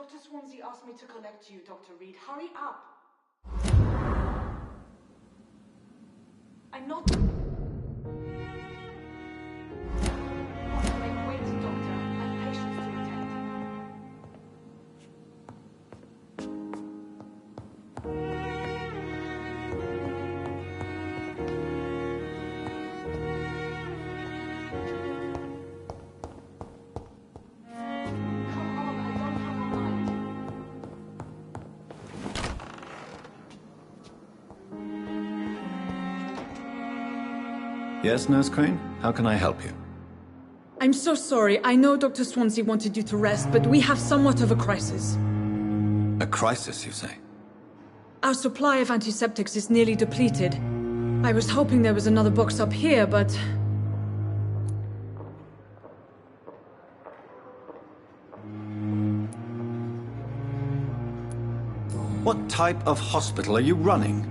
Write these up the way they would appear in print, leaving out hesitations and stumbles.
Dr. Swansea asked me to collect you, Dr. Reed. Hurry up! I'm not... Wait, Doctor. I've patients to attend. Come on, I don't have a mind. Yes, Nurse Crane? How can I help you? I'm so sorry. I know Dr. Swansea wanted you to rest, but we have somewhat of a crisis. A crisis, you say? Our supply of antiseptics is nearly depleted. I was hoping there was another box up here, but... What type of hospital are you running?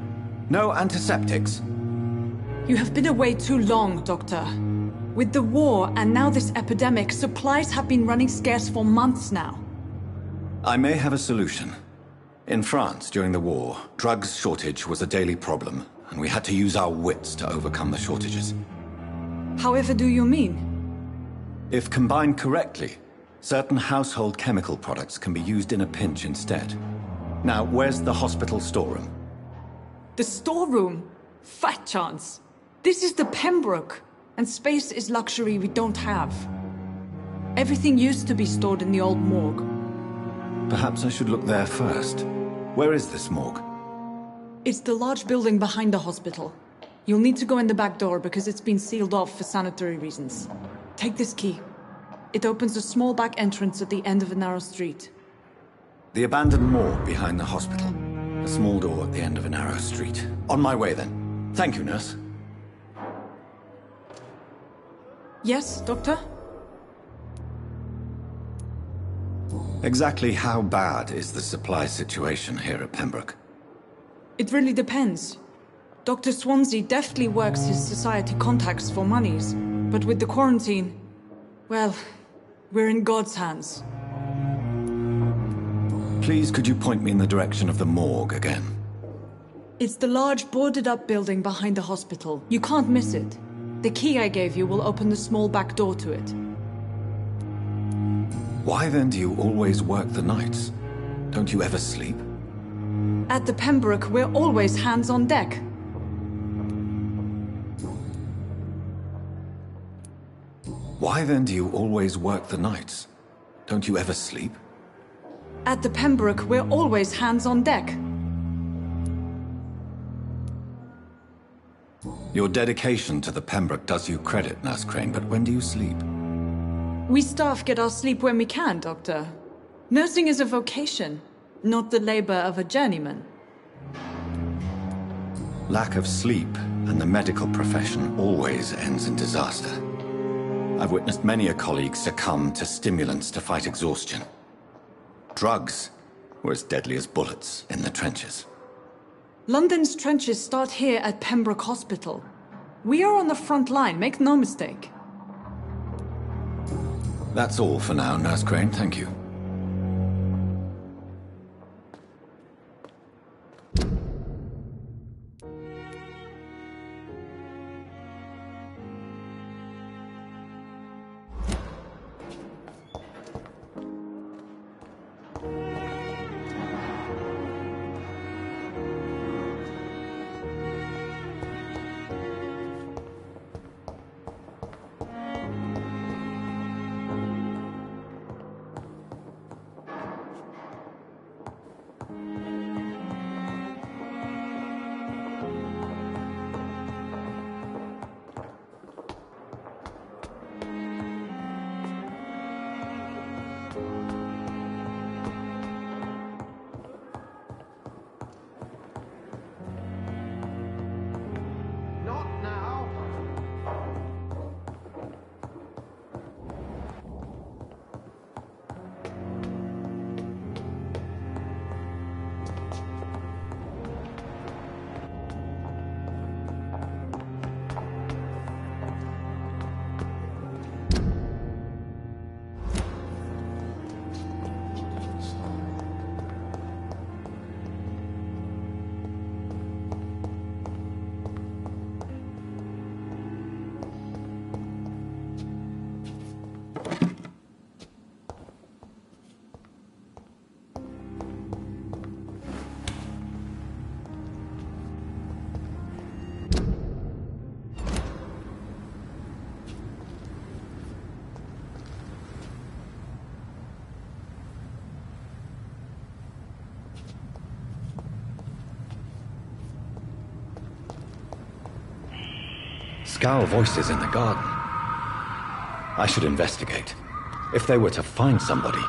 No antiseptics? You have been away too long, Doctor. With the war and now this epidemic, supplies have been running scarce for months now. I may have a solution. In France, during the war, drugs shortage was a daily problem, and we had to use our wits to overcome the shortages. However do you mean? If combined correctly, certain household chemical products can be used in a pinch instead. Now, where's the hospital storeroom? The storeroom? Fat chance. This is the Pembroke, and space is luxury we don't have. Everything used to be stored in the old morgue. Perhaps I should look there first. Where is this morgue? It's the large building behind the hospital. You'll need to go in the back door because it's been sealed off for sanitary reasons. Take this key. It opens a small back entrance at the end of a narrow street. The abandoned morgue behind the hospital. A small door at the end of a narrow street. On my way then. Thank you, nurse. Yes, Doctor? Exactly how bad is the supply situation here at Pembroke? It really depends. Dr. Swansea deftly works his society contacts for monies, but with the quarantine, well, we're in God's hands. Please, could you point me in the direction of the morgue again? It's the large boarded-up building behind the hospital. You can't miss it. The key I gave you will open the small back door to it. Why then do you always work the nights? Don't you ever sleep? At the Pembroke, we're always hands on deck. Why then do you always work the nights? Don't you ever sleep? At the Pembroke, we're always hands on deck. Your dedication to the Pembroke does you credit, Nurse Crane, but when do you sleep? We staff get our sleep when we can, Doctor. Nursing is a vocation, not the labor of a journeyman. Lack of sleep and the medical profession always ends in disaster. I've witnessed many a colleague succumb to stimulants to fight exhaustion. Drugs were as deadly as bullets in the trenches. London's trenches start here at Pembroke Hospital. We are on the front line, make no mistake. That's all for now, Nurse Crane, thank you. Scowl voices in the garden. I should investigate. If they were to find somebody...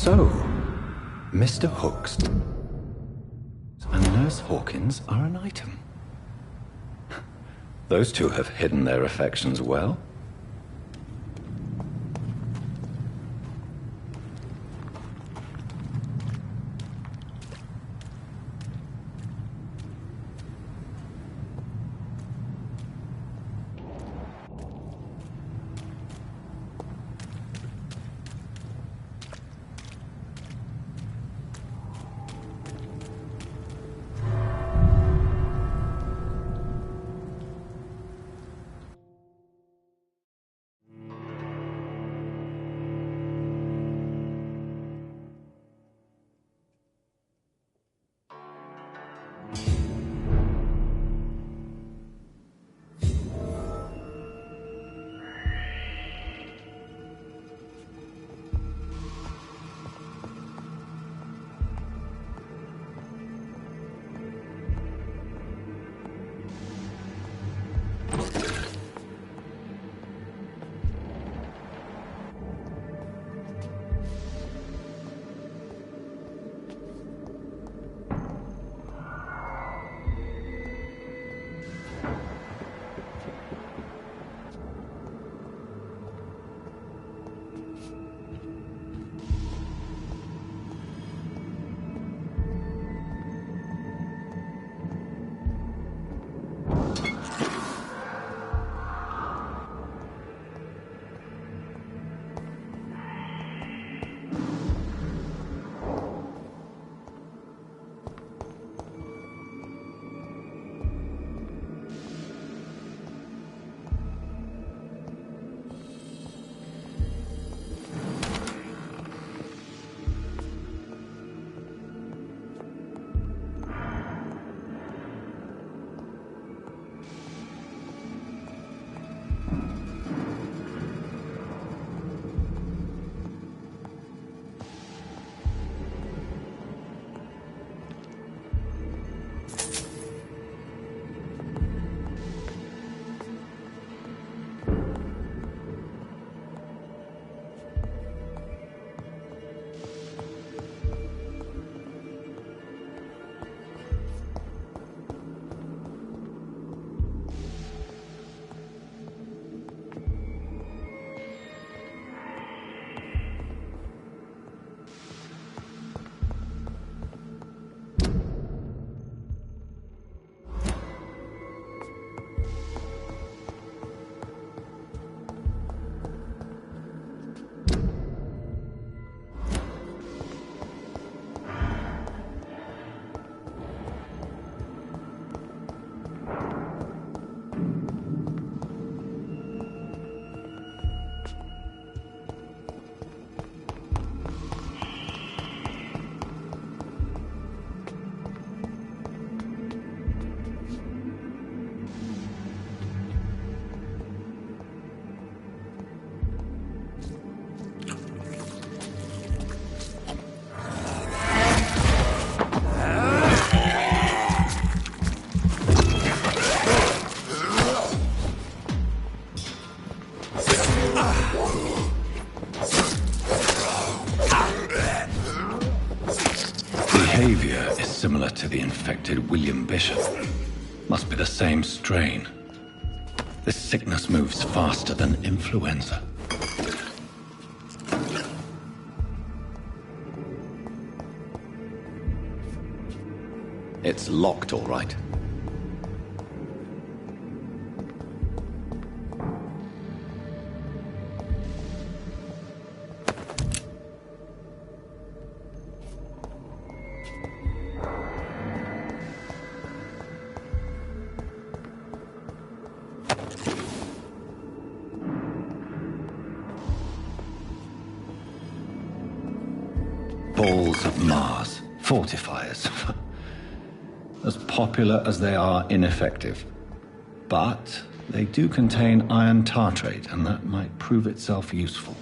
So, Mr. Hooks and Nurse Hawkins are an item. Those two have hidden their affections well. behavior is similar to the infected William Bishop. Must be the same strain. This sickness moves faster than influenza. It's locked, all right. Balls of Mars, fortifiers. As popular as they are ineffective. But they do contain iron tartrate, and that might prove itself useful.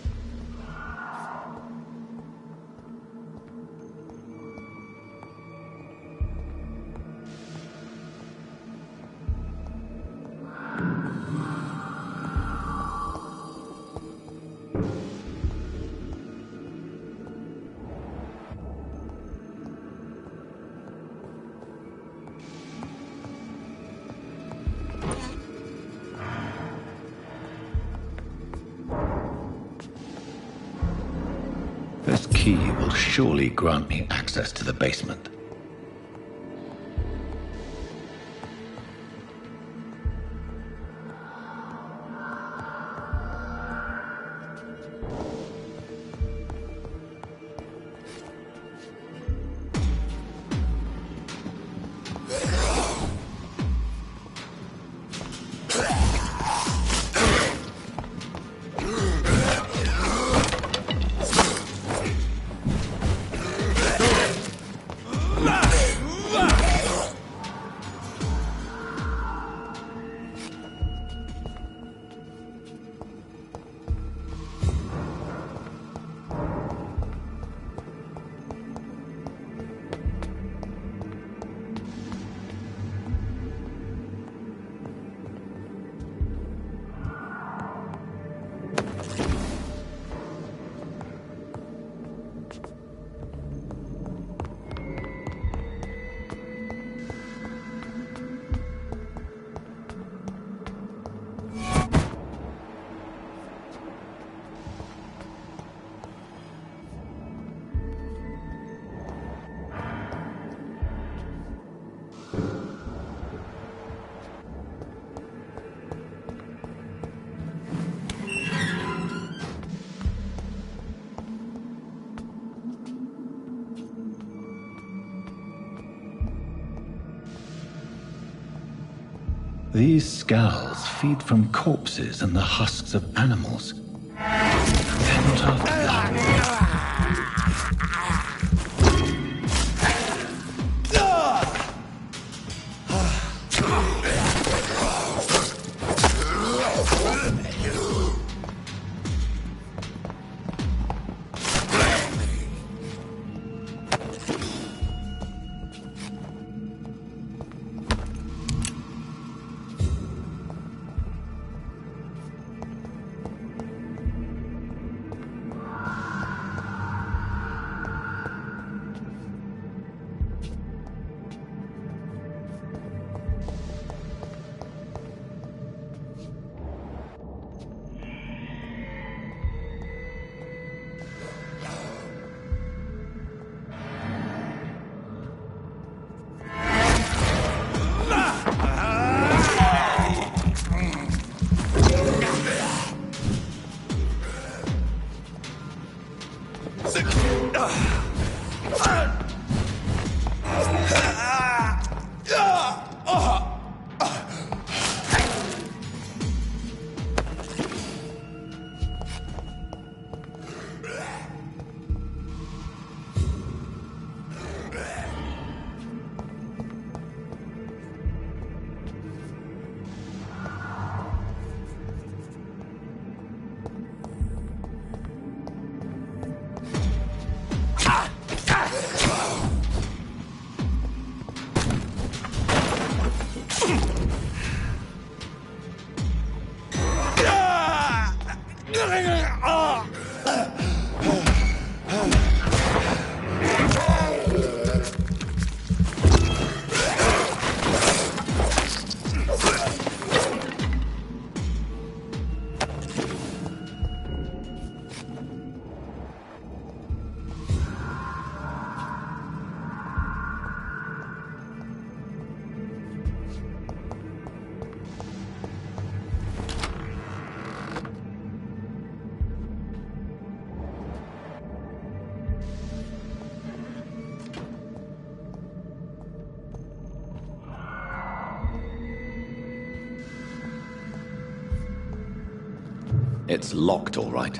This key will surely grant me access to the basement. These skulls feed from corpses and the husks of animals. They're not after that. It's locked, all right.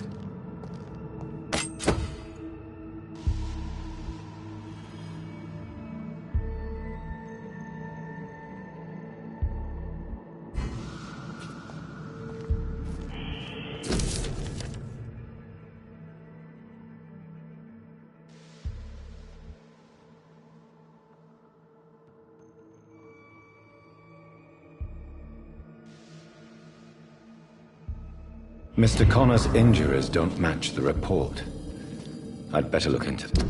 Mr. Connor's injuries don't match the report. I'd better look into them.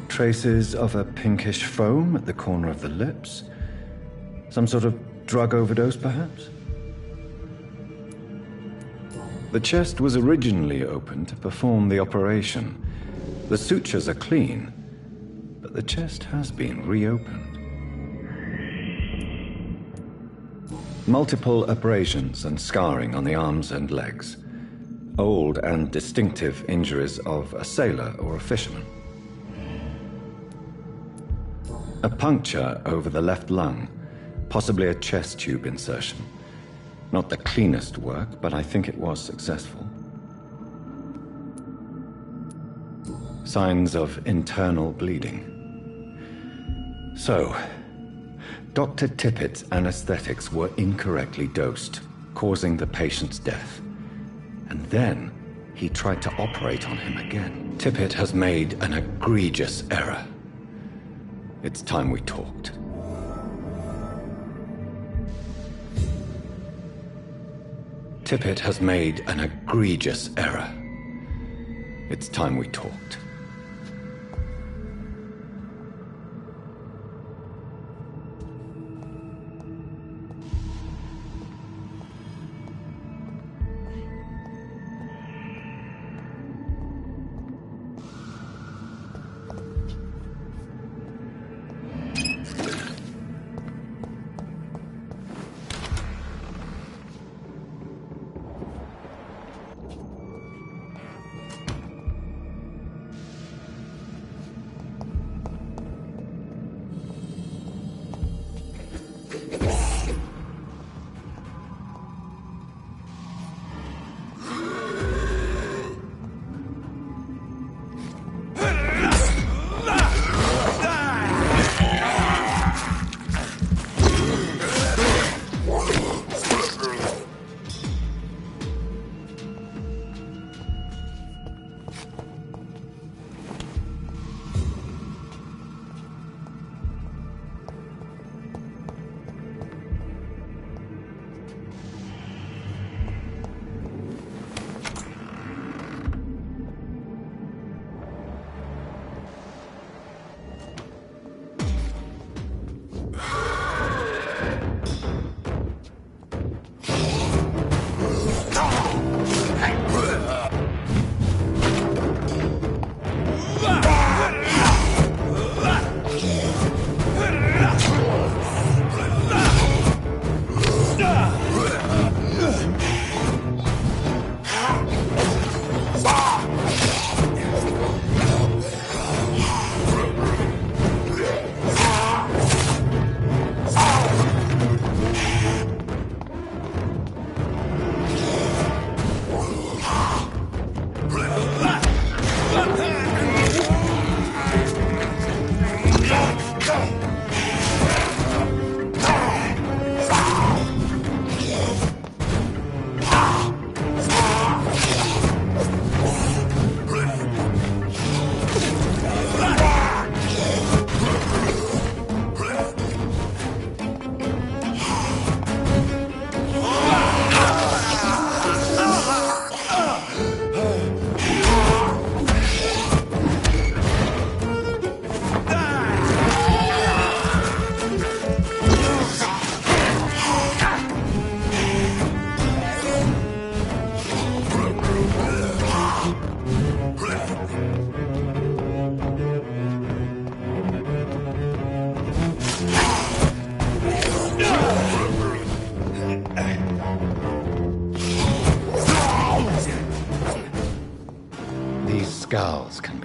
Traces of a pinkish foam at the corner of the lips. Some sort of drug overdose, perhaps? The chest was originally opened to perform the operation. The sutures are clean, but the chest has been reopened. Multiple abrasions and scarring on the arms and legs. Old and distinctive injuries of a sailor or a fisherman. A puncture over the left lung, possibly a chest tube insertion. Not the cleanest work, but I think it was successful. Signs of internal bleeding. So, Dr. Tippett's anesthetics were incorrectly dosed, causing the patient's death. And then he tried to operate on him again. Tippett has made an egregious error. It's time we talked. Tippett has made an egregious error. It's time we talked.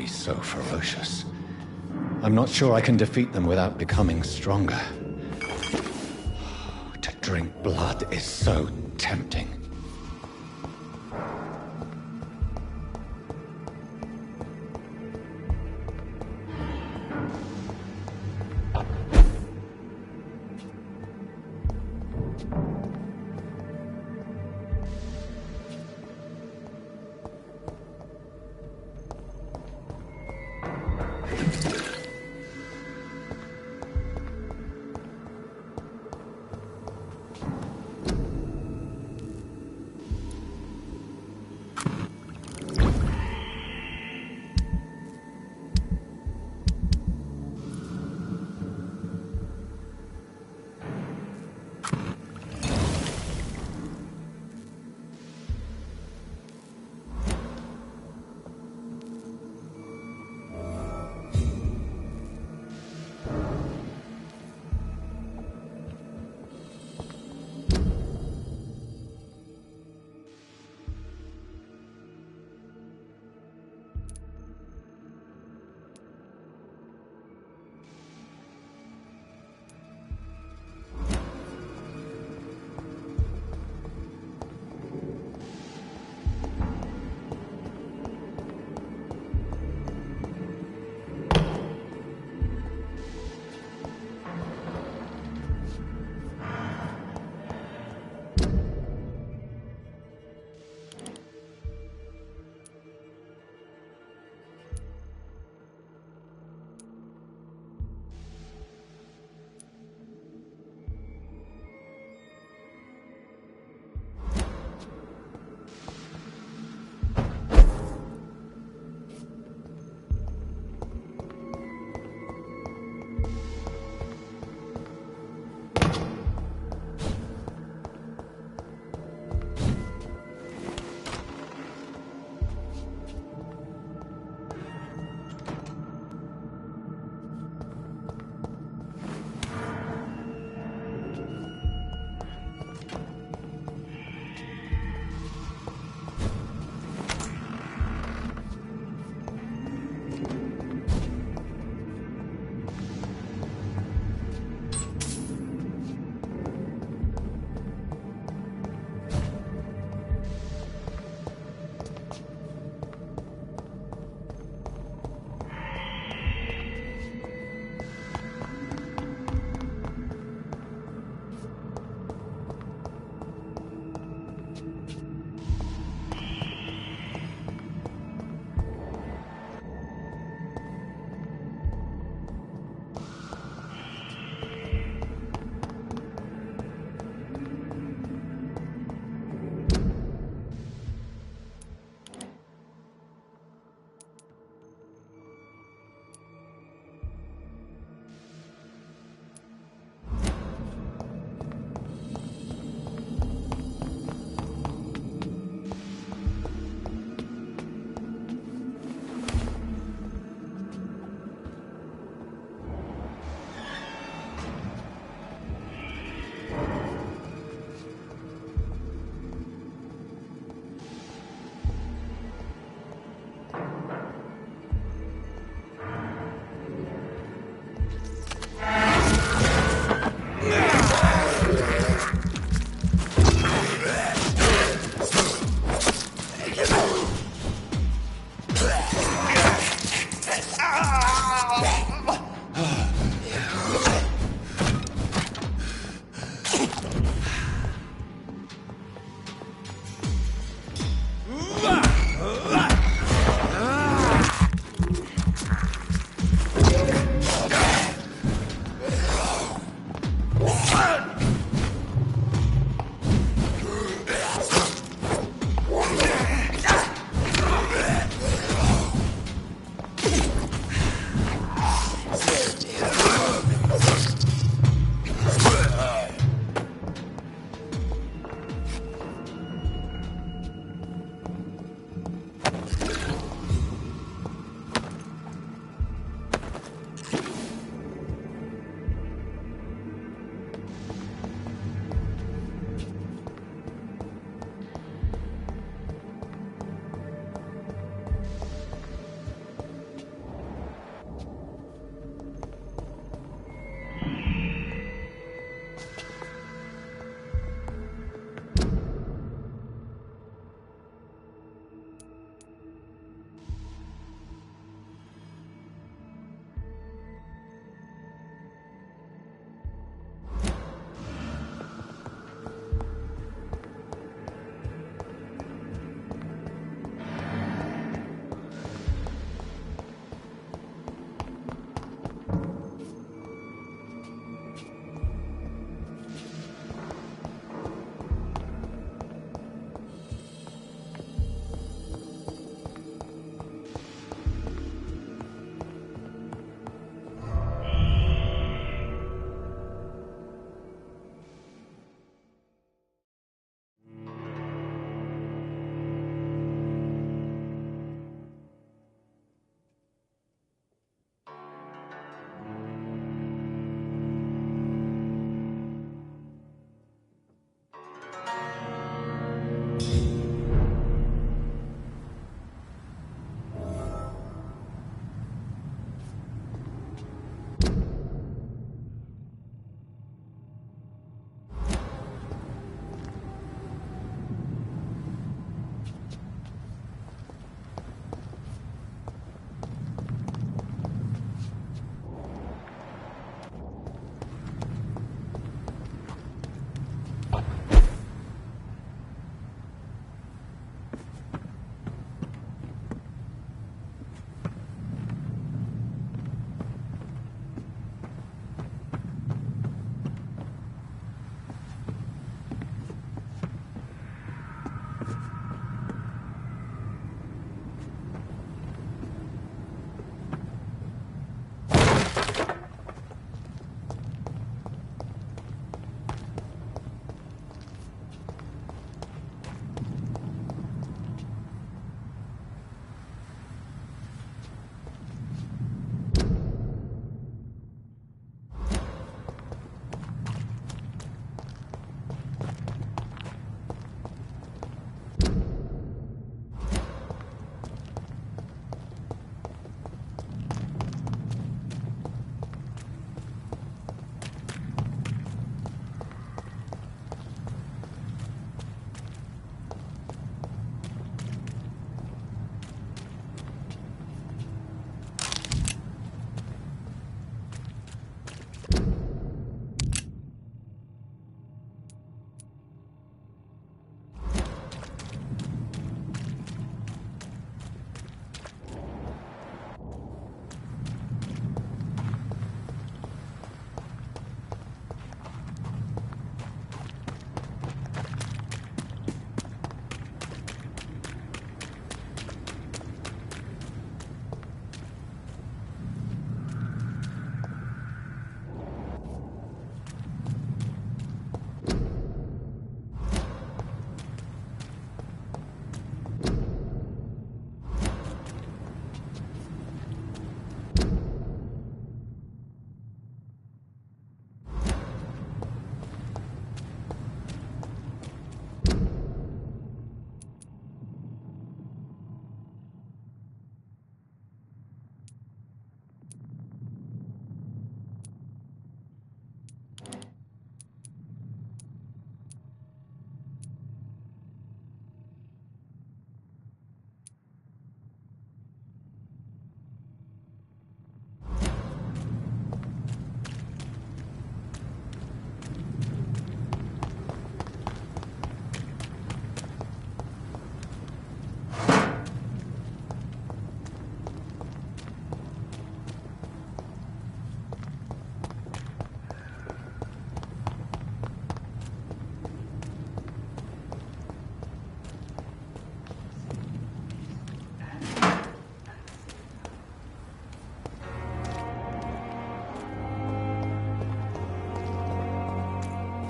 be so ferocious. I'm not sure I can defeat them without becoming stronger. To drink blood is so tempting.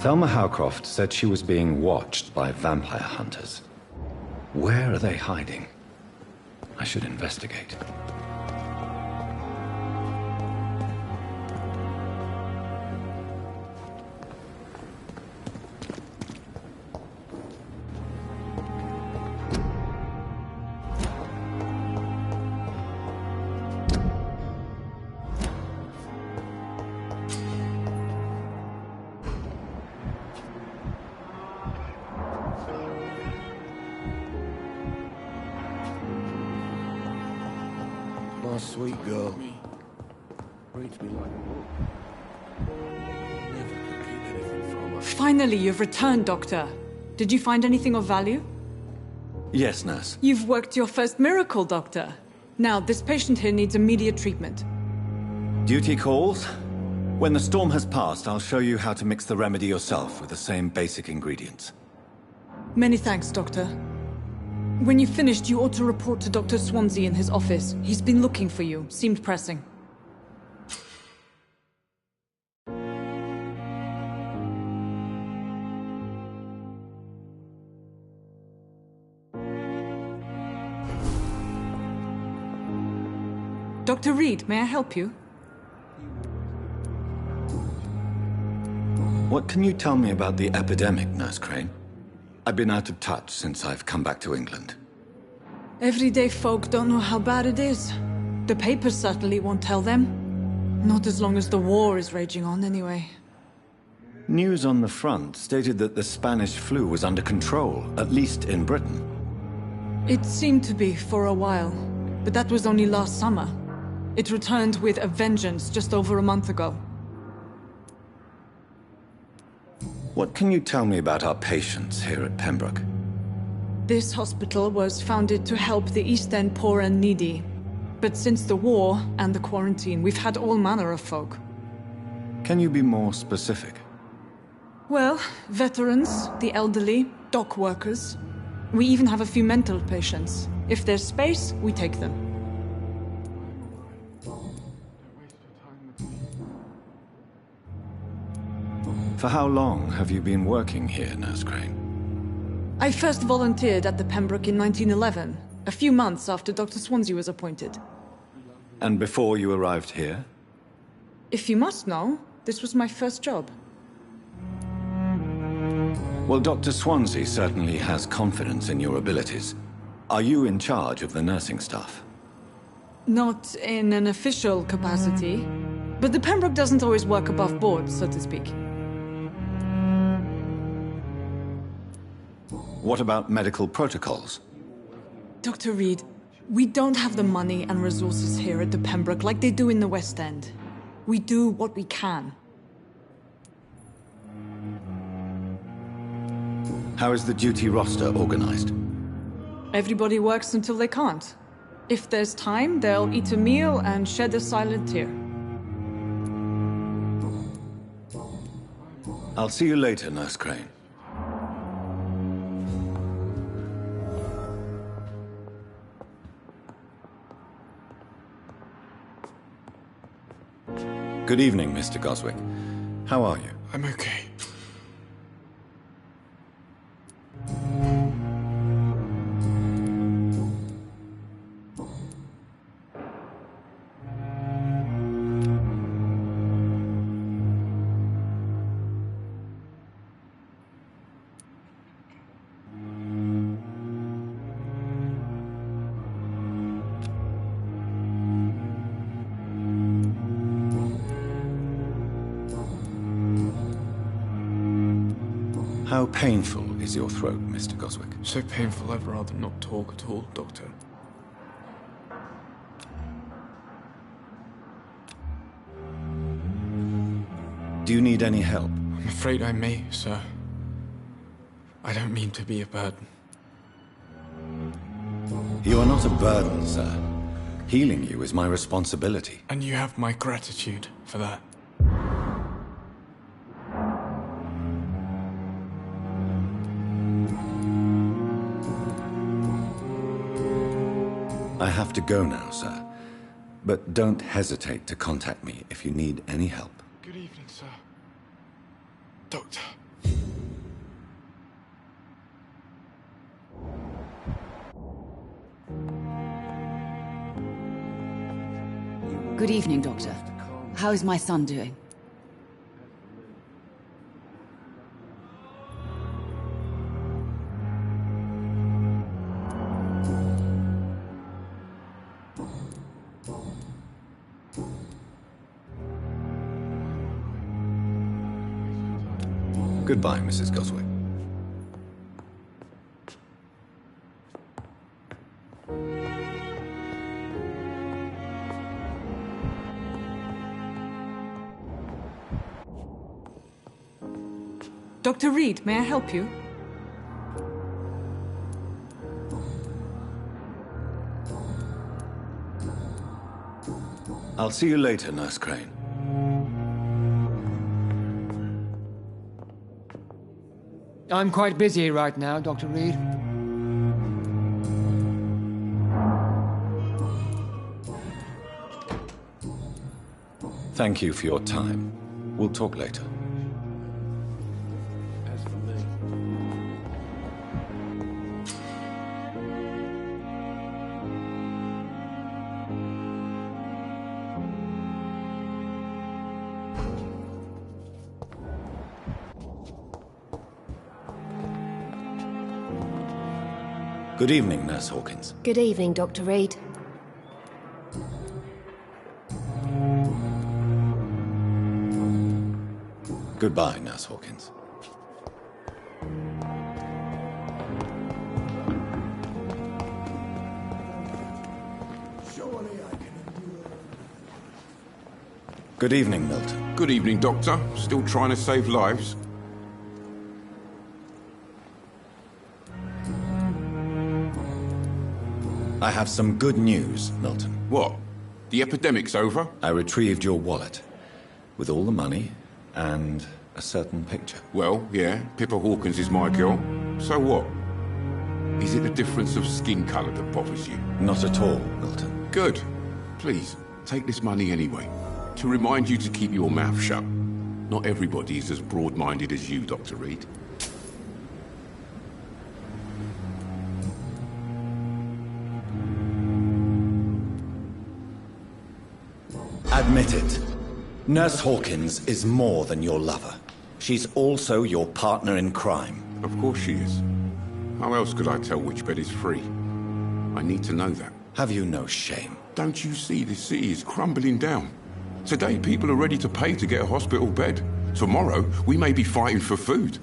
Thelma Howcroft said she was being watched by vampire hunters. Where are they hiding? I should investigate. My sweet girl. Reads me like a book. Never could keep anything from her. Finally, you've returned, Doctor. Did you find anything of value? Yes, nurse. You've worked your first miracle, Doctor. Now, this patient here needs immediate treatment. Duty calls. When the storm has passed, I'll show you how to mix the remedy yourself with the same basic ingredients. Many thanks, Doctor. When you've finished, you ought to report to Dr. Swansea in his office. He's been looking for you. Seemed pressing. Dr. Reed, may I help you? What can you tell me about the epidemic, Nurse Crane? I've been out of touch since I've come back to England. Everyday folk don't know how bad it is. The papers certainly won't tell them. Not as long as the war is raging on, anyway. News on the front stated that the Spanish flu was under control, at least in Britain. It seemed to be for a while, but that was only last summer. It returned with a vengeance just over a month ago. What can you tell me about our patients here at Pembroke? This hospital was founded to help the East End poor and needy. But since the war and the quarantine, we've had all manner of folk. Can you be more specific? Well, veterans, the elderly, dock workers. We even have a few mental patients. If there's space, we take them. For how long have you been working here, Nurse Crane? I first volunteered at the Pembroke in 1911, a few months after Dr. Swansea was appointed. And before you arrived here? If you must know, this was my first job. Well, Dr. Swansea certainly has confidence in your abilities. Are you in charge of the nursing staff? Not in an official capacity, but the Pembroke doesn't always work above board, so to speak. What about medical protocols? Dr. Reed, we don't have the money and resources here at the Pembroke like they do in the West End. We do what we can. How is the duty roster organized? Everybody works until they can't. If there's time, they'll eat a meal and shed a silent tear. I'll see you later, Nurse Crane. Good evening, Mr. Goswick. How are you? I'm okay. How painful is your throat, Mr. Goswick? So painful I'd rather not talk at all, Doctor. Do you need any help? I'm afraid I may, sir. I don't mean to be a burden. You are not a burden, sir. Healing you is my responsibility. And you have my gratitude for that. I have to go now, sir. But don't hesitate to contact me if you need any help. Good evening, sir. Doctor. Good evening, Doctor. How is my son doing? Goodbye, Mrs. Goswick. Dr. Reed, may I help you? I'll see you later, Nurse Crane. I'm quite busy right now, Dr. Reed. Thank you for your time. We'll talk later. As for me, Good evening, Nurse Hawkins. Good evening, Dr. Reed. Goodbye, Nurse Hawkins. Good evening, Milton. Good evening, Doctor. Still trying to save lives? I have some good news, Milton. What? The epidemic's over? I retrieved your wallet with all the money and a certain picture. Well, yeah, Pippa Hawkins is my girl. So what? Is it the difference of skin colour that bothers you? Not at all, Milton. Good. Please, take this money anyway. To remind you to keep your mouth shut. Not everybody is as broad-minded as you, Dr. Reed. Admit it. Nurse Hawkins is more than your lover. She's also your partner in crime. Of course she is. How else could I tell which bed is free? I need to know that. Have you no shame? Don't you see this city is crumbling down? Today, people are ready to pay to get a hospital bed. Tomorrow, we may be fighting for food.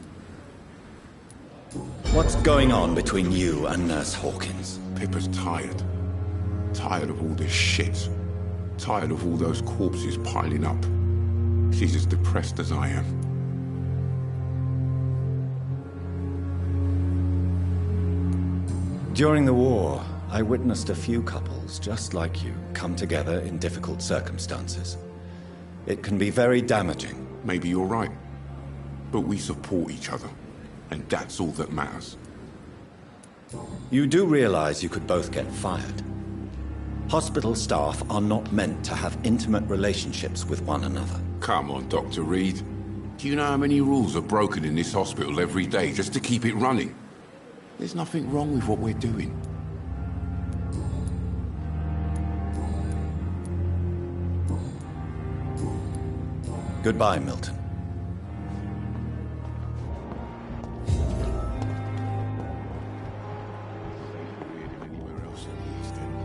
What's going on between you and Nurse Hawkins? Pippa's tired. Tired of all this shit. Tired of all those corpses piling up. She's as depressed as I am. During the war, I witnessed a few couples just like you come together in difficult circumstances. It can be very damaging. Maybe you're right. But we support each other. And that's all that matters. You do realize you could both get fired. Hospital staff are not meant to have intimate relationships with one another. Come on, Dr. Reed. Do you know how many rules are broken in this hospital every day just to keep it running? There's nothing wrong with what we're doing. Goodbye, Milton. Anywhere else in the East End.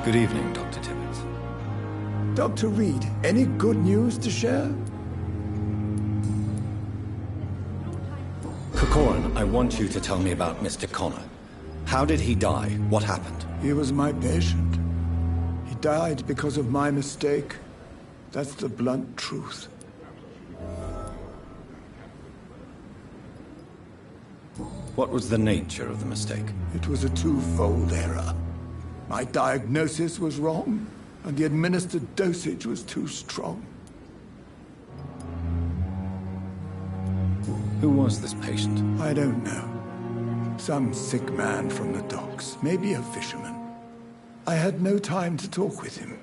Good evening, Dr. Tibbets. Dr. Reed, any good news to share? Corcoran, I want you to tell me about Mr. Connor. How did he die? What happened? He was my patient. He died because of my mistake. That's the blunt truth. What was the nature of the mistake? It was a twofold error. My diagnosis was wrong, and the administered dosage was too strong. Who was this patient? I don't know. Some sick man from the docks, maybe a fisherman. I had no time to talk with him.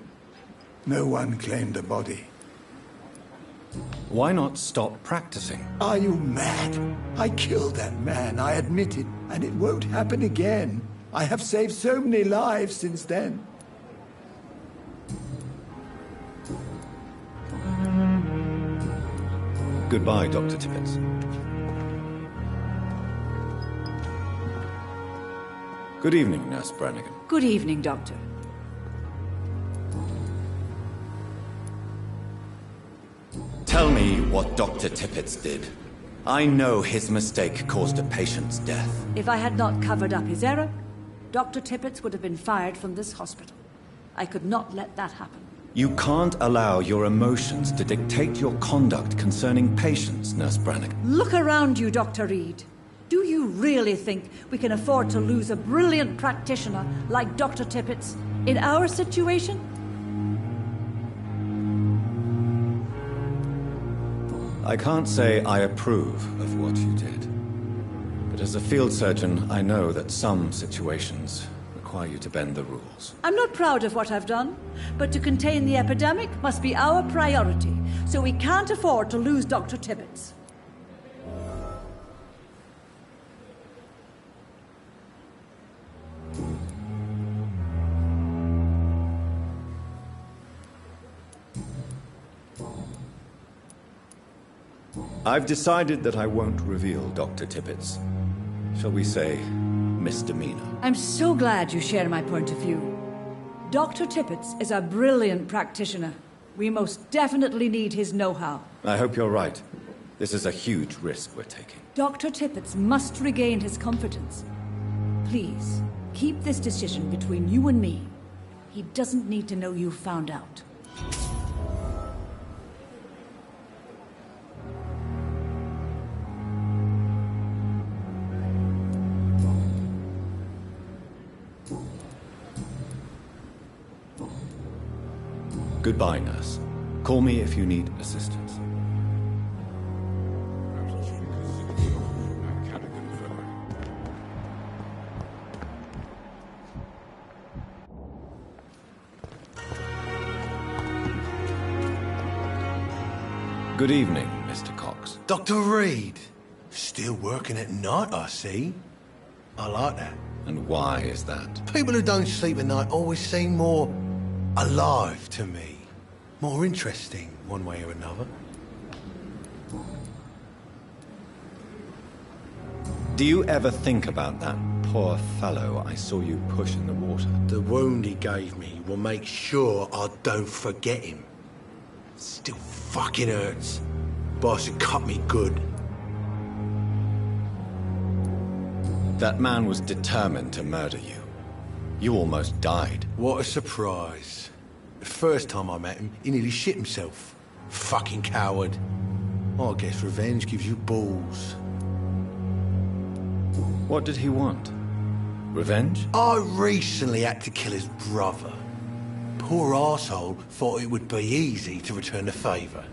No one claimed a body. Why not stop practicing? Are you mad? I killed that man, I admit it, and it won't happen again. I have saved so many lives since then. Goodbye, Dr. Tippett. Good evening, Nurse Brannigan. Good evening, Doctor. Tell me what Dr. Tippett did. I know his mistake caused a patient's death. If I had not covered up his error, Dr. Tippett would have been fired from this hospital. I could not let that happen. You can't allow your emotions to dictate your conduct concerning patients, Nurse Brannigan. Look around you, Dr. Reed. Do you really think we can afford to lose a brilliant practitioner like Dr. Tippett's in our situation? I can't say I approve of what you did. But as a field surgeon, I know that some situations require you to bend the rules. I'm not proud of what I've done, but to contain the epidemic must be our priority, so we can't afford to lose Dr. Tippett. I've decided that I won't reveal Dr. Tippett's, shall we say, misdemeanor. I'm so glad you share my point of view. Dr. Tippett is a brilliant practitioner. We most definitely need his know-how. I hope you're right. This is a huge risk we're taking. Dr. Tippett must regain his confidence. Please, keep this decision between you and me. He doesn't need to know you found out. Goodbye, nurse. Call me if you need assistance. Good evening, Mr. Cox. Dr. Reed. Still working at night, I see. I like that. And why is that? People who don't sleep at night always seem more alive to me. More interesting, one way or another. Do you ever think about that poor fellow I saw you push in the water? The wound he gave me will make sure I don't forget him. Still fucking hurts. Boss had cut me good. That man was determined to murder you. You almost died. What a surprise. The first time I met him, he nearly shit himself. Fucking coward. I guess revenge gives you balls. What did he want? Revenge? I recently had to kill his brother. Poor arsehole thought it would be easy to return the favour.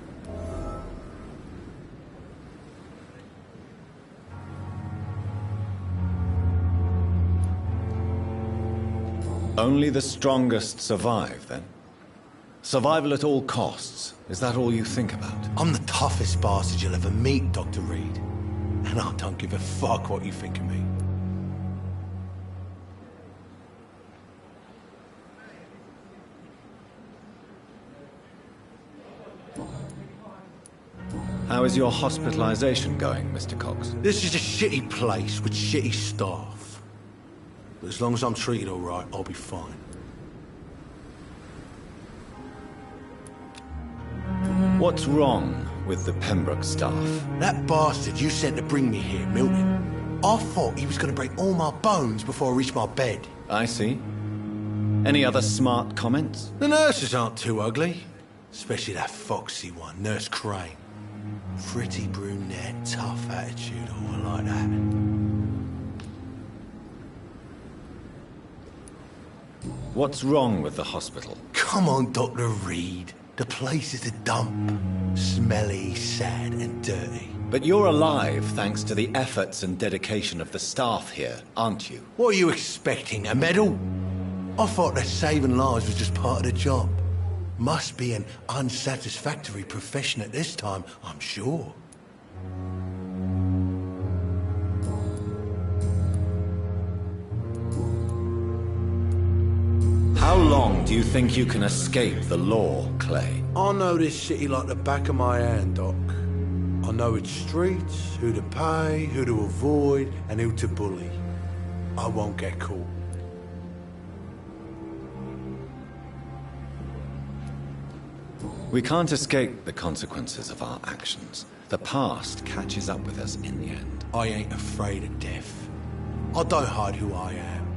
Only the strongest survive, then? Survival at all costs. Is that all you think about? I'm the toughest bastard you'll ever meet, Dr. Reed. And I don't give a fuck what you think of me. How is your hospitalization going, Mr. Cox? This is a shitty place with shitty staff. But as long as I'm treated all right, I'll be fine. What's wrong with the Pembroke staff? That bastard you sent to bring me here, Milton, I thought he was going to break all my bones before I reached my bed. I see. Any other smart comments? The nurses aren't too ugly. Especially that foxy one, Nurse Crane. Pretty brunette, tough attitude, oh, I like that. What's wrong with the hospital? Come on, Dr. Reed. The place is a dump. Smelly, sad, and dirty. But you're alive thanks to the efforts and dedication of the staff here, aren't you? What are you expecting, a medal? I thought that saving lives was just part of the job. Must be an unsatisfactory profession at this time, I'm sure. How long do you think you can escape the law, Clay? I know this city like the back of my hand, Doc. I know its streets, who to pay, who to avoid, and who to bully. I won't get caught. We can't escape the consequences of our actions. The past catches up with us in the end. I ain't afraid of death. I don't hide who I am.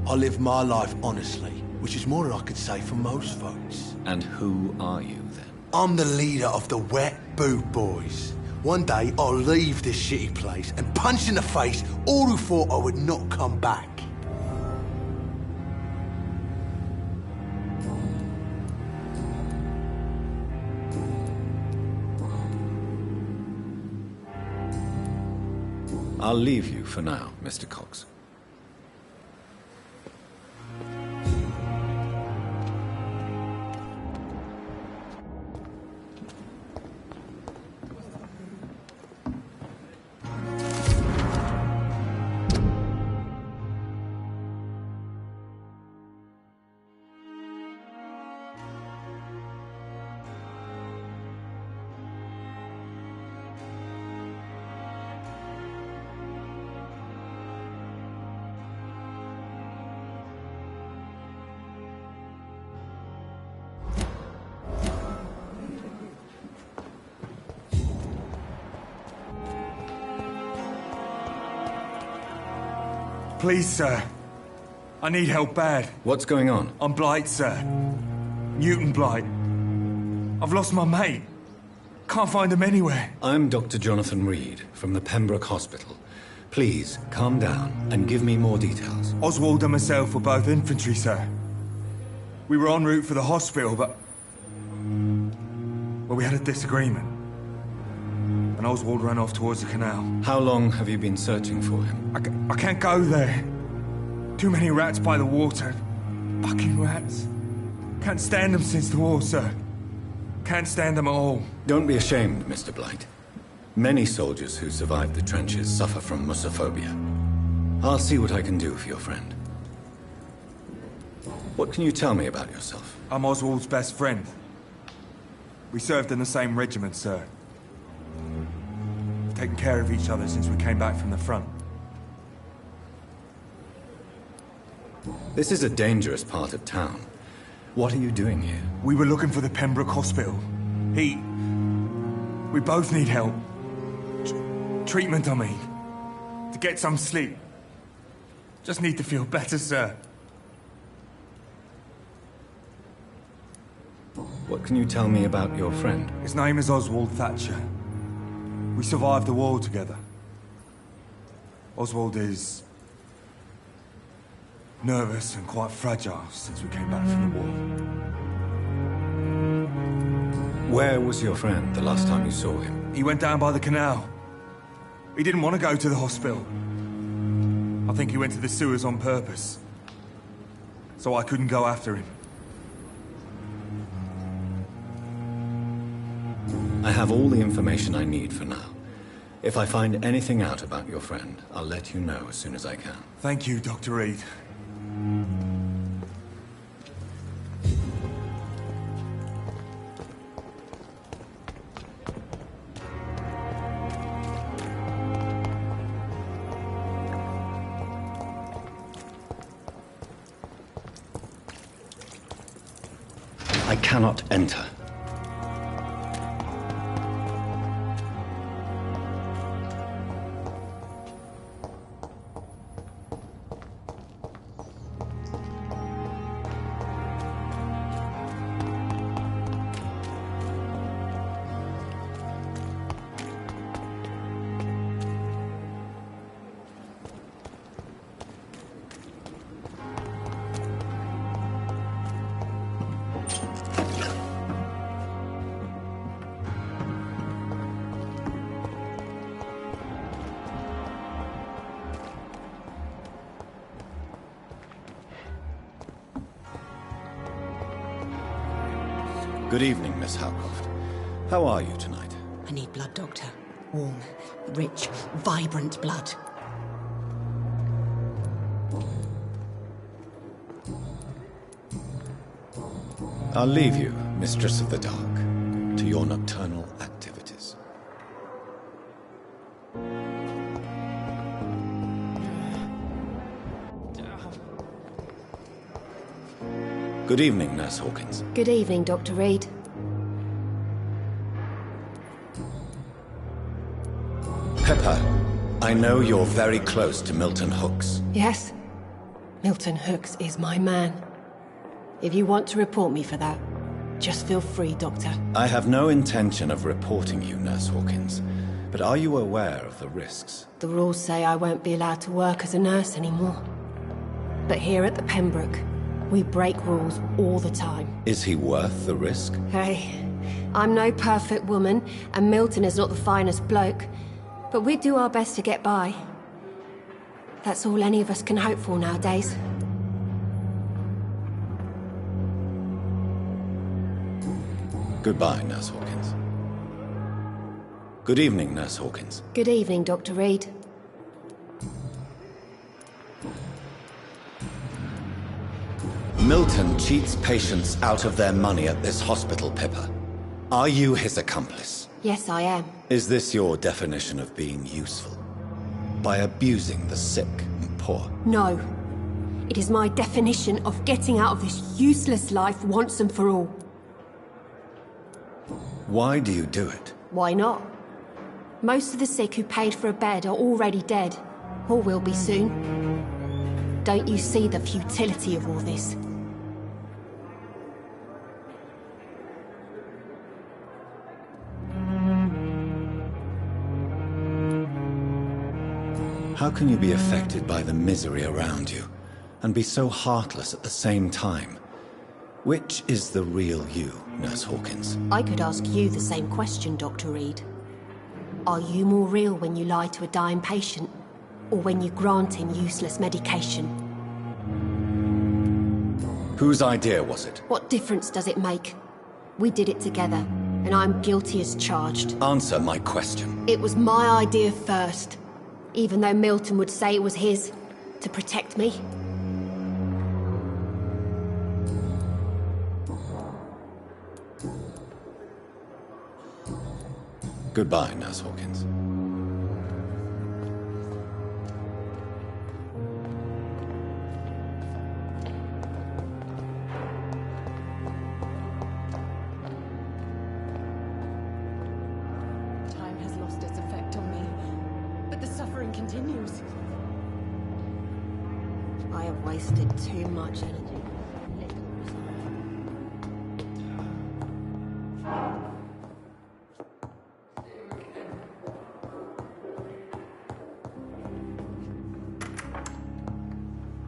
I live my life honestly, which is more than I could say for most folks. And who are you, then? I'm the leader of the Wet Boot Boys. One day, I'll leave this shitty place and punch in the face all who thought I would not come back. I'll leave you for now, Mr. Cox. Please, sir. I need help bad. What's going on? I'm Blight, sir. Newton Blight. I've lost my mate. Can't find him anywhere. I'm Dr. Jonathan Reed from the Pembroke Hospital. Please, calm down and give me more details. Oswald and myself were both infantry, sir. We were en route for the hospital, but... well, we had a disagreement. And Oswald ran off towards the canal. How long have you been searching for him? I can't go there. Too many rats by the water. Fucking rats. Can't stand them since the war, sir. Can't stand them at all. Don't be ashamed, Mr. Blight. Many soldiers who survived the trenches suffer from musophobia. I'll see what I can do for your friend. What can you tell me about yourself? I'm Oswald's best friend. We served in the same regiment, sir. We've taken care of each other since we came back from the front. This is a dangerous part of town. What are you doing here? We were looking for the Pembroke Hospital. We both need help. Treatment, I mean. To get some sleep. Just need to feel better, sir. What can you tell me about your friend? His name is Oswald Thatcher. We survived the war together. Oswald is... nervous and quite fragile since we came back from the war. Where was your friend the last time you saw him? He went down by the canal. He didn't want to go to the hospital. I think he went to the sewers on purpose. So I couldn't go after him. I have all the information I need for now. If I find anything out about your friend, I'll let you know as soon as I can. Thank you, Dr. Reed. I cannot enter. Good evening, Miss Howcroft. How are you tonight? I need blood, Doctor. Warm, rich, vibrant blood. I'll leave you, Mistress of the Dark, to your nocturnal activities. Good evening, Nurse Hawkins. Good evening, Dr. Reed. Pepper, I know you're very close to Milton Hooks. Yes? Milton Hooks is my man. If you want to report me for that, just feel free, Doctor. I have no intention of reporting you, Nurse Hawkins, but are you aware of the risks? The rules say I won't be allowed to work as a nurse anymore. But here at the Pembroke, we break rules all the time. Is he worth the risk? Hey, I'm no perfect woman, and Milton is not the finest bloke, but we do our best to get by. That's all any of us can hope for nowadays. Goodbye, Nurse Hawkins. Good evening, Nurse Hawkins. Good evening, Dr. Reed. Milton cheats patients out of their money at this hospital, Pippa. Are you his accomplice? Yes, I am. Is this your definition of being useful? By abusing the sick and poor? No. It is my definition of getting out of this useless life once and for all. Why do you do it? Why not? Most of the sick who paid for a bed are already dead, or will be soon. Don't you see the futility of all this? How can you be affected by the misery around you, and be so heartless at the same time? Which is the real you, Nurse Hawkins? I could ask you the same question, Dr. Reed. Are you more real when you lie to a dying patient, or when you grant him useless medication? Whose idea was it? What difference does it make? We did it together, and I'm guilty as charged. Answer my question. It was my idea first, even though Milton would say it was his, to protect me. Goodbye, Nurse Hawkins. Time has lost its effect on me, but the suffering continues. I have wasted too much energy.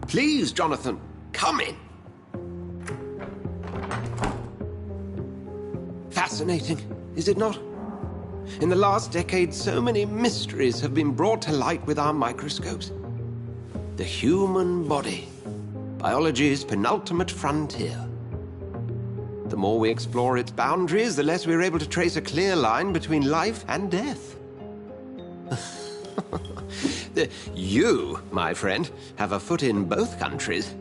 Please, Jonathan, come in. Fascinating, is it not? In the last decade, so many mysteries have been brought to light with our microscopes. The human body, biology's penultimate frontier. The more we explore its boundaries, the less we're able to trace a clear line between life and death. You, my friend, have a foot in both countries.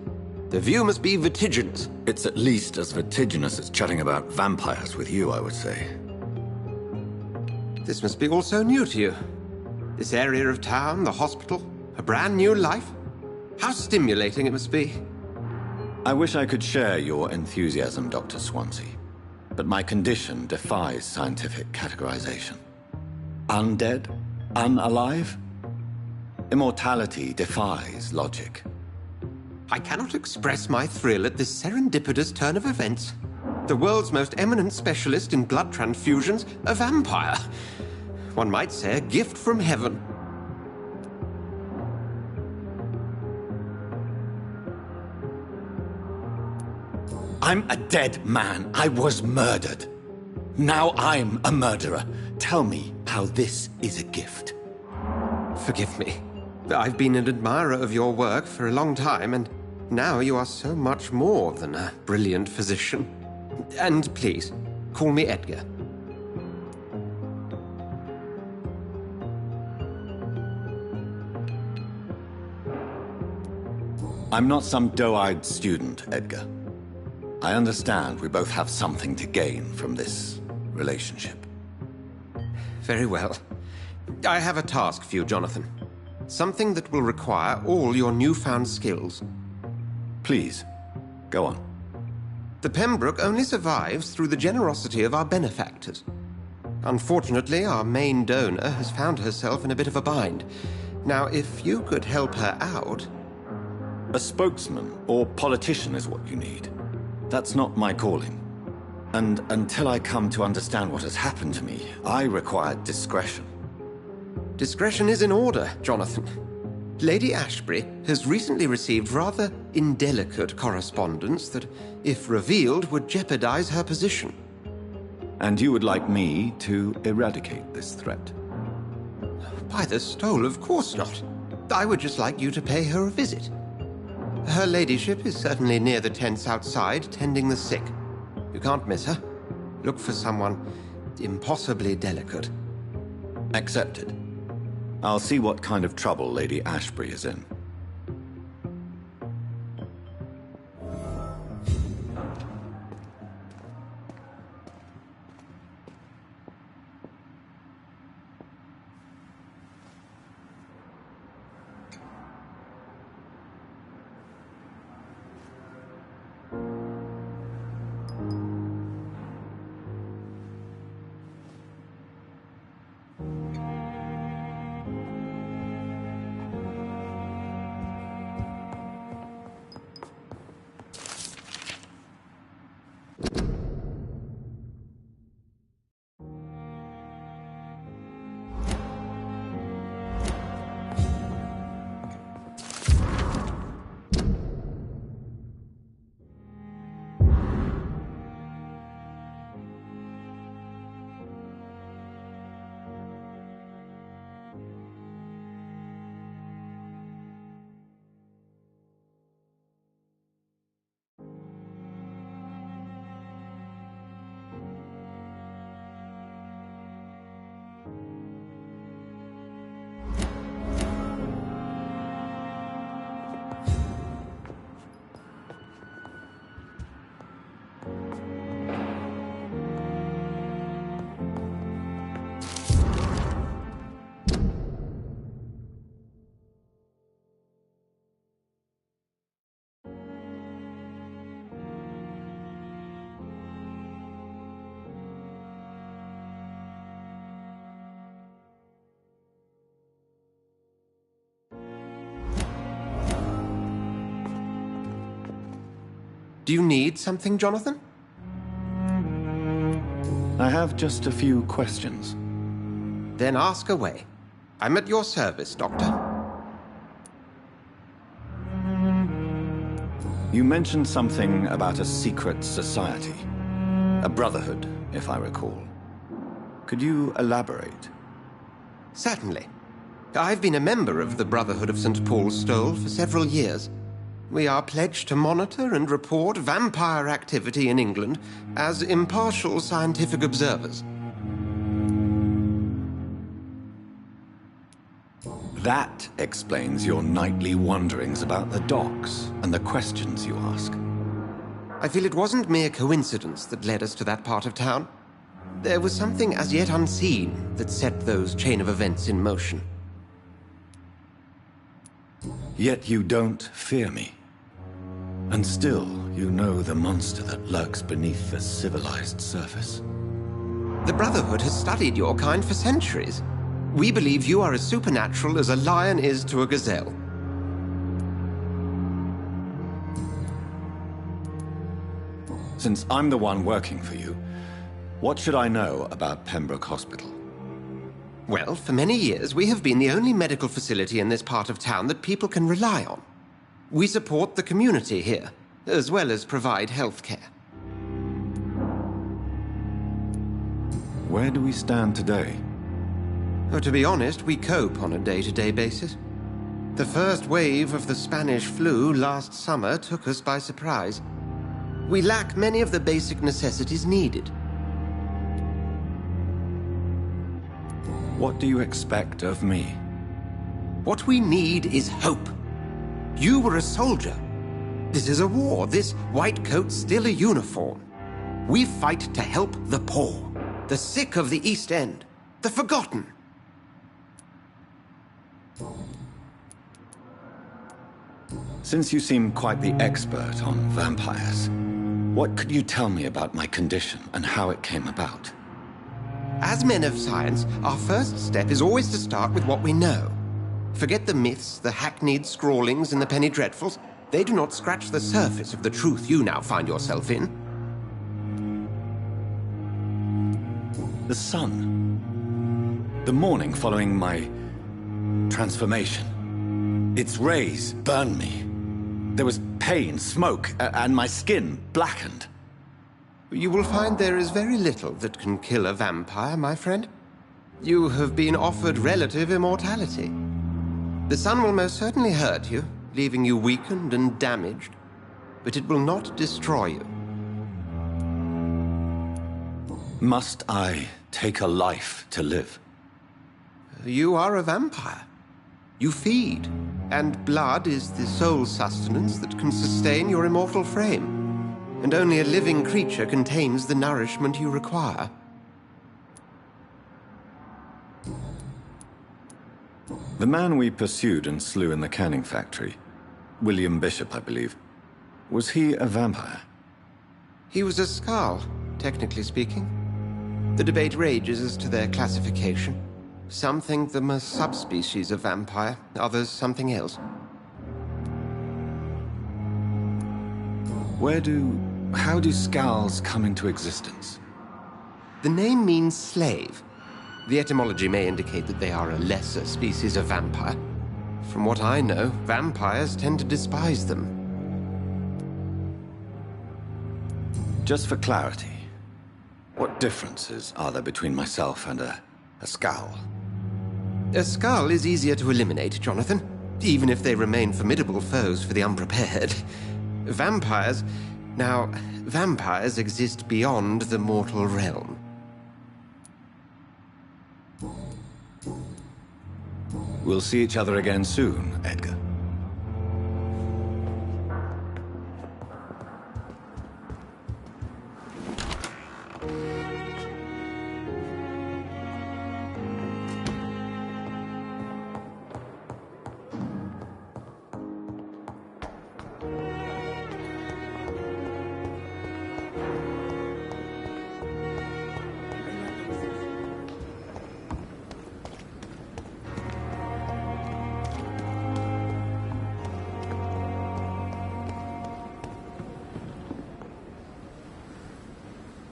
The view must be vertiginous. It's at least as vertiginous as chatting about vampires with you, I would say. This must be all so new to you. This area of town, the hospital, a brand new life. How stimulating it must be. I wish I could share your enthusiasm, Dr. Swansea, but my condition defies scientific categorization. Undead? Unalive? Immortality defies logic. I cannot express my thrill at this serendipitous turn of events. The world's most eminent specialist in blood transfusions, a vampire. One might say a gift from heaven. I'm a dead man. I was murdered. Now I'm a murderer. Tell me how this is a gift. Forgive me. I've been an admirer of your work for a long time, and now you are so much more than a brilliant physician. And please, Call me Edgar. I'm not some doe-eyed student, Edgar. I understand we both have something to gain from this relationship. Very well. I have a task for you, Jonathan. Something that will require all your newfound skills. Please, go on. The Pembroke only survives through the generosity of our benefactors. Unfortunately, our main donor has found herself in a bit of a bind. Now, if you could help her out... A spokesman or politician is what you need. That's not my calling. And until I come to understand what has happened to me, I require discretion. Discretion is in order, Jonathan. Lady Ashbury has recently received rather indelicate correspondence that, if revealed, would jeopardize her position. And you would like me to eradicate this threat? By the stole, of course not. I would just like you to pay her a visit. Her ladyship is certainly near the tents outside, tending the sick. You can't miss her. Look for someone impossibly delicate. Accepted. I'll see what kind of trouble Lady Ashbury is in. Do you need something, Jonathan? I have just a few questions. Then ask away. I'm at your service, Doctor. You mentioned something about a secret society. A brotherhood, if I recall. Could you elaborate? Certainly. I've been a member of the Brotherhood of St. Paul's Stole for several years. We are pledged to monitor and report vampire activity in England as impartial scientific observers. That explains your nightly wanderings about the docks and the questions you ask. I feel it wasn't mere coincidence that led us to that part of town. There was something as yet unseen that set those chain of events in motion. Yet you don't fear me. And still, you know the monster that lurks beneath the civilized surface. The Brotherhood has studied your kind for centuries. We believe you are as supernatural as a lion is to a gazelle. Since I'm the one working for you, what should I know about Pembroke Hospital? Well, for many years, we have been the only medical facility in this part of town that people can rely on. We support the community here, as well as provide health care. Where do we stand today? Oh, to be honest, we cope on a day-to-day basis. The first wave of the Spanish flu last summer took us by surprise. We lack many of the basic necessities needed. What do you expect of me? What we need is hope. You were a soldier. This is a war. This white coat's still a uniform. We fight to help the poor, the sick of the East End, the forgotten. Since you seem quite the expert on vampires, what could you tell me about my condition and how it came about? As men of science, our first step is always to start with what we know. Forget the myths, the hackneyed scrawlings, and the penny dreadfuls. They do not scratch the surface of the truth you now find yourself in. The sun. The morning following my transformation. Its rays burned me. There was pain, smoke, and my skin blackened. You will find there is very little that can kill a vampire, my friend. You have been offered relative immortality. The sun will most certainly hurt you, leaving you weakened and damaged, but it will not destroy you. Must I take a life to live? You are a vampire. You feed, and blood is the sole sustenance that can sustain your immortal frame. And only a living creature contains the nourishment you require. The man we pursued and slew in the canning factory, William Bishop, I believe, was he a vampire? He was a Skald, technically speaking. The debate rages as to their classification. Some think them a subspecies of vampire, others something else. How do Skalds come into existence? The name means slave. The etymology may indicate that they are a lesser species of vampire. From what I know, vampires tend to despise them. Just for clarity, what differences are there between myself and a Skald? A Skald is easier to eliminate, Jonathan, even if they remain formidable foes for the unprepared. Vampires... Now, vampires exist beyond the mortal realm. We'll see each other again soon, Edgar.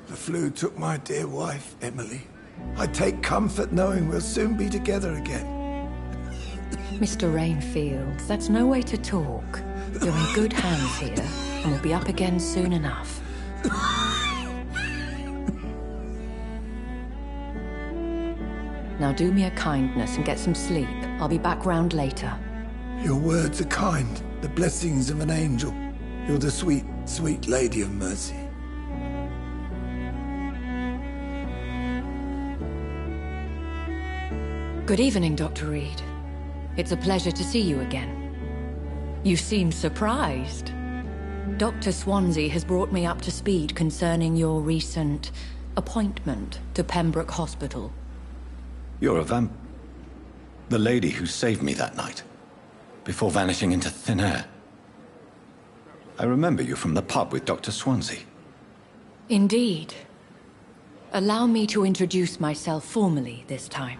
The flu took my dear wife, Emily. I take comfort knowing we'll soon be together again. Mr. Rainfield, that's no way to talk. You're in good hands here, and we'll be up again soon enough. Now do me a kindness and get some sleep. I'll be back round later. Your words are kind, the blessings of an angel. You're the sweet, sweet Lady of Mercy. Good evening, Dr. Reed. It's a pleasure to see you again. You seem surprised. Dr. Swansea has brought me up to speed concerning your recent appointment to Pembroke Hospital. You're a the lady who saved me that night, before vanishing into thin air. I remember you from the pub with Dr. Swansea. Indeed. Allow me to introduce myself formally this time.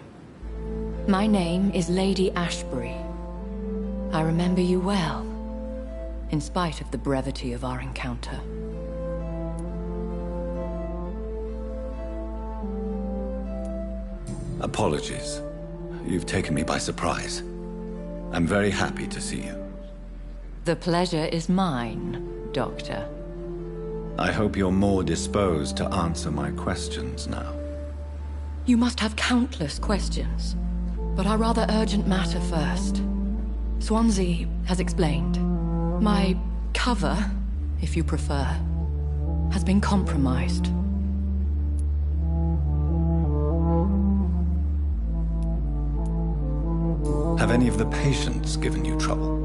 My name is Lady Ashbury. I remember you well, in spite of the brevity of our encounter. Apologies. You've taken me by surprise. I'm very happy to see you. The pleasure is mine, Doctor. I hope you're more disposed to answer my questions now. You must have countless questions, but our rather urgent matter first. Swansea has explained. My cover, if you prefer, has been compromised. Have any of the patients given you trouble?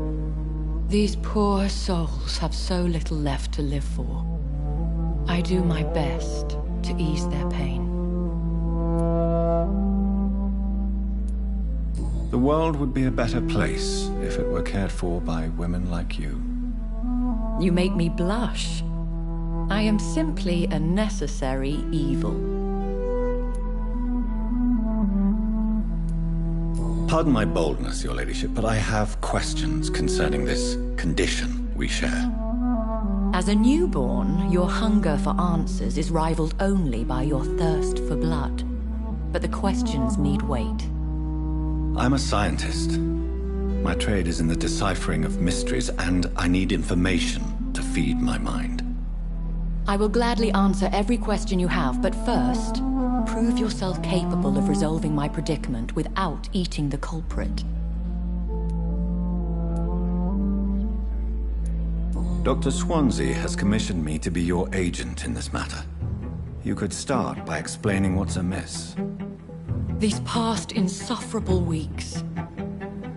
These poor souls have so little left to live for. I do my best to ease their pain. The world would be a better place if it were cared for by women like you. You make me blush. I am simply a necessary evil. Pardon my boldness, Your Ladyship, but I have questions concerning this condition we share. As a newborn, your hunger for answers is rivaled only by your thirst for blood. But the questions need wait. I'm a scientist. My trade is in the deciphering of mysteries, and I need information to feed my mind. I will gladly answer every question you have, but first, prove yourself capable of resolving my predicament without eating the culprit. Dr. Swansea has commissioned me to be your agent in this matter. You could start by explaining what's amiss. These past insufferable weeks,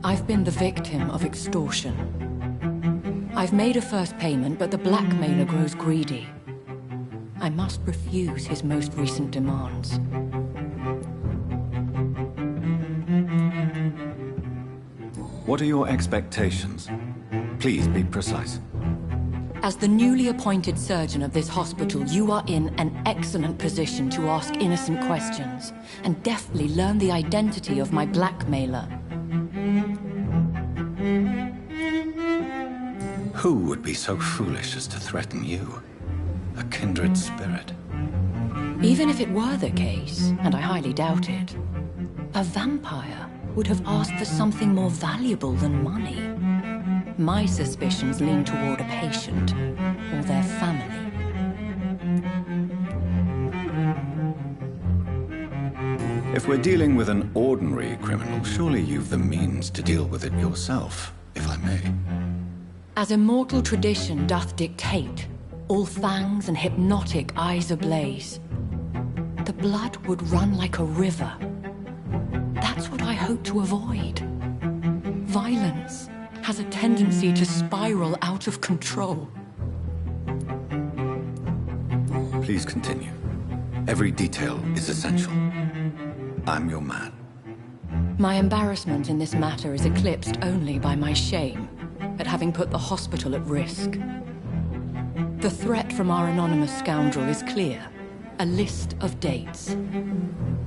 I've been the victim of extortion. I've made a first payment, but the blackmailer grows greedy. I must refuse his most recent demands. What are your expectations? Please be precise. As the newly appointed surgeon of this hospital, you are in an excellent position to ask innocent questions and deftly learn the identity of my blackmailer. Who would be so foolish as to threaten you? A kindred spirit. Even if it were the case, and I highly doubt it, a vampire would have asked for something more valuable than money. My suspicions lean toward a patient or their family. If we're dealing with an ordinary criminal, surely you've the means to deal with it yourself, if I may. As immortal tradition doth dictate, all fangs and hypnotic eyes ablaze, the blood would run like a river. That's what I hope to avoid. Violence has a tendency to spiral out of control. Please continue. Every detail is essential. I'm your man. My embarrassment in this matter is eclipsed only by my shame at having put the hospital at risk. The threat from our anonymous scoundrel is clear. A list of dates.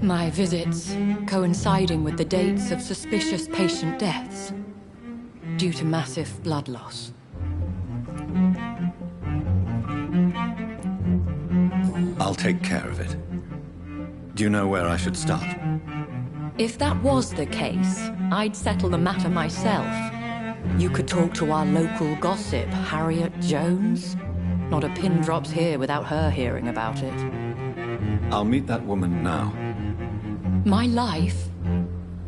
My visits coinciding with the dates of suspicious patient deaths due to massive blood loss. I'll take care of it. Do you know where I should start? If that was the case, I'd settle the matter myself. You could talk to our local gossip, Harriet Jones. Not a pin drops here without her hearing about it. I'll meet that woman now. My life,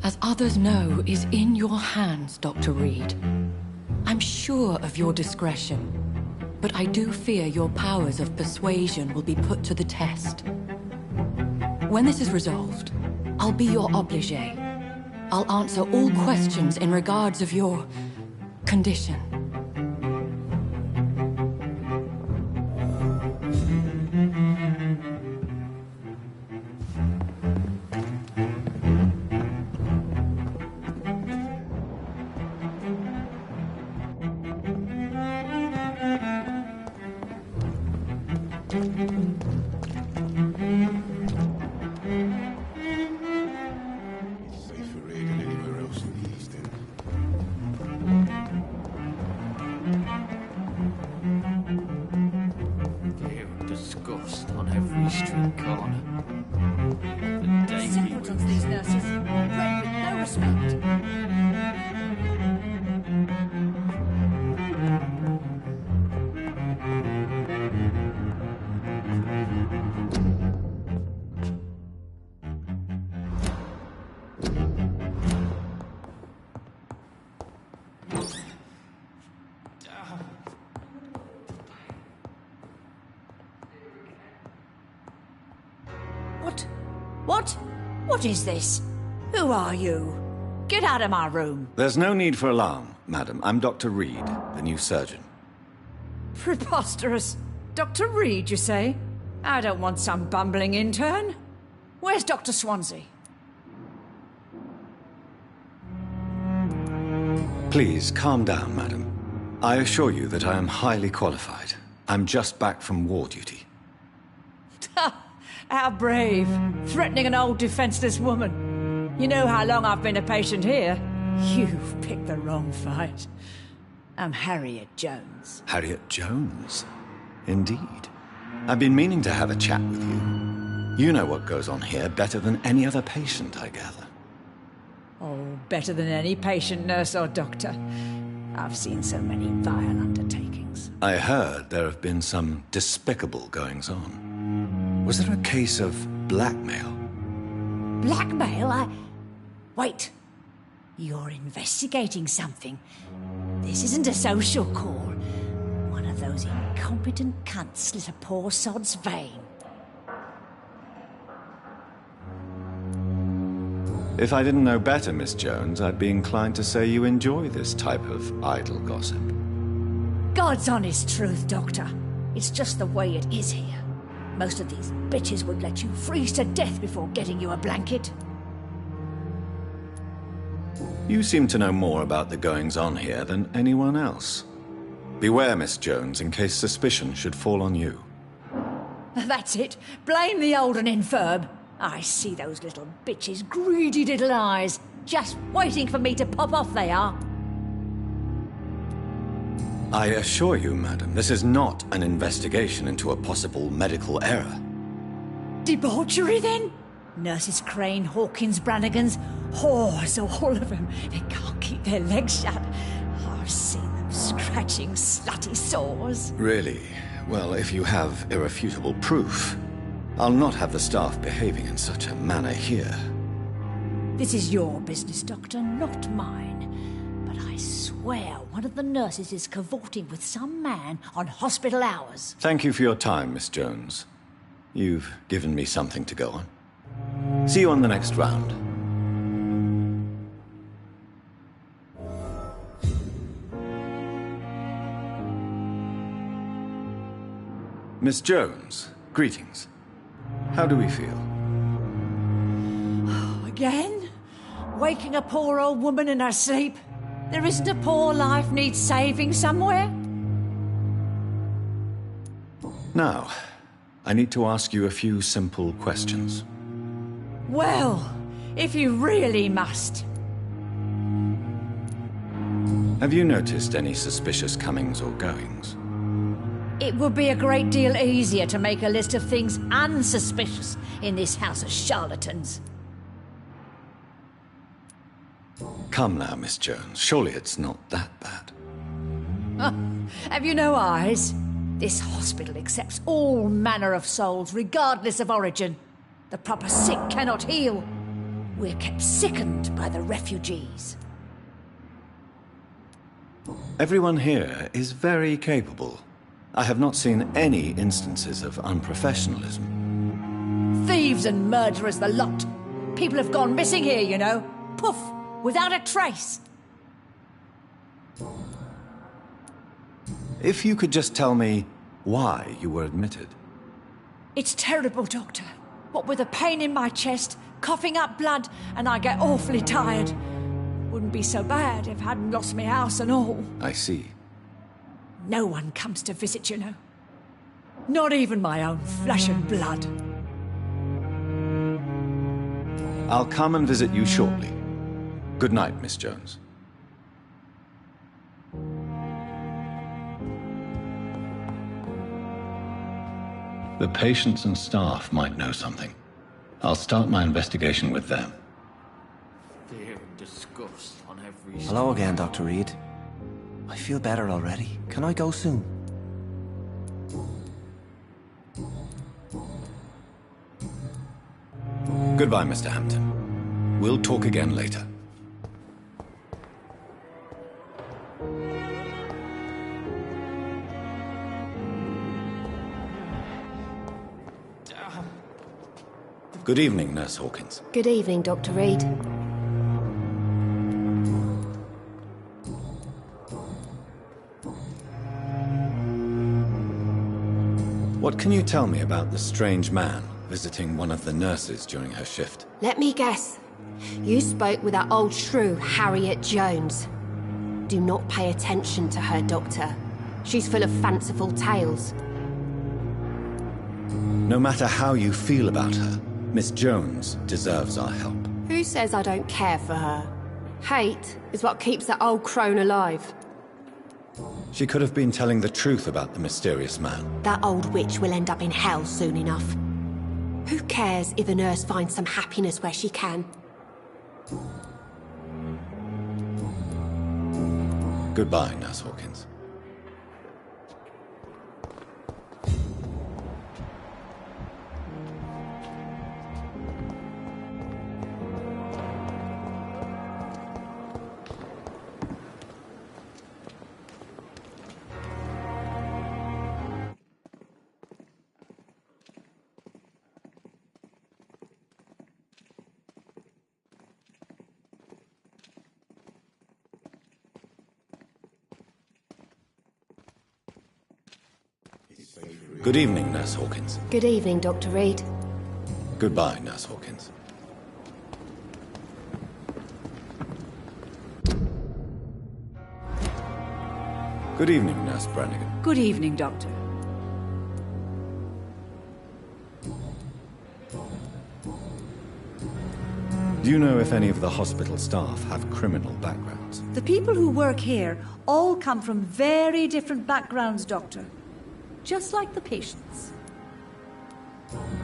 as others know, is in your hands, Dr. Reed. I'm sure of your discretion, but I do fear your powers of persuasion will be put to the test. When this is resolved, I'll be your obligé. I'll answer all questions in regards of your condition. What is this? Who are you? Get out of my room. There's no need for alarm, madam. I'm Dr. Reed, the new surgeon. Preposterous. Dr. Reed, you say? I don't want some bumbling intern. Where's Dr. Swansea? Please, calm down, madam. I assure you that I am highly qualified. I'm just back from war duty. How brave. Threatening an old defenseless woman. You know how long I've been a patient here? You've picked the wrong fight. I'm Harriet Jones. Harriet Jones? Indeed. I've been meaning to have a chat with you. You know what goes on here better than any other patient, I gather. Oh, better than any patient, nurse or doctor. I've seen so many vile undertakings. I heard there have been some despicable goings-on. Was there a case of blackmail? Blackmail? Wait. You're investigating something. This isn't a social call. One of those incompetent cunts slit a poor sod's vein. If I didn't know better, Miss Jones, I'd be inclined to say you enjoy this type of idle gossip. God's honest truth, Doctor. It's just the way it is here. Most of these bitches would let you freeze to death before getting you a blanket. You seem to know more about the goings-on here than anyone else. Beware, Miss Jones, in case suspicion should fall on you. That's it. Blame the old and infirm. I see those little bitches' greedy little eyes. Just waiting for me to pop off they are. I assure you, madam, this is not an investigation into a possible medical error. Debauchery, then? Nurses Crane, Hawkins, Brannigans, whores, all of them. They can't keep their legs shut. I've seen them scratching slutty sores. Really? Well, if you have irrefutable proof, I'll not have the staff behaving in such a manner here. This is your business, Doctor, not mine. But I swear one of the nurses is cavorting with some man on hospital hours. Thank you for your time, Miss Jones. You've given me something to go on. See you on the next round. Miss Jones, greetings. How do we feel? Again? Waking a poor old woman in her sleep? There isn't a poor life needs saving somewhere? Now, I need to ask you a few simple questions. Well, if you really must. Have you noticed any suspicious comings or goings? It would be a great deal easier to make a list of things unsuspicious in this house of charlatans. Come now, Miss Jones. Surely it's not that bad. Have you no eyes? This hospital accepts all manner of souls, regardless of origin. The proper sick cannot heal. We're kept sickened by the refugees. Everyone here is very capable. I have not seen any instances of unprofessionalism. Thieves and murderers, the lot. People have gone missing here, you know. Poof, without a trace. If you could just tell me why you were admitted. It's terrible, Doctor. What with a pain in my chest, coughing up blood, and I get awfully tired. Wouldn't be so bad if I hadn't lost my house and all. I see. No one comes to visit, you know. Not even my own flesh and blood. I'll come and visit you shortly. Good night, Miss Jones. The patients and staff might know something. I'll start my investigation with them. Fear and disgust on every side. Hello again, Dr. Reed. I feel better already. Can I go soon? Goodbye, Mr. Hampton. We'll talk again later. Good evening, Nurse Hawkins. Good evening, Dr. Reed. What can you tell me about the strange man visiting one of the nurses during her shift? Let me guess. You spoke with that old shrew, Harriet Jones. Do not pay attention to her, Doctor. She's full of fanciful tales. No matter how you feel about her, Miss Jones deserves our help. Who says I don't care for her? Hate is what keeps that old crone alive. She could have been telling the truth about the mysterious man. That old witch will end up in hell soon enough. Who cares if a nurse finds some happiness where she can? Goodbye, Nurse Hawkins. Good evening, Nurse Hawkins. Good evening, Dr. Reed. Goodbye, Nurse Hawkins. Good evening, Nurse Brannigan. Good evening, Doctor. Do you know if any of the hospital staff have criminal backgrounds? The people who work here all come from very different backgrounds, Doctor. Just like the patients.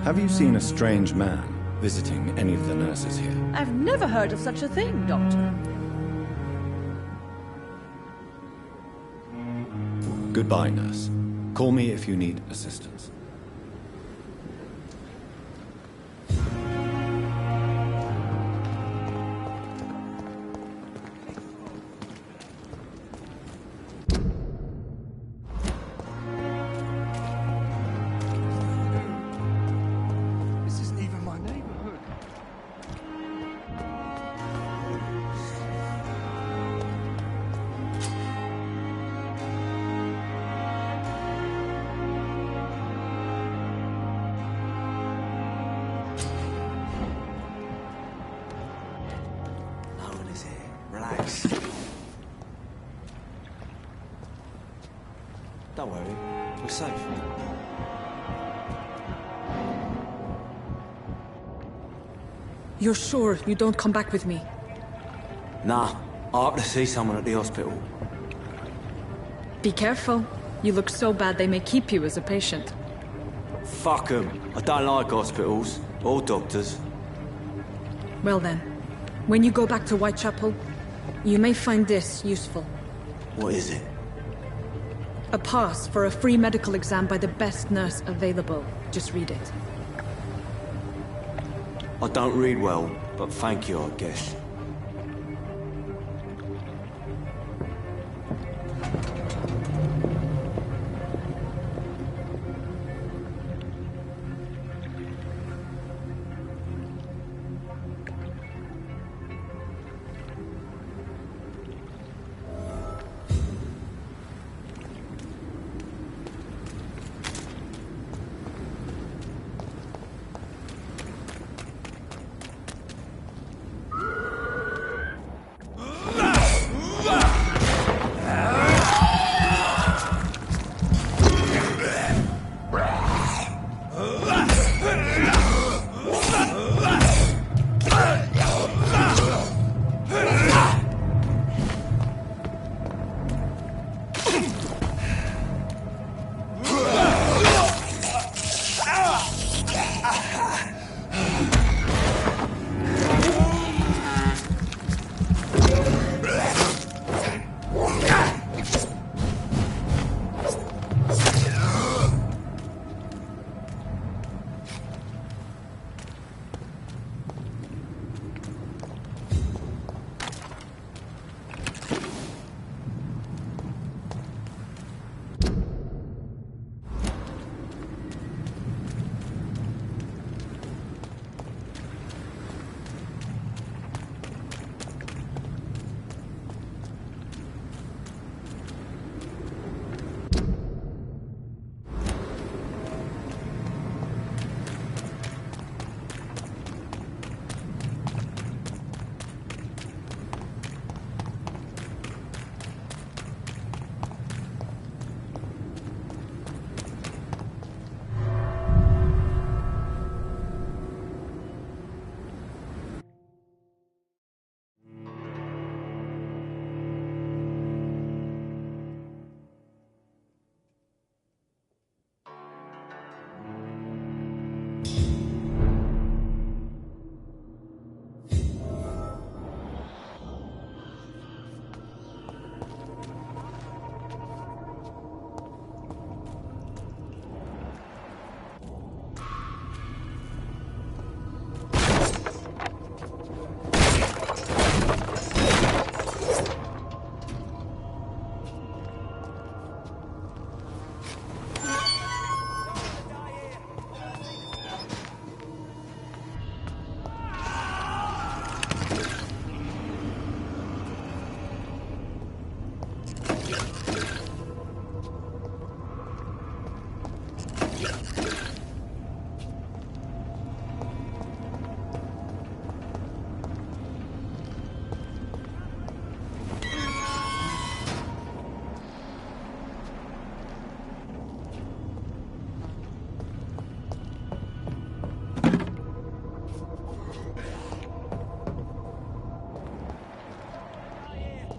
Have you seen a strange man visiting any of the nurses here? I've never heard of such a thing, Doctor. Goodbye, nurse. Call me if you need assistance. Relax. Don't worry, we're safe. You're sure you don't come back with me? Nah, I have to see someone at the hospital. Be careful. You look so bad they may keep you as a patient. Fuck 'em. I don't like hospitals, or doctors. Well then, when you go back to Whitechapel, you may find this useful. What is it? A pass for a free medical exam by the best nurse available. Just read it. I don't read well, but thank you, I guess.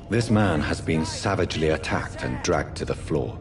This man has been savagely attacked and dragged to the floor.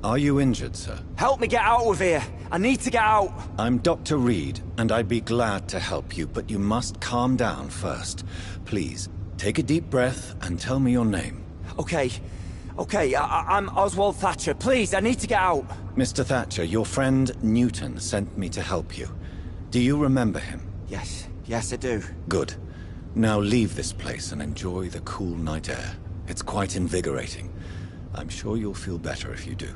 Are you injured, sir? Help me get out of here. I need to get out. I'm Dr. Reed, and I'd be glad to help you, but you must calm down first. Please, take a deep breath and tell me your name. Okay. I'm Oswald Thatcher. Please, I need to get out. Mr. Thatcher, your friend Newton sent me to help you. Do you remember him? Yes, I do. Good. Now leave this place and enjoy the cool night air. It's quite invigorating. I'm sure you'll feel better if you do.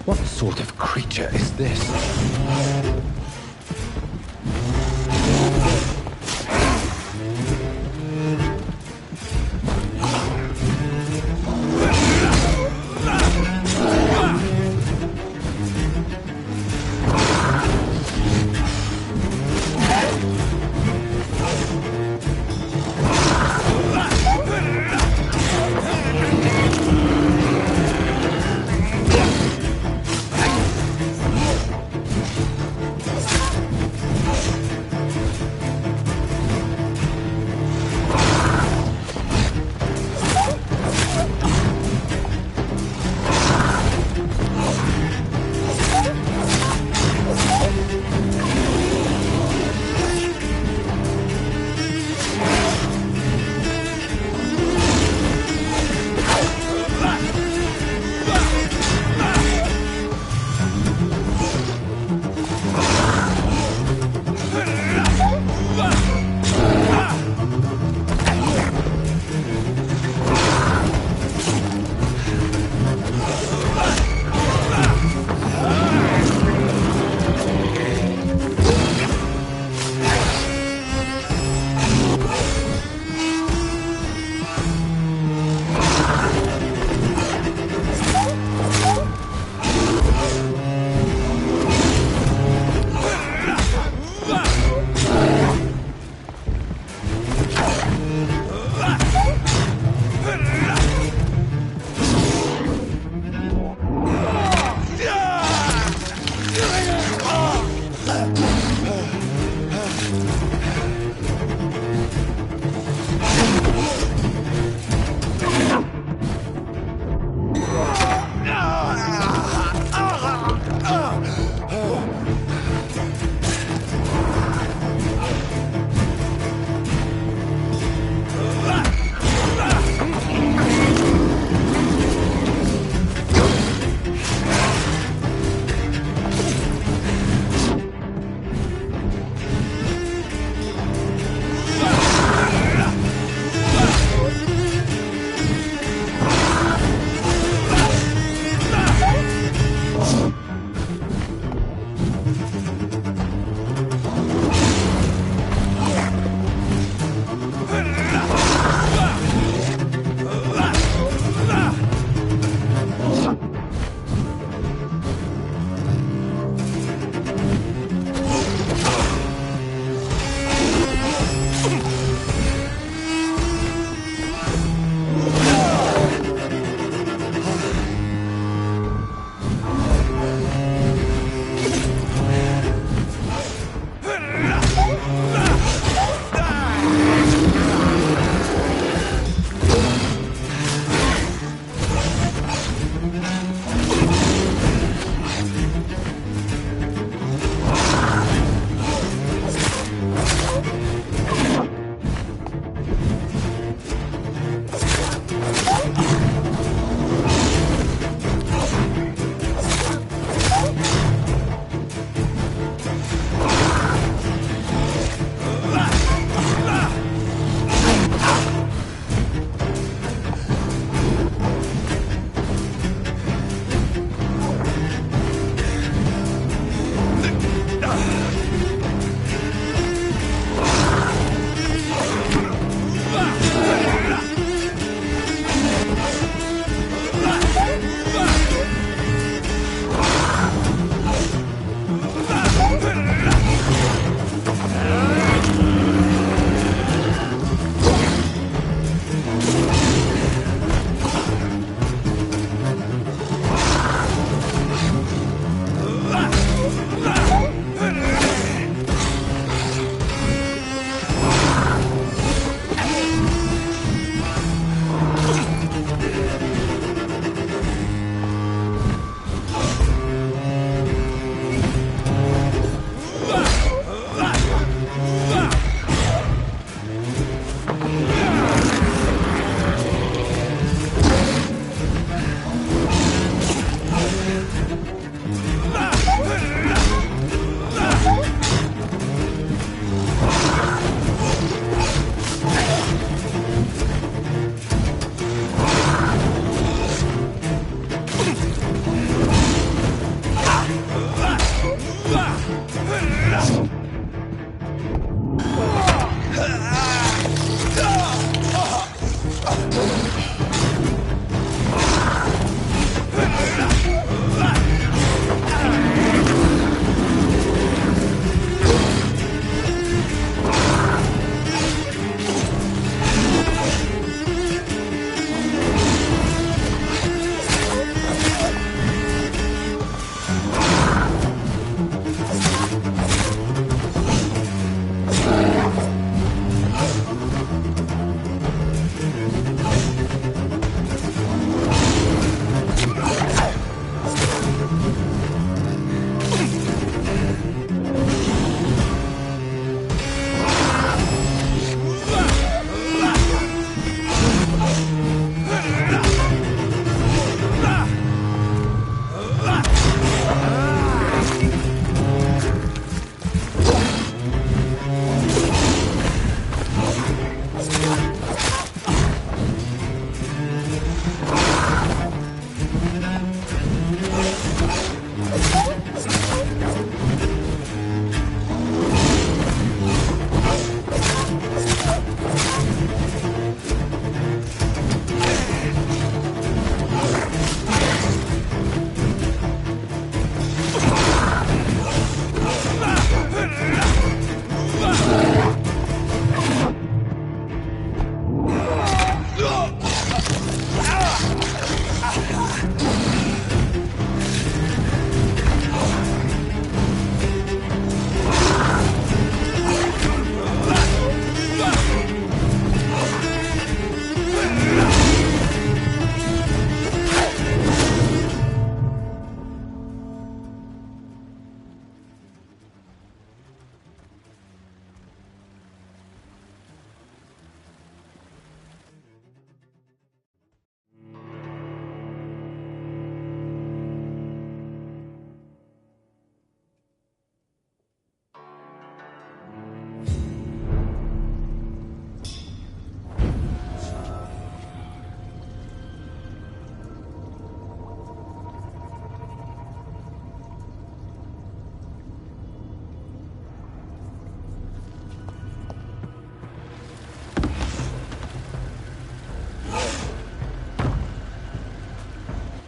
What sort of creature is this?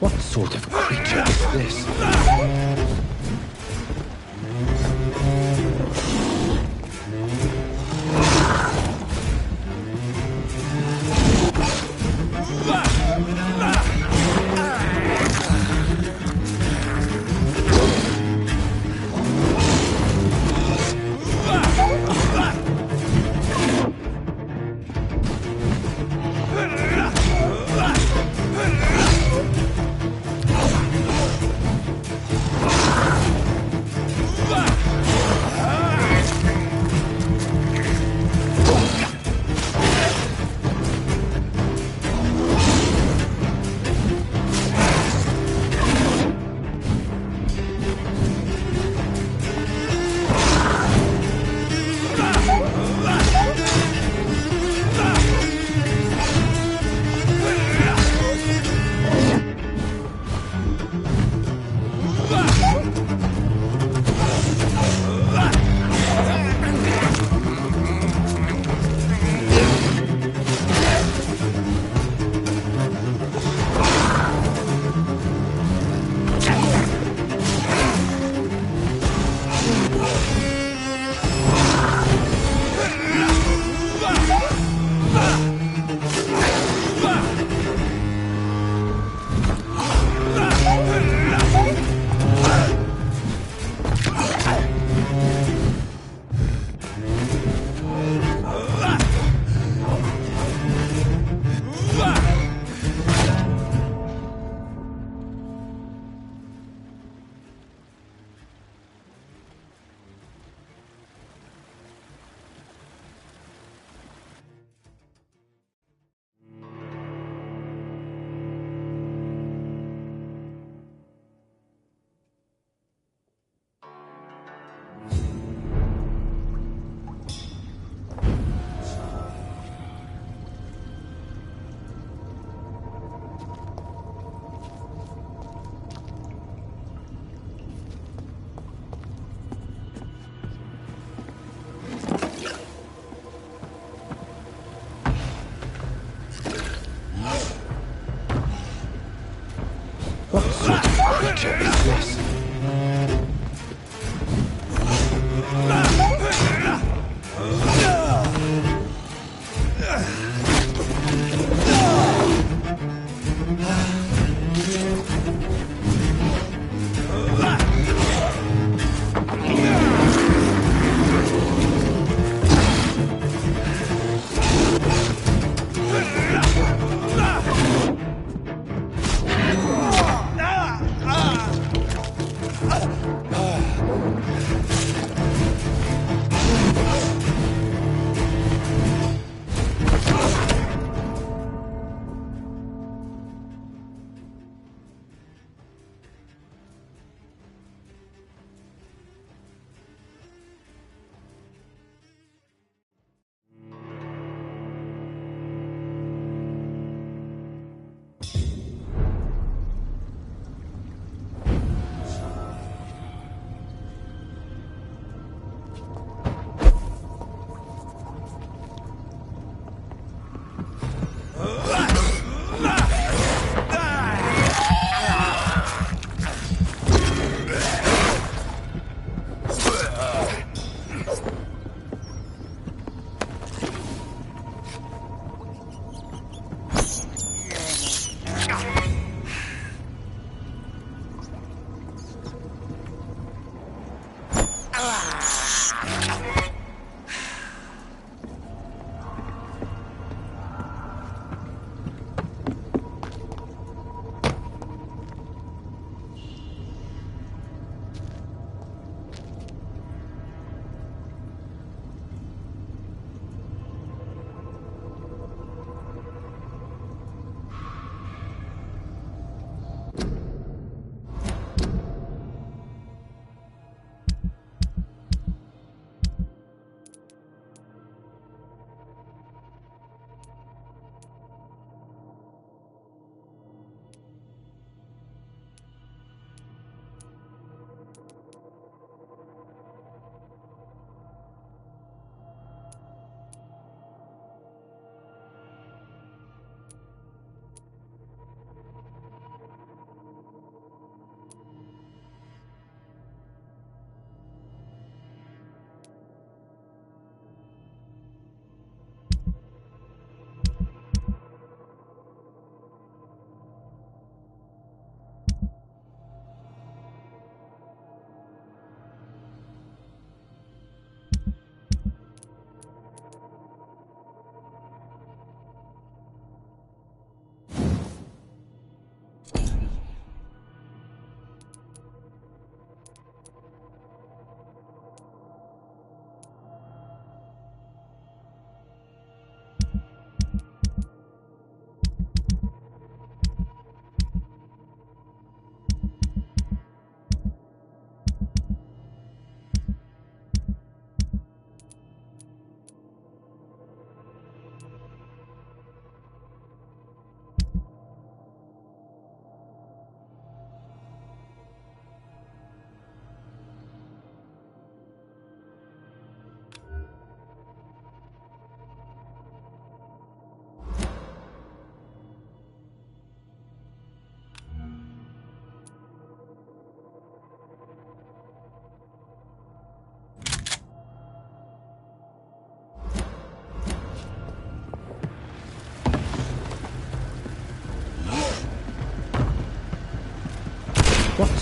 What sort of creature is this?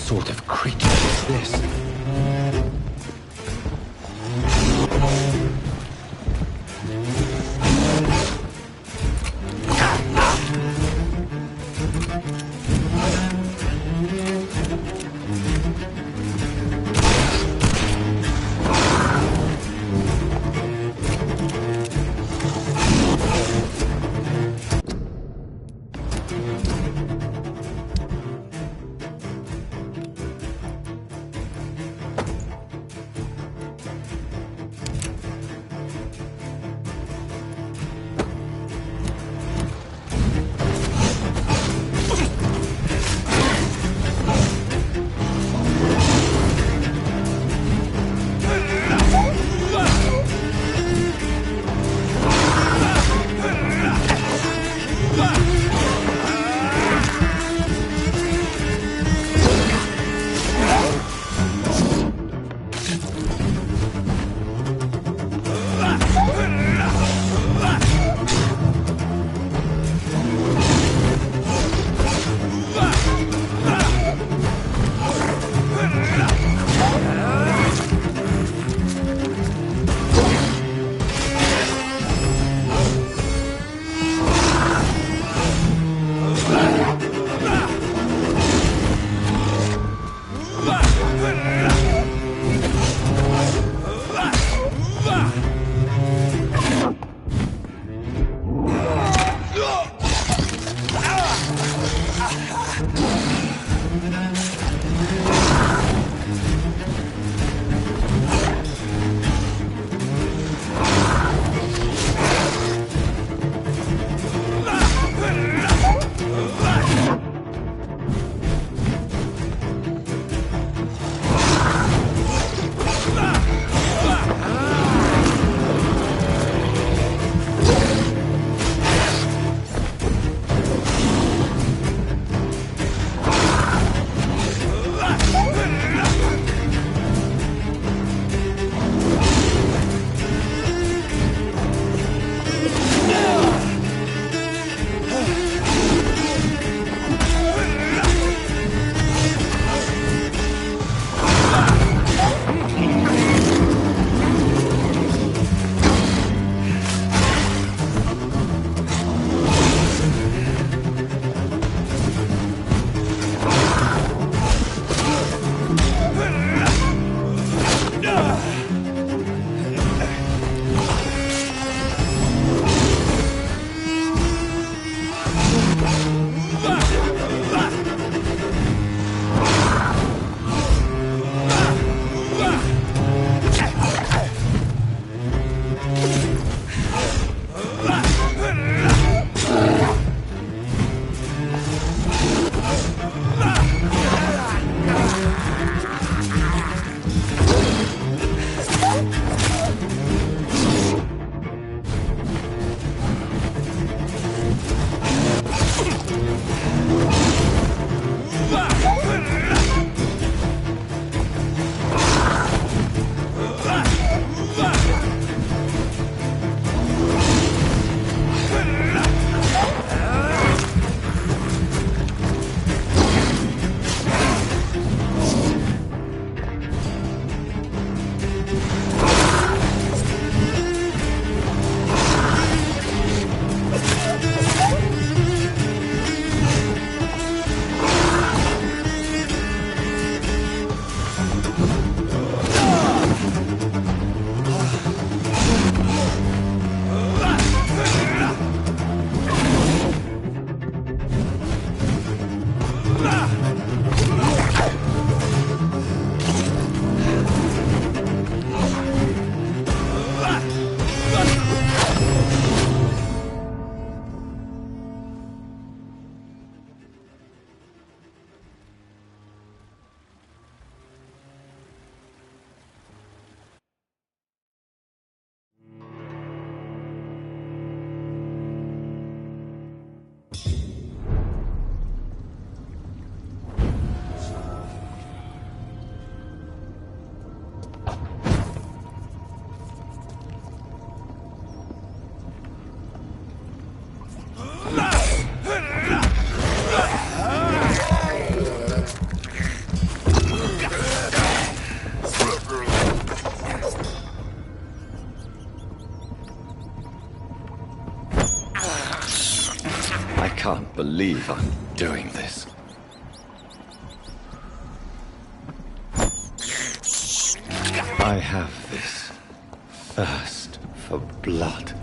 sort of creature is this? I can't believe I'm doing this. I have this thirst for blood.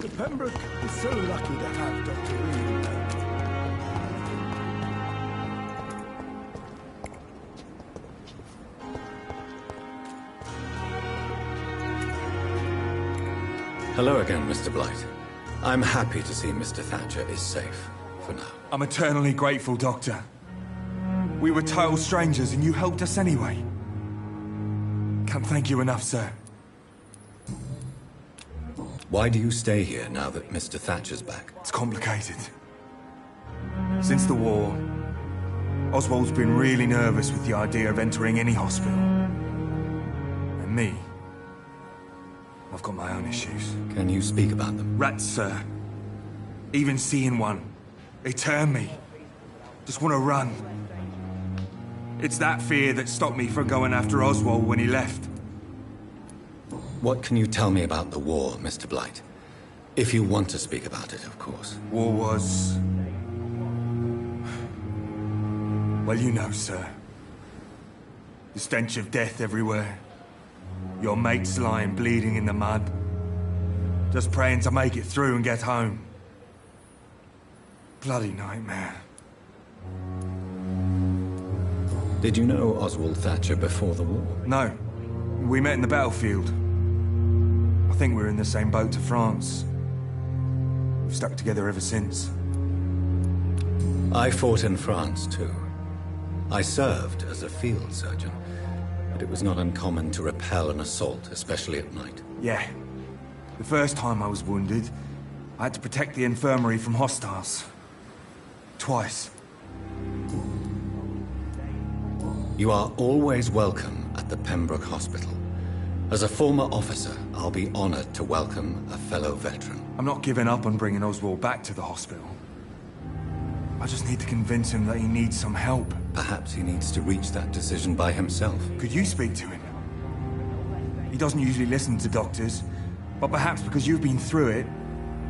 The Pembroke is so lucky to have Dr. Reed. Hello again, Mr. Blight. I'm happy to see Mr. Thatcher is safe, for now. I'm eternally grateful, Doctor. We were total strangers and you helped us anyway. Can't thank you enough, sir. Why do you stay here now that Mr. Thatcher's back? It's complicated. Since the war, Oswald's been really nervous with the idea of entering any hospital. And me, I've got my own issues. Can you speak about them? Rats, sir. Even seeing one, they turn me. Just want to run. It's that fear that stopped me from going after Oswald when he left. What can you tell me about the war, Mr. Blight? If you want to speak about it, of course. War was... well, you know, sir. The stench of death everywhere. Your mates lying bleeding in the mud. Just praying to make it through and get home. Bloody nightmare. Did you know Oswald Thatcher before the war? No. We met in the battlefield. I think we're in the same boat to France. We've stuck together ever since. I fought in France, too. I served as a field surgeon. But it was not uncommon to repel an assault, especially at night. Yeah. The first time I was wounded, I had to protect the infirmary from hostiles. Twice. You are always welcome at the Pembroke Hospital. As a former officer, I'll be honored to welcome a fellow veteran. I'm not giving up on bringing Oswald back to the hospital. I just need to convince him that he needs some help. Perhaps he needs to reach that decision by himself. Could you speak to him? He doesn't usually listen to doctors, but perhaps because you've been through it,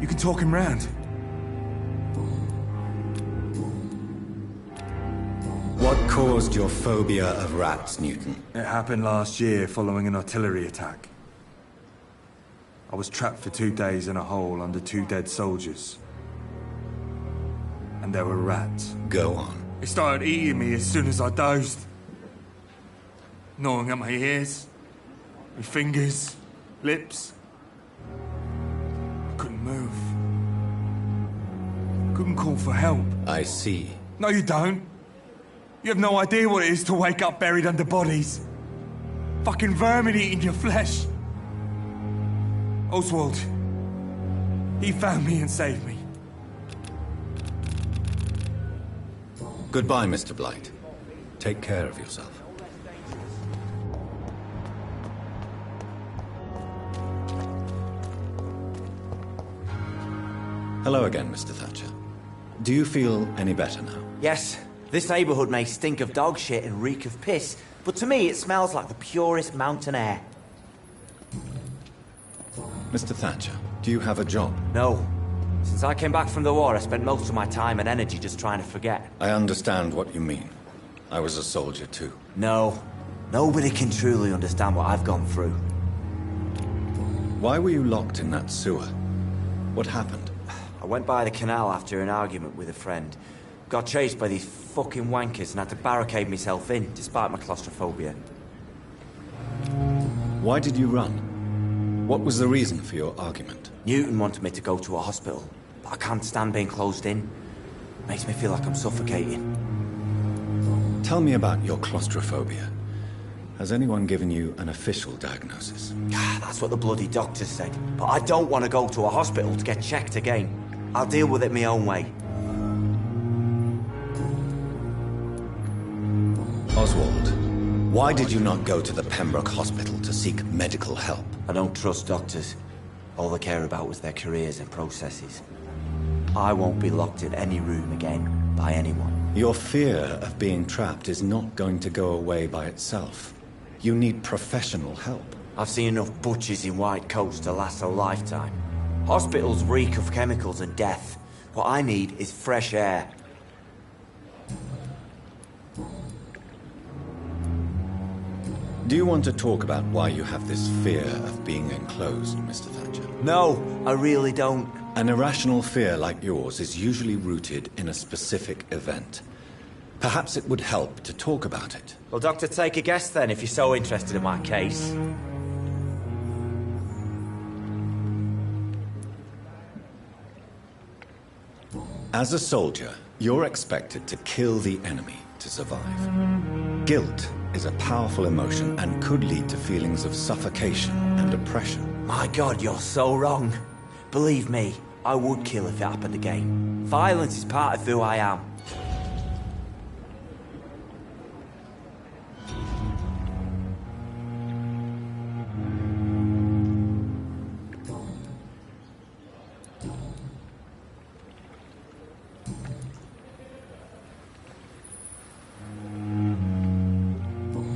you can talk him round. What caused your phobia of rats, Newton? It happened last year following an artillery attack. I was trapped for 2 days in a hole under 2 dead soldiers. And there were rats. Go on. They started eating me as soon as I dozed. Gnawing at my ears, my fingers, lips. I couldn't move. Couldn't call for help. I see. No, you don't. You have no idea what it is to wake up buried under bodies. Fucking vermin eating your flesh. Oswald. He found me and saved me. Goodbye, Mr. Blight. Take care of yourself. Hello again, Mr. Thatcher. Do you feel any better now? Yes. This neighborhood may stink of dog shit and reek of piss, but to me it smells like the purest mountain air. Mr. Thatcher, do you have a job? No. Since I came back from the war, I spent most of my time and energy just trying to forget. I understand what you mean. I was a soldier too. No. Nobody can truly understand what I've gone through. Why were you locked in that sewer? What happened? I went by the canal after an argument with a friend. Got chased by these fucking wankers and had to barricade myself in, despite my claustrophobia. Why did you run? What was the reason for your argument? Newton wanted me to go to a hospital, but I can't stand being closed in. Makes me feel like I'm suffocating. Tell me about your claustrophobia. Has anyone given you an official diagnosis? That's what the bloody doctor said. But I don't want to go to a hospital to get checked again. I'll deal with it my own way. Oswald, why did you not go to the Pembroke Hospital to seek medical help? I don't trust doctors. All they care about was their careers and processes. I won't be locked in any room again by anyone. Your fear of being trapped is not going to go away by itself. You need professional help. I've seen enough butchers in white coats to last a lifetime. Hospitals reek of chemicals and death. What I need is fresh air. Do you want to talk about why you have this fear of being enclosed, Mr. Thatcher? No, I really don't. An irrational fear like yours is usually rooted in a specific event. Perhaps it would help to talk about it. Well, Doctor, take a guess then, if you're so interested in my case. As a soldier, you're expected to kill the enemy to survive. Guilt is a powerful emotion and could lead to feelings of suffocation and oppression. My God, you're so wrong. Believe me, I would kill if it happened again. Violence is part of who I am.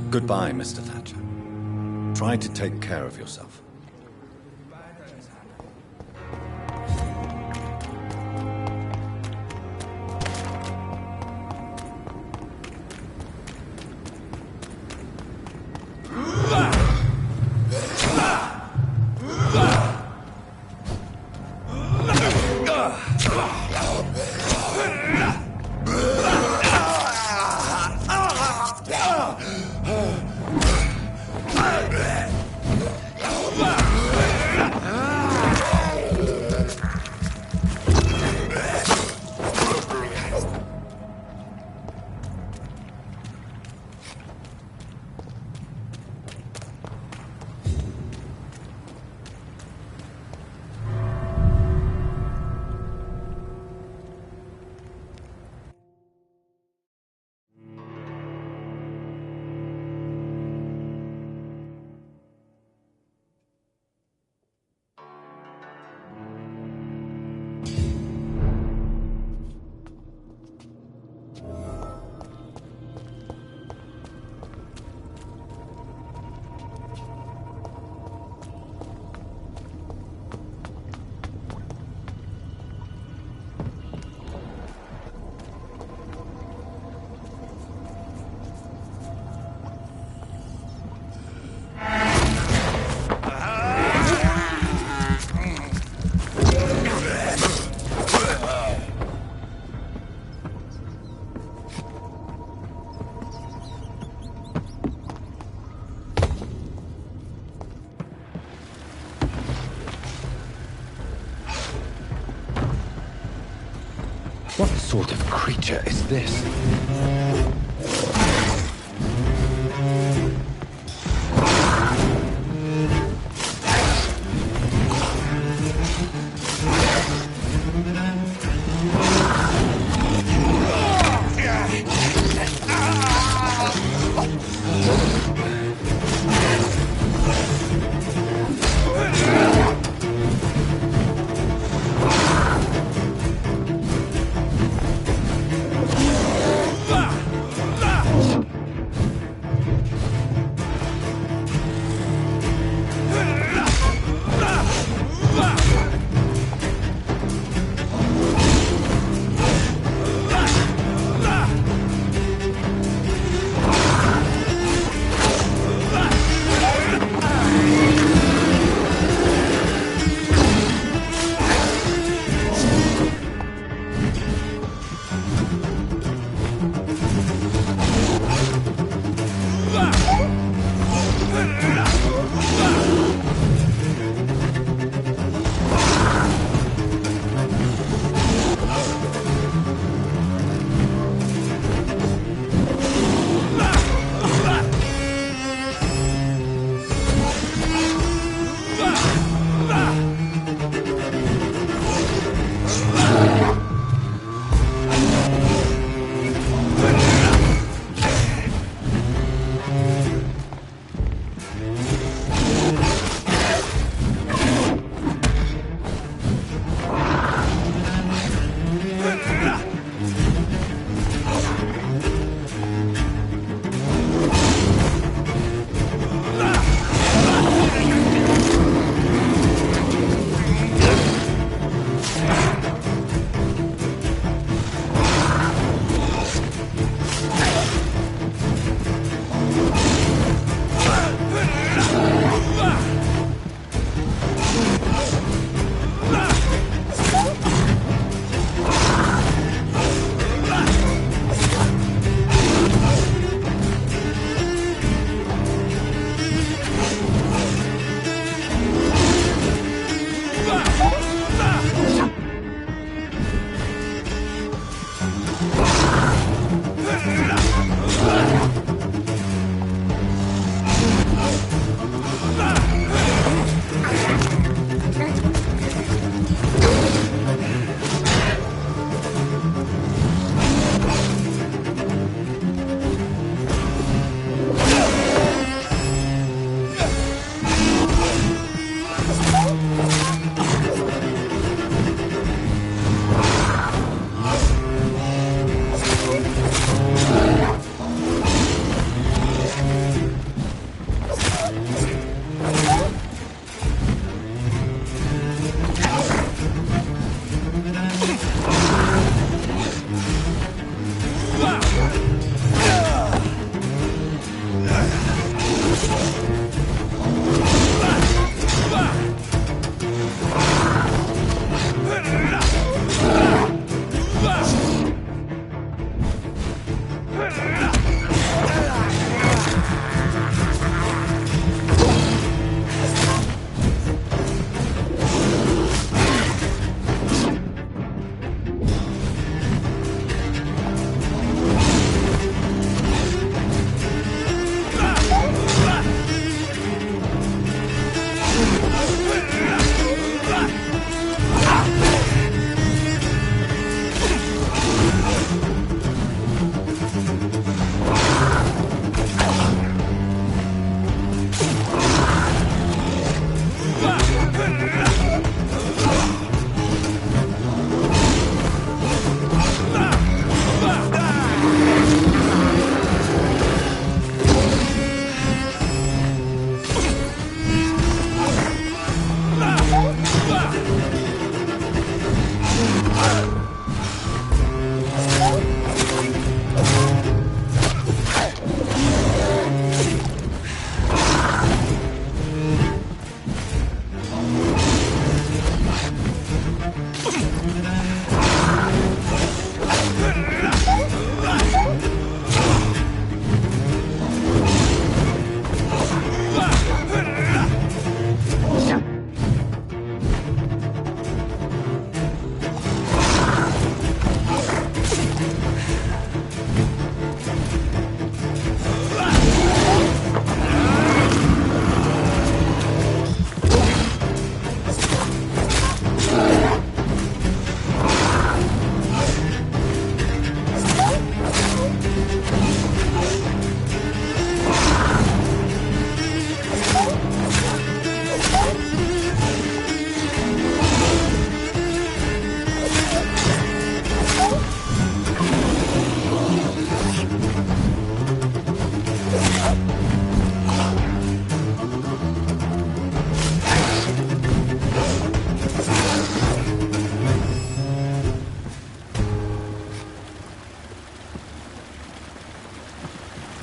Goodbye, Mr. Thatcher. Try to take care of yourself. What sort of creature is this?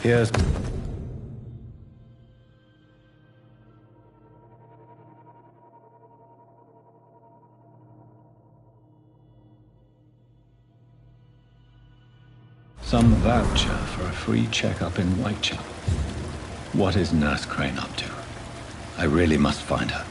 Here's... some voucher for a free checkup in Whitechapel. What is Nurse Crane up to? I really must find her.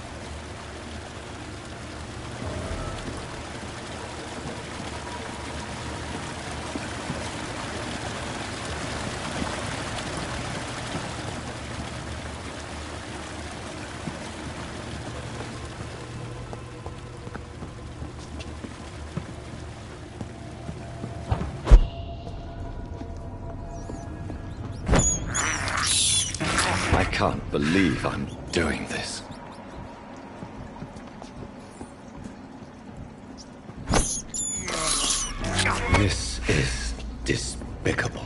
I can't believe I'm doing this. This is despicable.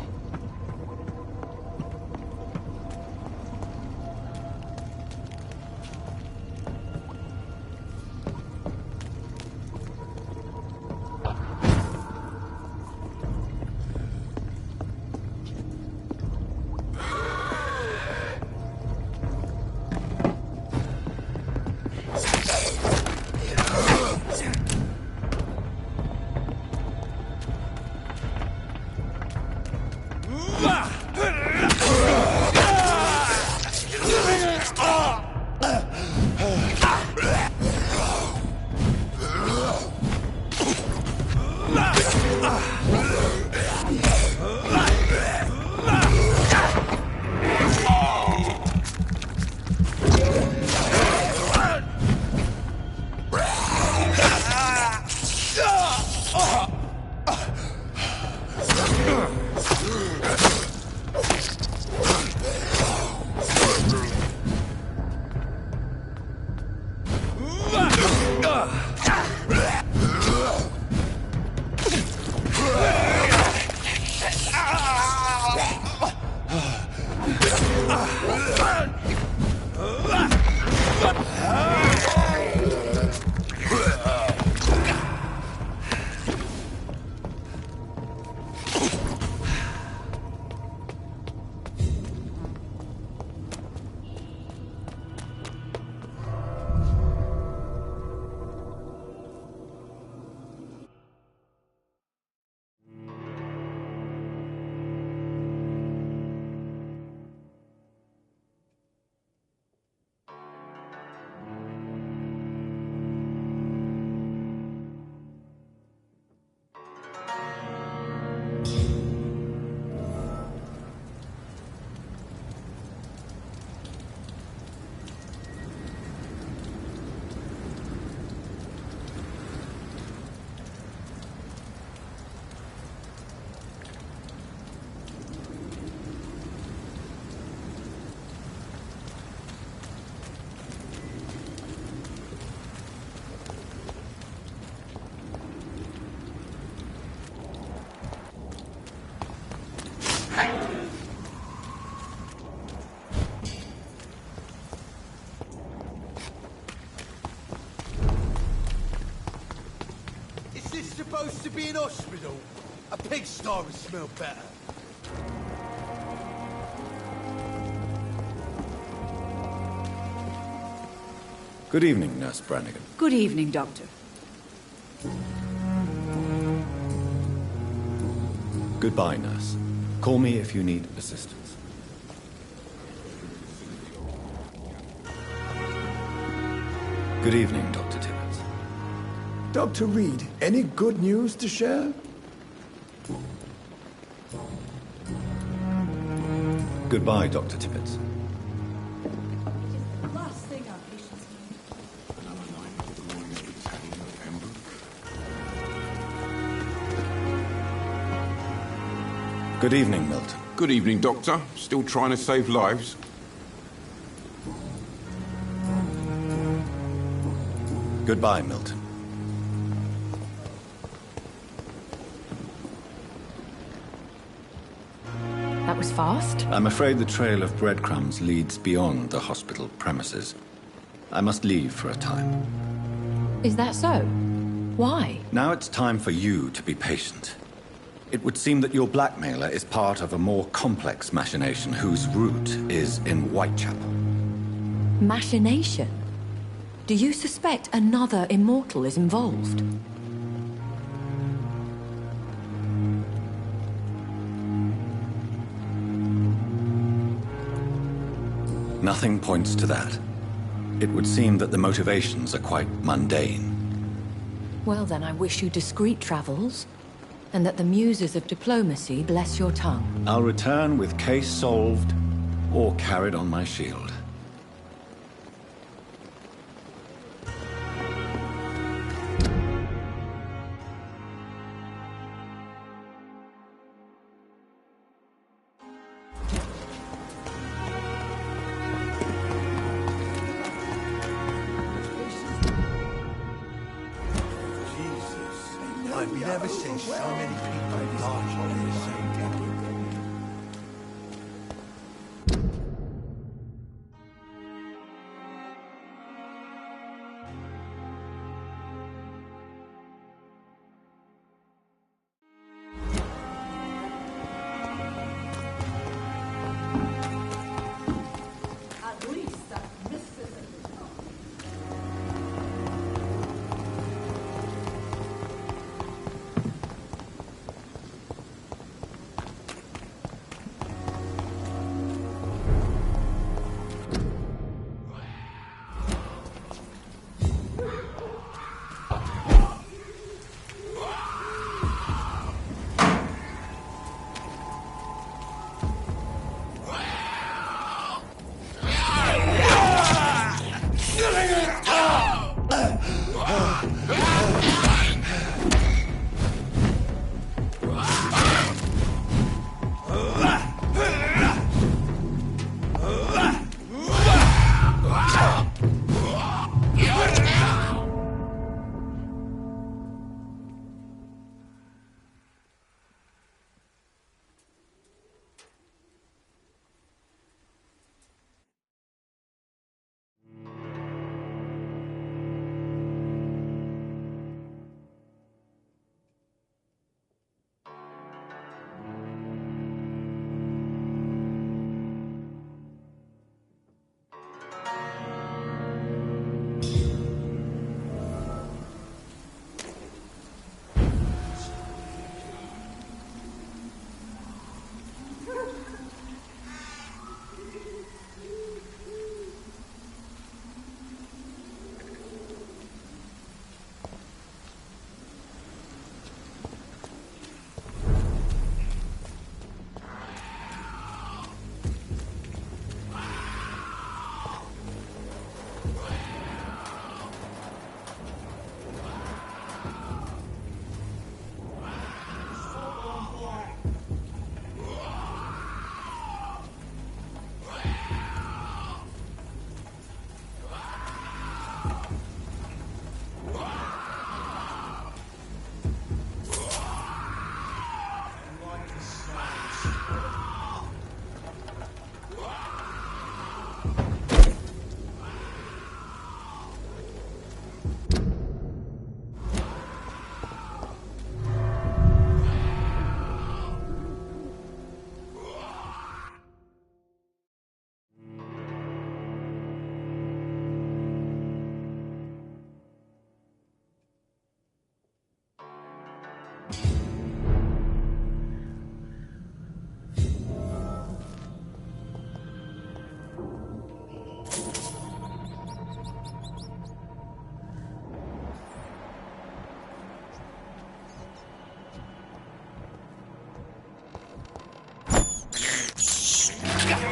Supposed to be an hospital? A pigsty would smell better. Good evening, Nurse Brannigan. Good evening, Doctor. Goodbye, Nurse. Call me if you need assistance. Good evening, Dr. Tibbets. Dr. Reed, any good news to share? Goodbye, Dr. Tibbets. Last thing our patients need. Good evening, Milton. Good evening, Doctor. Still trying to save lives? Goodbye, Milton. That was fast. I'm afraid the trail of breadcrumbs leads beyond the hospital premises. I must leave for a time. Is that so? Why? Now it's time for you to be patient. It would seem that your blackmailer is part of a more complex machination whose root is in Whitechapel. Machination? Do you suspect another immortal is involved? Nothing points to that. It would seem that the motivations are quite mundane. Well, then I wish you discreet travels, and that the muses of diplomacy bless your tongue. I'll return with case solved, or carried on my shield. I've never seen so many people large on the same day.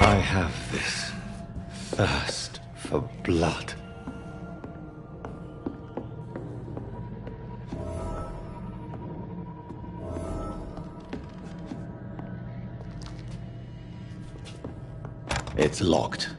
I have this thirst for blood. It's locked.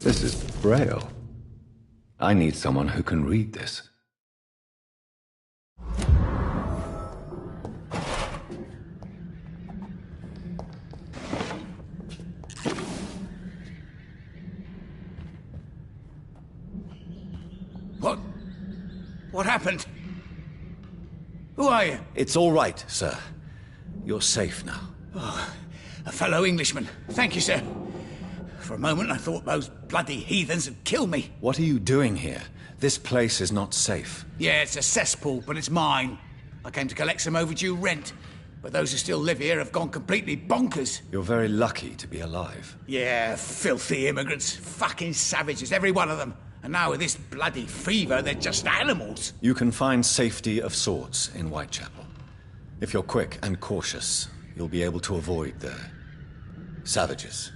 This is Braille. I need someone who can read this. What happened? Who are you? It's all right, sir. You're safe now. Oh, a fellow Englishman. Thank you, sir. For a moment I thought those bloody heathens had killed me. What are you doing here? This place is not safe. Yeah, it's a cesspool, but it's mine. I came to collect some overdue rent, but those who still live here have gone completely bonkers. You're very lucky to be alive. Yeah, filthy immigrants. Fucking savages, every one of them. And now with this bloody fever, they're just animals. You can find safety of sorts in Whitechapel. If you're quick and cautious, you'll be able to avoid the savages.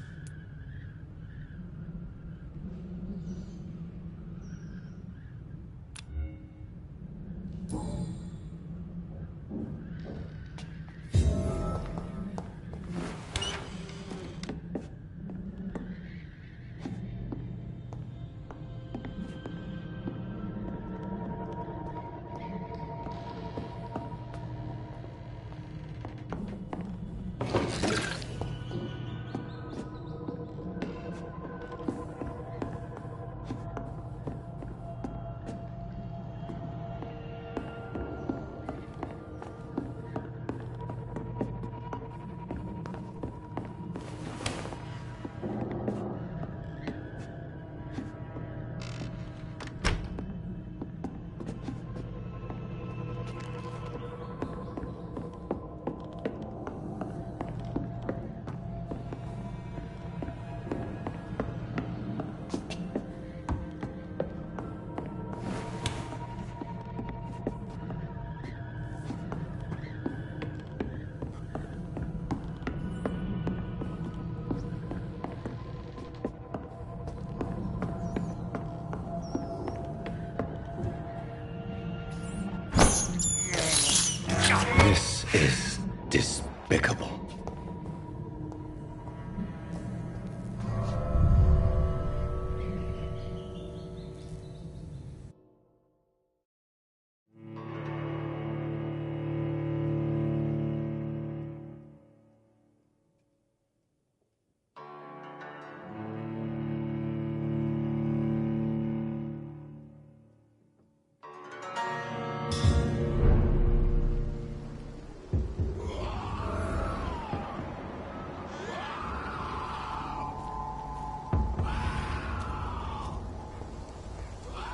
This is despicable.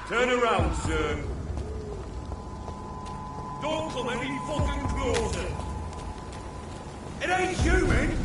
Turn around, sir. Don't come any fucking closer. It ain't human.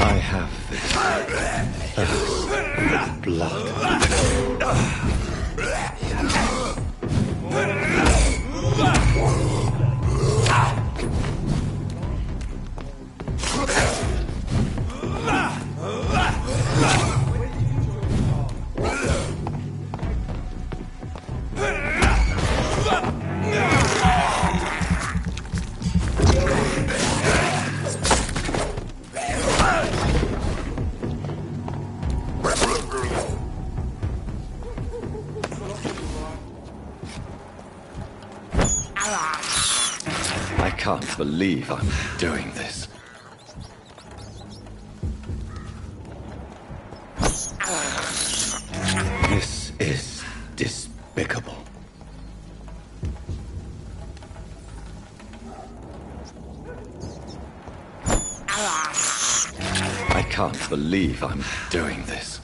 I have this thirst for blood. I can't believe I'm doing this. This is despicable. I can't believe I'm doing this.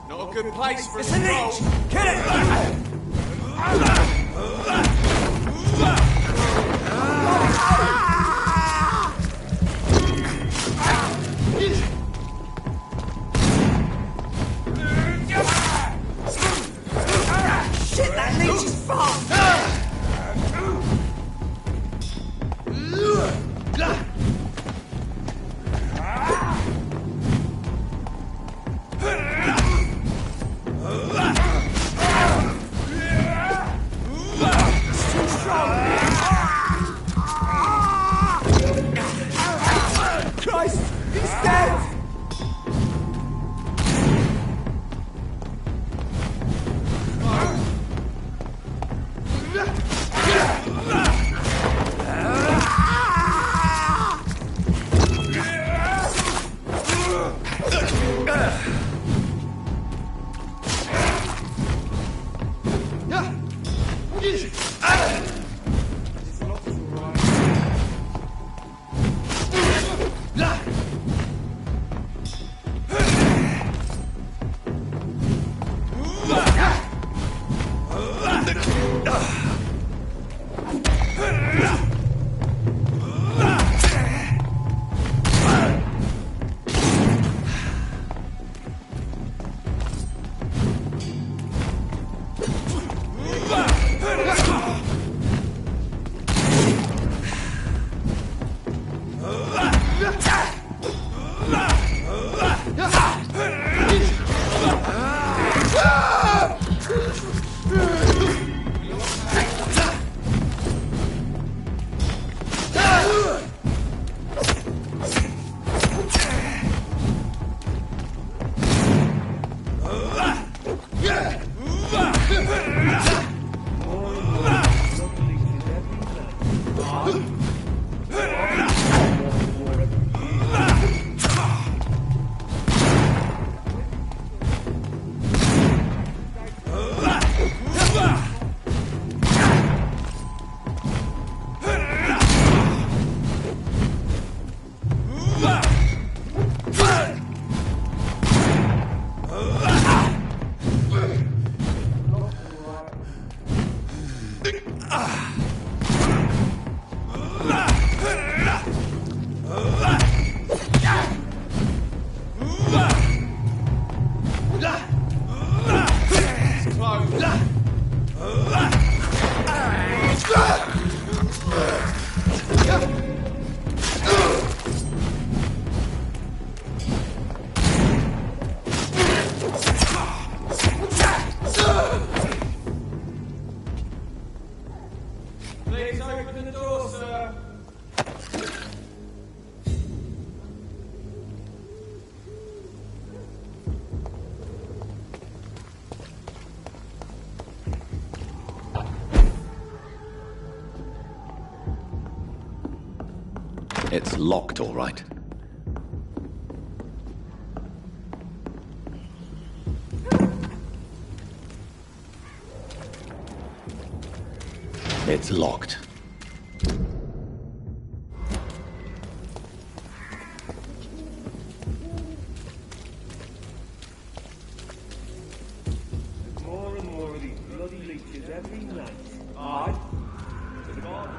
Not a good place for It's a leech! Kill it! Shit, that leech is fast! Christ! He's dead! Please open the door, sir. It's locked, all right. It's locked. More and more of these bloody leeches every night. Aye. To God.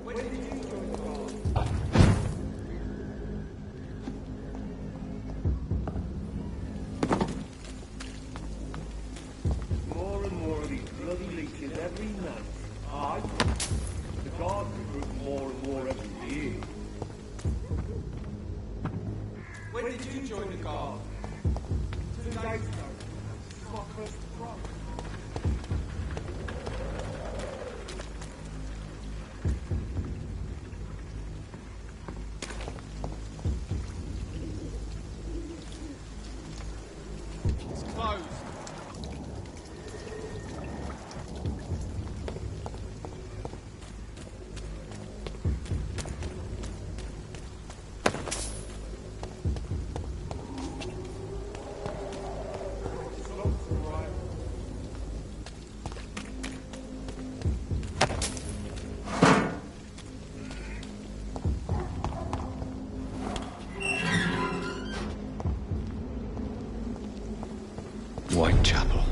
When did you join the bar? More and more of these bloody leeches every night. Aye. The guard recruit more and more every year. When did you join the guard? 2 days ago. This is my first patrol. It's closed. Whitechapel.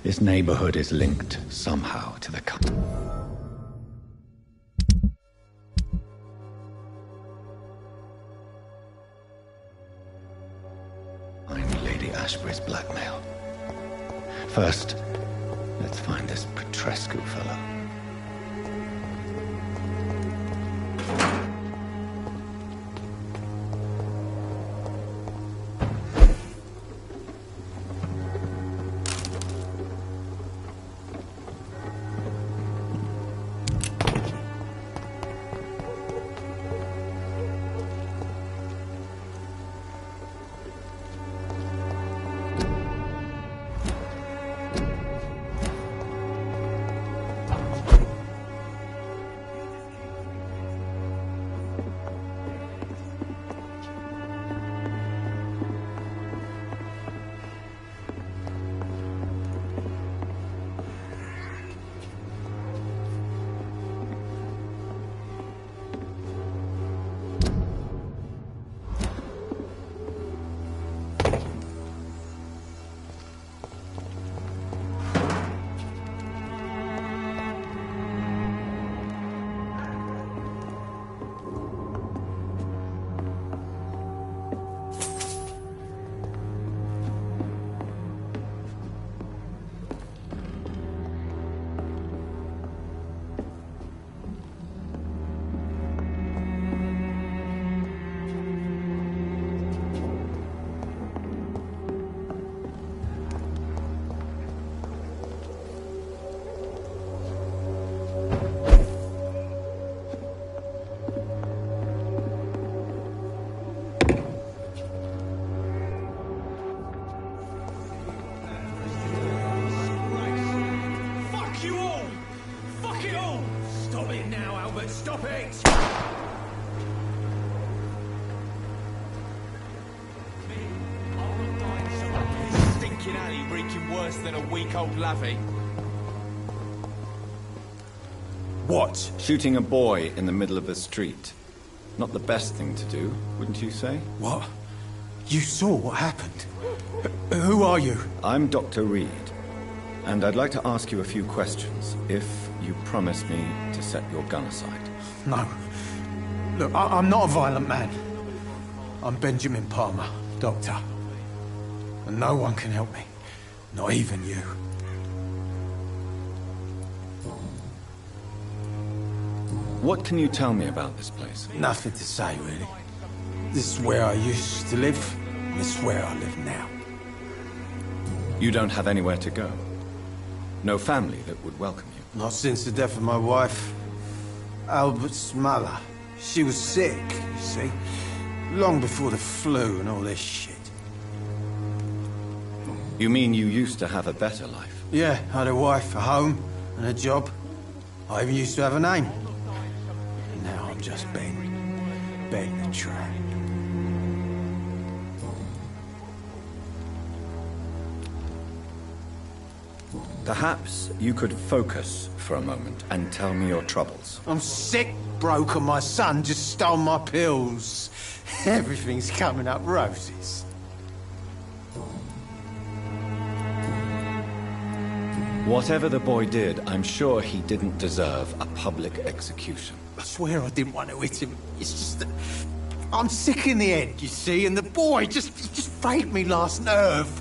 This neighborhood is linked somehow to the Lady Ashbury's blackmail. First, let's find this Petrescu fellow. Stop it! Stinking alley reeking worse than a week-old lavvy. What? Shooting a boy in the middle of the street. Not the best thing to do, wouldn't you say? What? You saw what happened? Who are you? I'm Dr. Reed, and I'd like to ask you a few questions, if you promise me to set your gun aside. No. Look, I'm not a violent man. I'm Benjamin Palmer, doctor. And no one can help me. Not even you. What can you tell me about this place? Nothing to say, really. This is where I used to live, and this is where I live now. You don't have anywhere to go? No family that would welcome you? Not since the death of my wife, Albert's mother. She was sick, you see. Long before the flu and all this shit. You mean you used to have a better life? Yeah, I had a wife, a home, and a job. I even used to have a name. Now I'm just Ben. Ben the Tramp. Perhaps you could focus for a moment and tell me your troubles. I'm sick, broke, and my son just stole my pills. Everything's coming up roses. Whatever the boy did, I'm sure he didn't deserve a public execution. I swear I didn't want to hit him. It's just that I'm sick in the head, you see, and the boy just frayed me last nerve.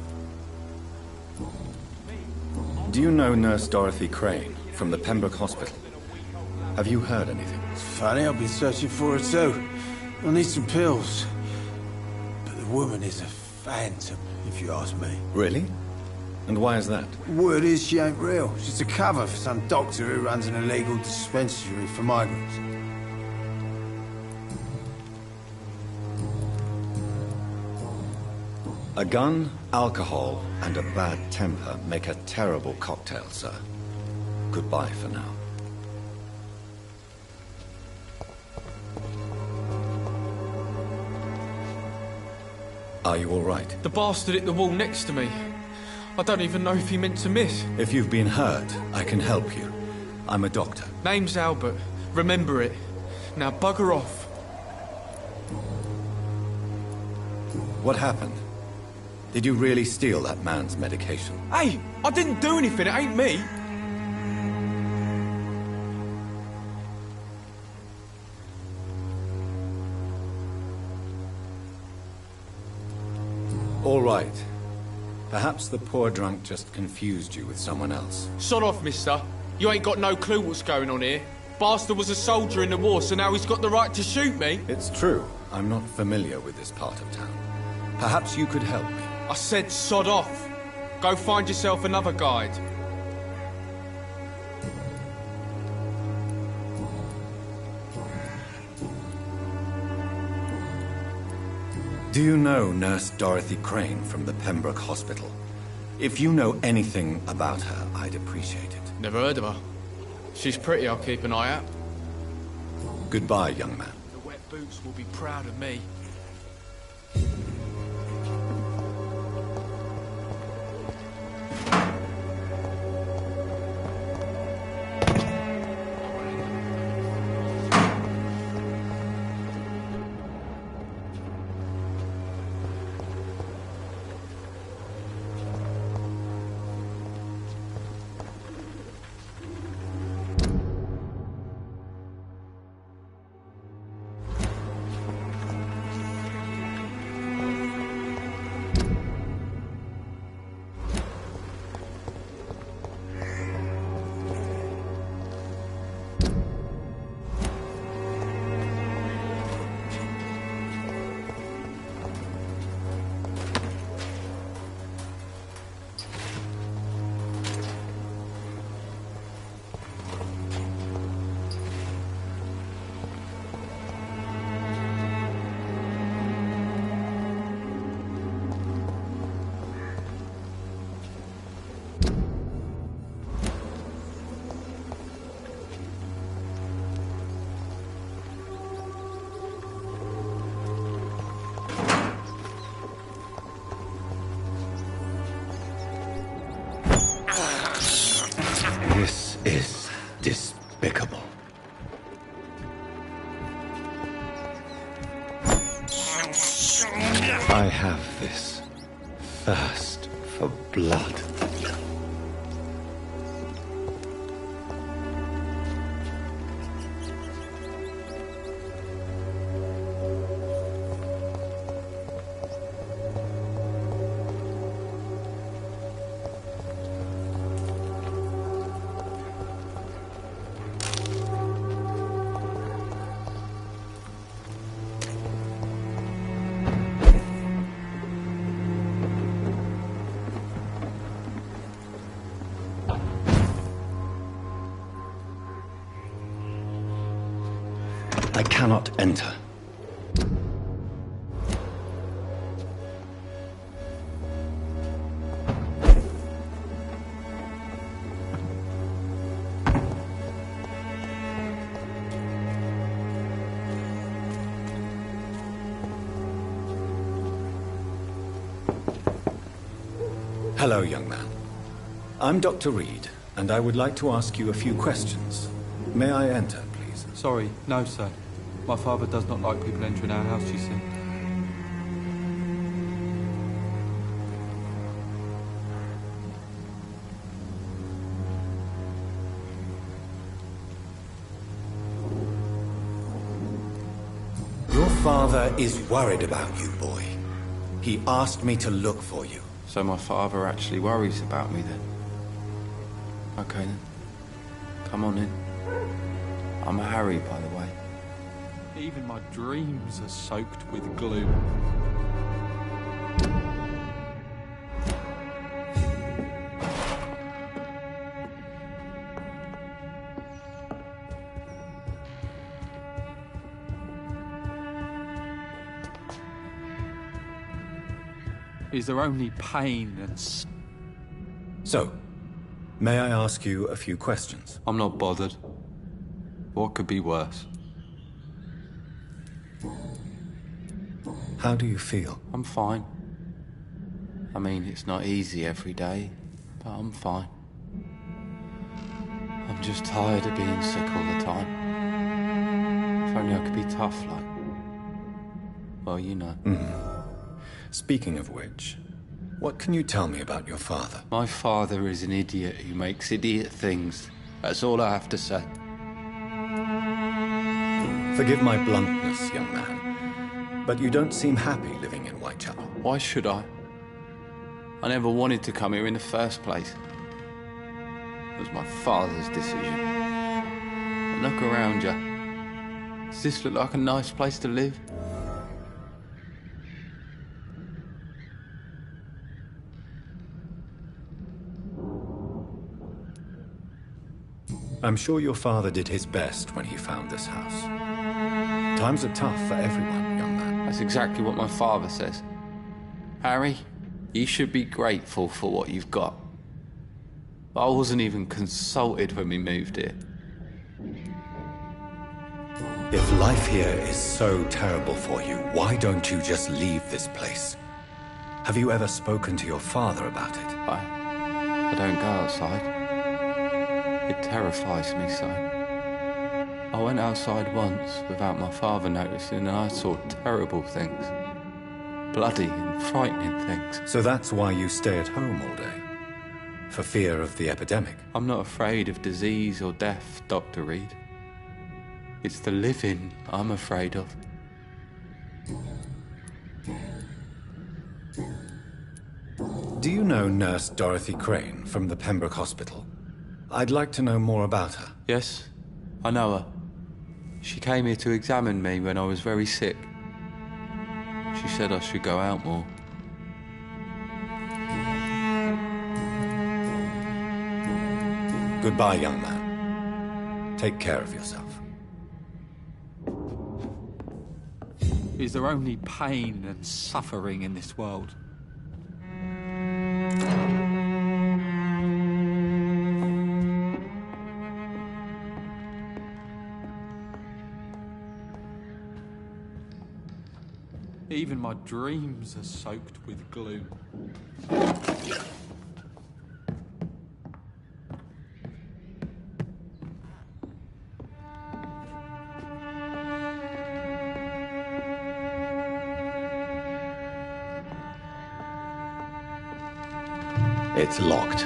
Do you know Nurse Dorothy Crane from the Pembroke Hospital? Have you heard anything? It's funny, I've been searching for her too. I need some pills. But the woman is a phantom, if you ask me. Really? And why is that? Word is she ain't real. She's a cover for some doctor who runs an illegal dispensary for migrants. A gun, alcohol, and a bad temper make a terrible cocktail, sir. Goodbye for now. Are you all right? The bastard hit the wall next to me. I don't even know if he meant to miss. If you've been hurt, I can help you. I'm a doctor. Name's Albert. Remember it. Now bugger off. What happened? Did you really steal that man's medication? Hey, I didn't do anything. It ain't me. All right. Perhaps the poor drunk just confused you with someone else. Sod off, mister. You ain't got no clue what's going on here. Bastard was a soldier in the war, so now he's got the right to shoot me. It's true. I'm not familiar with this part of town. Perhaps you could help me. I said sod off. Go find yourself another guide. Do you know Nurse Dorothy Crane from the Pembroke Hospital? If you know anything about her, I'd appreciate it. Never heard of her. She's pretty, I'll keep an eye out. Goodbye, young man. The wet boots will be proud of me. This is despicable. I have this thirst for blood. I cannot enter. Hello, young man. I'm Dr. Reed, and I would like to ask you a few questions. May I enter, please? Sorry, no, sir. My father does not like people entering our house, you see. Your father is worried about you, boy. He asked me to look for you. So my father actually worries about me then? Okay then. Come on in. I'm Harry, by the way. Even my dreams are soaked with gloom. Is there only pain and... So, may I ask you a few questions? I'm not bothered. What could be worse? How do you feel? I'm fine. I mean, it's not easy every day, but I'm fine. I'm just tired of being sick all the time. If only I could be tough, like... Well, you know. Speaking of which, what can you tell me about your father? My father is an idiot who makes idiot things. That's all I have to say. Forgive my bluntness, young man, but you don't seem happy living in Whitechapel. Why should I? I never wanted to come here in the first place. It was my father's decision. But look around you. Does this look like a nice place to live? I'm sure your father did his best when he found this house. Times are tough for everyone, young man. That's exactly what my father says. Harry, you should be grateful for what you've got. I wasn't even consulted when we moved here. If life here is so terrible for you, why don't you just leave this place? Have you ever spoken to your father about it? I don't go outside. It terrifies me so. I went outside once without my father noticing and I saw terrible things. Bloody and frightening things. So that's why you stay at home all day? For fear of the epidemic? I'm not afraid of disease or death, Dr. Reed. It's the living I'm afraid of. Do you know Nurse Dorothy Crane from the Pembroke Hospital? I'd like to know more about her. Yes, I know her. She came here to examine me when I was very sick. She said I should go out more. Goodbye, young man. Take care of yourself. Is there only pain and suffering in this world? Even my dreams are soaked with gloom. It's locked.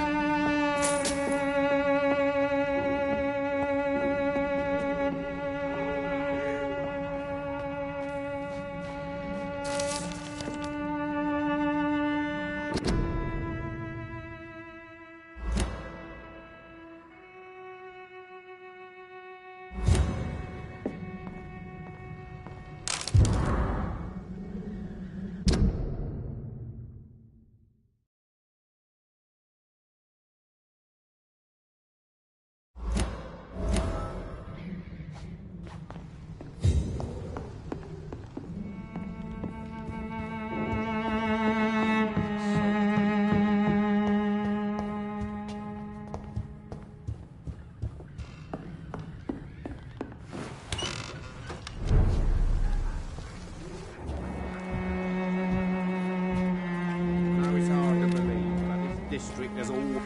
district as all...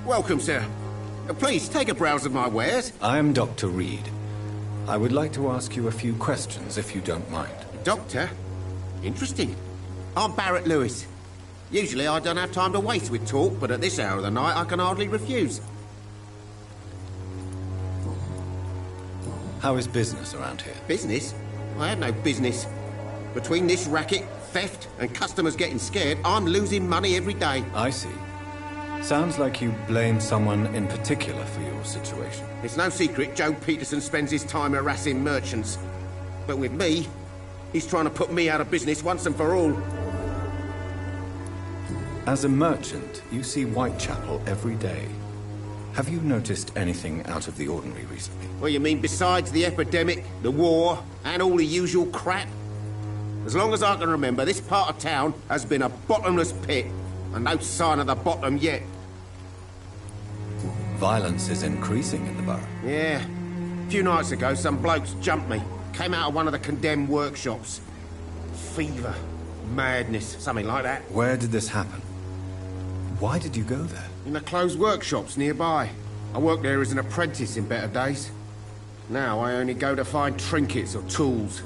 Welcome, sir. Please, take a browse of my wares. I am Dr. Reed. I would like to ask you a few questions, if you don't mind. Doctor? Interesting. I'm Barrett Lewis. Usually I don't have time to waste with talk, but at this hour of the night I can hardly refuse. How is business around here? Business? I have no business. Between this racket, theft, and customers getting scared, I'm losing money every day. I see. Sounds like you blame someone in particular for your situation. It's no secret Joe Peterson spends his time harassing merchants. But with me, he's trying to put me out of business once and for all. As a merchant, you see Whitechapel every day. Have you noticed anything out of the ordinary recently? Well, you mean besides the epidemic, the war, and all the usual crap? As long as I can remember, this part of town has been a bottomless pit, and no sign of the bottom yet. Violence is increasing in the borough. Yeah. A few nights ago, some blokes jumped me. Came out of one of the condemned workshops. Fever, madness, something like that. Where did this happen? Why did you go there? In the closed workshops nearby. I worked there as an apprentice in better days. Now I only go to find trinkets or tools.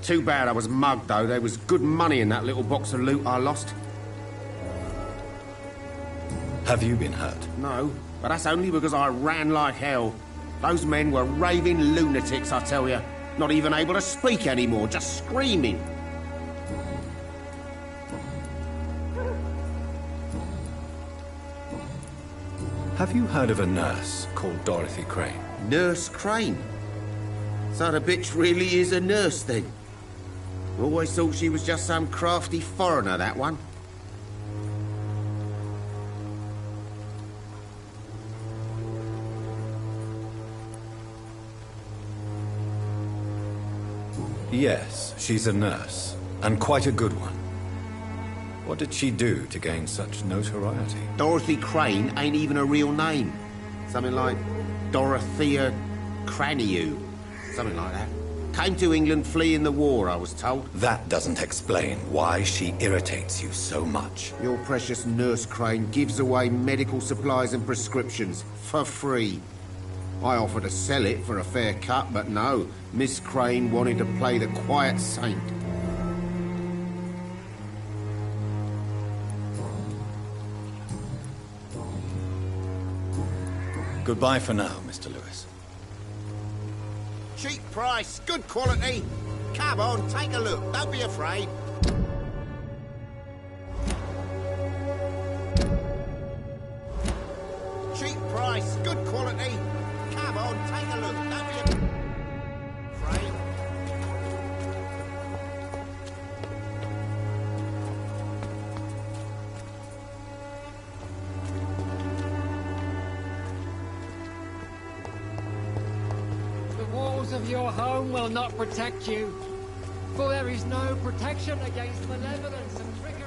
Too bad I was mugged, though. There was good money in that little box of loot I lost. Have you been hurt? No, but that's only because I ran like hell. Those men were raving lunatics, I tell you. Not even able to speak anymore, just screaming. Have you heard of a nurse called Dorothy Crane? Nurse Crane? So the bitch really is a nurse, then? Always thought she was just some crafty foreigner, that one. Yes, she's a nurse, and quite a good one. What did she do to gain such notoriety? Dorothy Crane ain't even a real name. Something like Dorothea Craniu. Something like that. Came to England fleeing the war, I was told. That doesn't explain why she irritates you so much. Your precious Nurse Crane gives away medical supplies and prescriptions for free. I offered to sell it for a fair cut, but no. Miss Crane wanted to play the quiet saint. Goodbye for now, Mr. Lewis. Cheap price, good quality. Come on, take a look. Don't be afraid. Cheap price, good quality. Come on, take a look. Don't be afraid. The walls of your home will not protect you, for there is no protection against malevolence and trickery.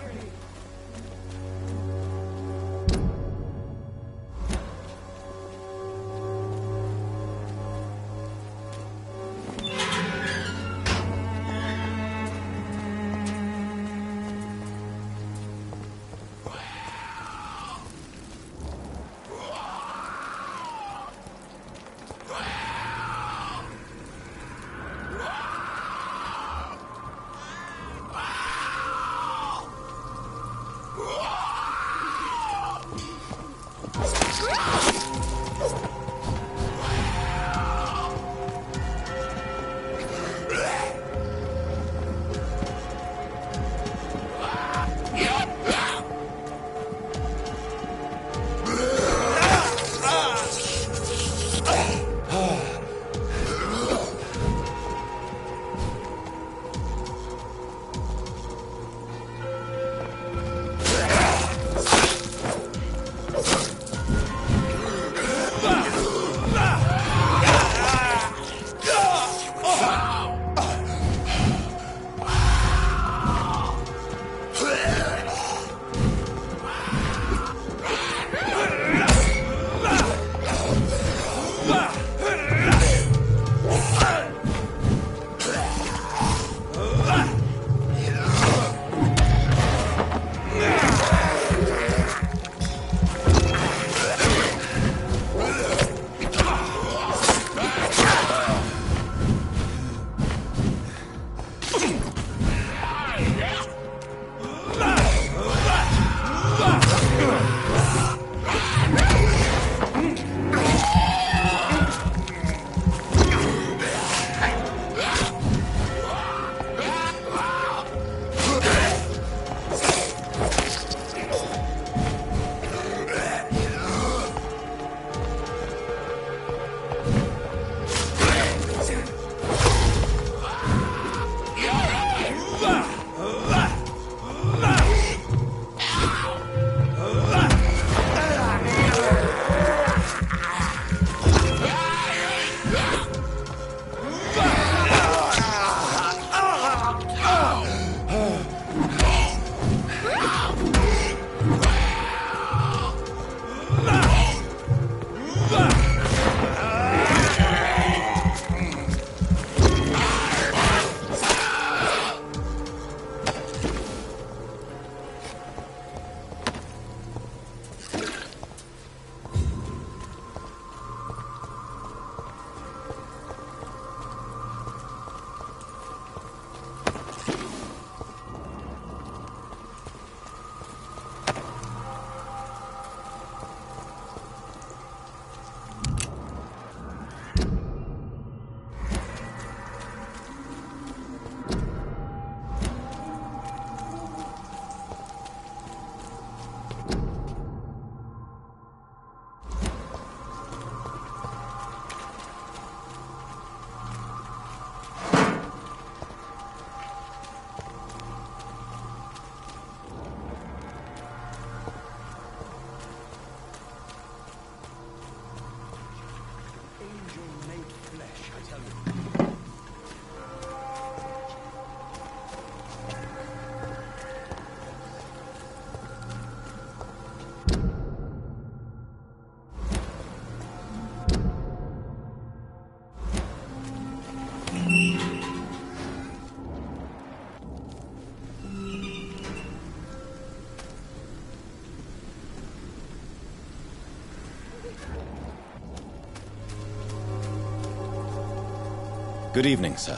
Good evening, sir.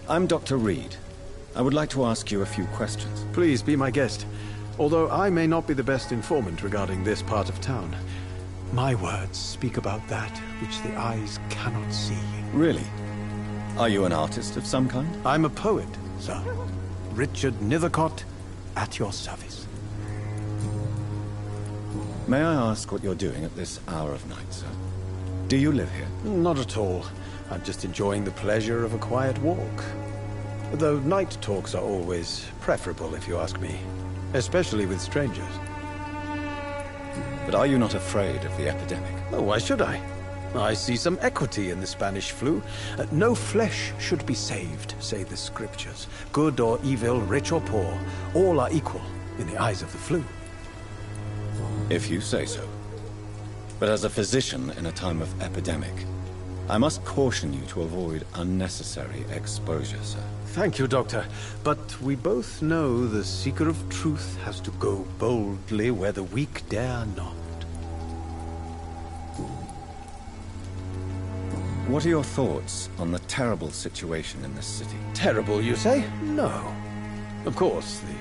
I'm Dr. Reed. I would like to ask you a few questions. Please be my guest. Although I may not be the best informant regarding this part of town, my words speak about that which the eyes cannot see. Really? Are you an artist of some kind? I'm a poet, sir. Richard Nethercott, at your service. May I ask what you're doing at this hour of night, sir? Do you live here? Not at all. I'm just enjoying the pleasure of a quiet walk. Though night talks are always preferable, if you ask me. Especially with strangers. But are you not afraid of the epidemic? Oh, why should I? I see some equity in the Spanish flu. No flesh should be saved, say the scriptures. Good or evil, rich or poor, all are equal in the eyes of the flu. If you say so. But as a physician in a time of epidemic, I must caution you to avoid unnecessary exposure, sir. Thank you, Doctor. But we both know the seeker of truth has to go boldly where the weak dare not. What are your thoughts on the terrible situation in this city? Terrible, you say? No. Of course, the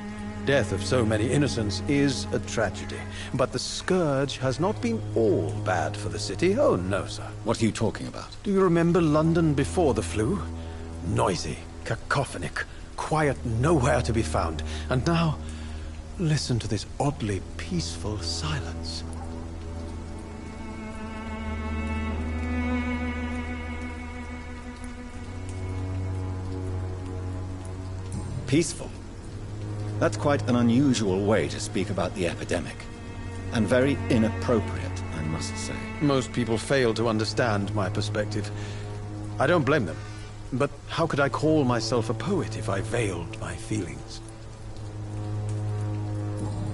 death of so many innocents is a tragedy. But the scourge has not been all bad for the city. Oh, no, sir. What are you talking about? Do you remember London before the flu? Noisy, cacophonic, quiet nowhere to be found. And now, listen to this oddly peaceful silence. Peaceful? That's quite an unusual way to speak about the epidemic. And very inappropriate, I must say. Most people fail to understand my perspective. I don't blame them. But how could I call myself a poet if I veiled my feelings?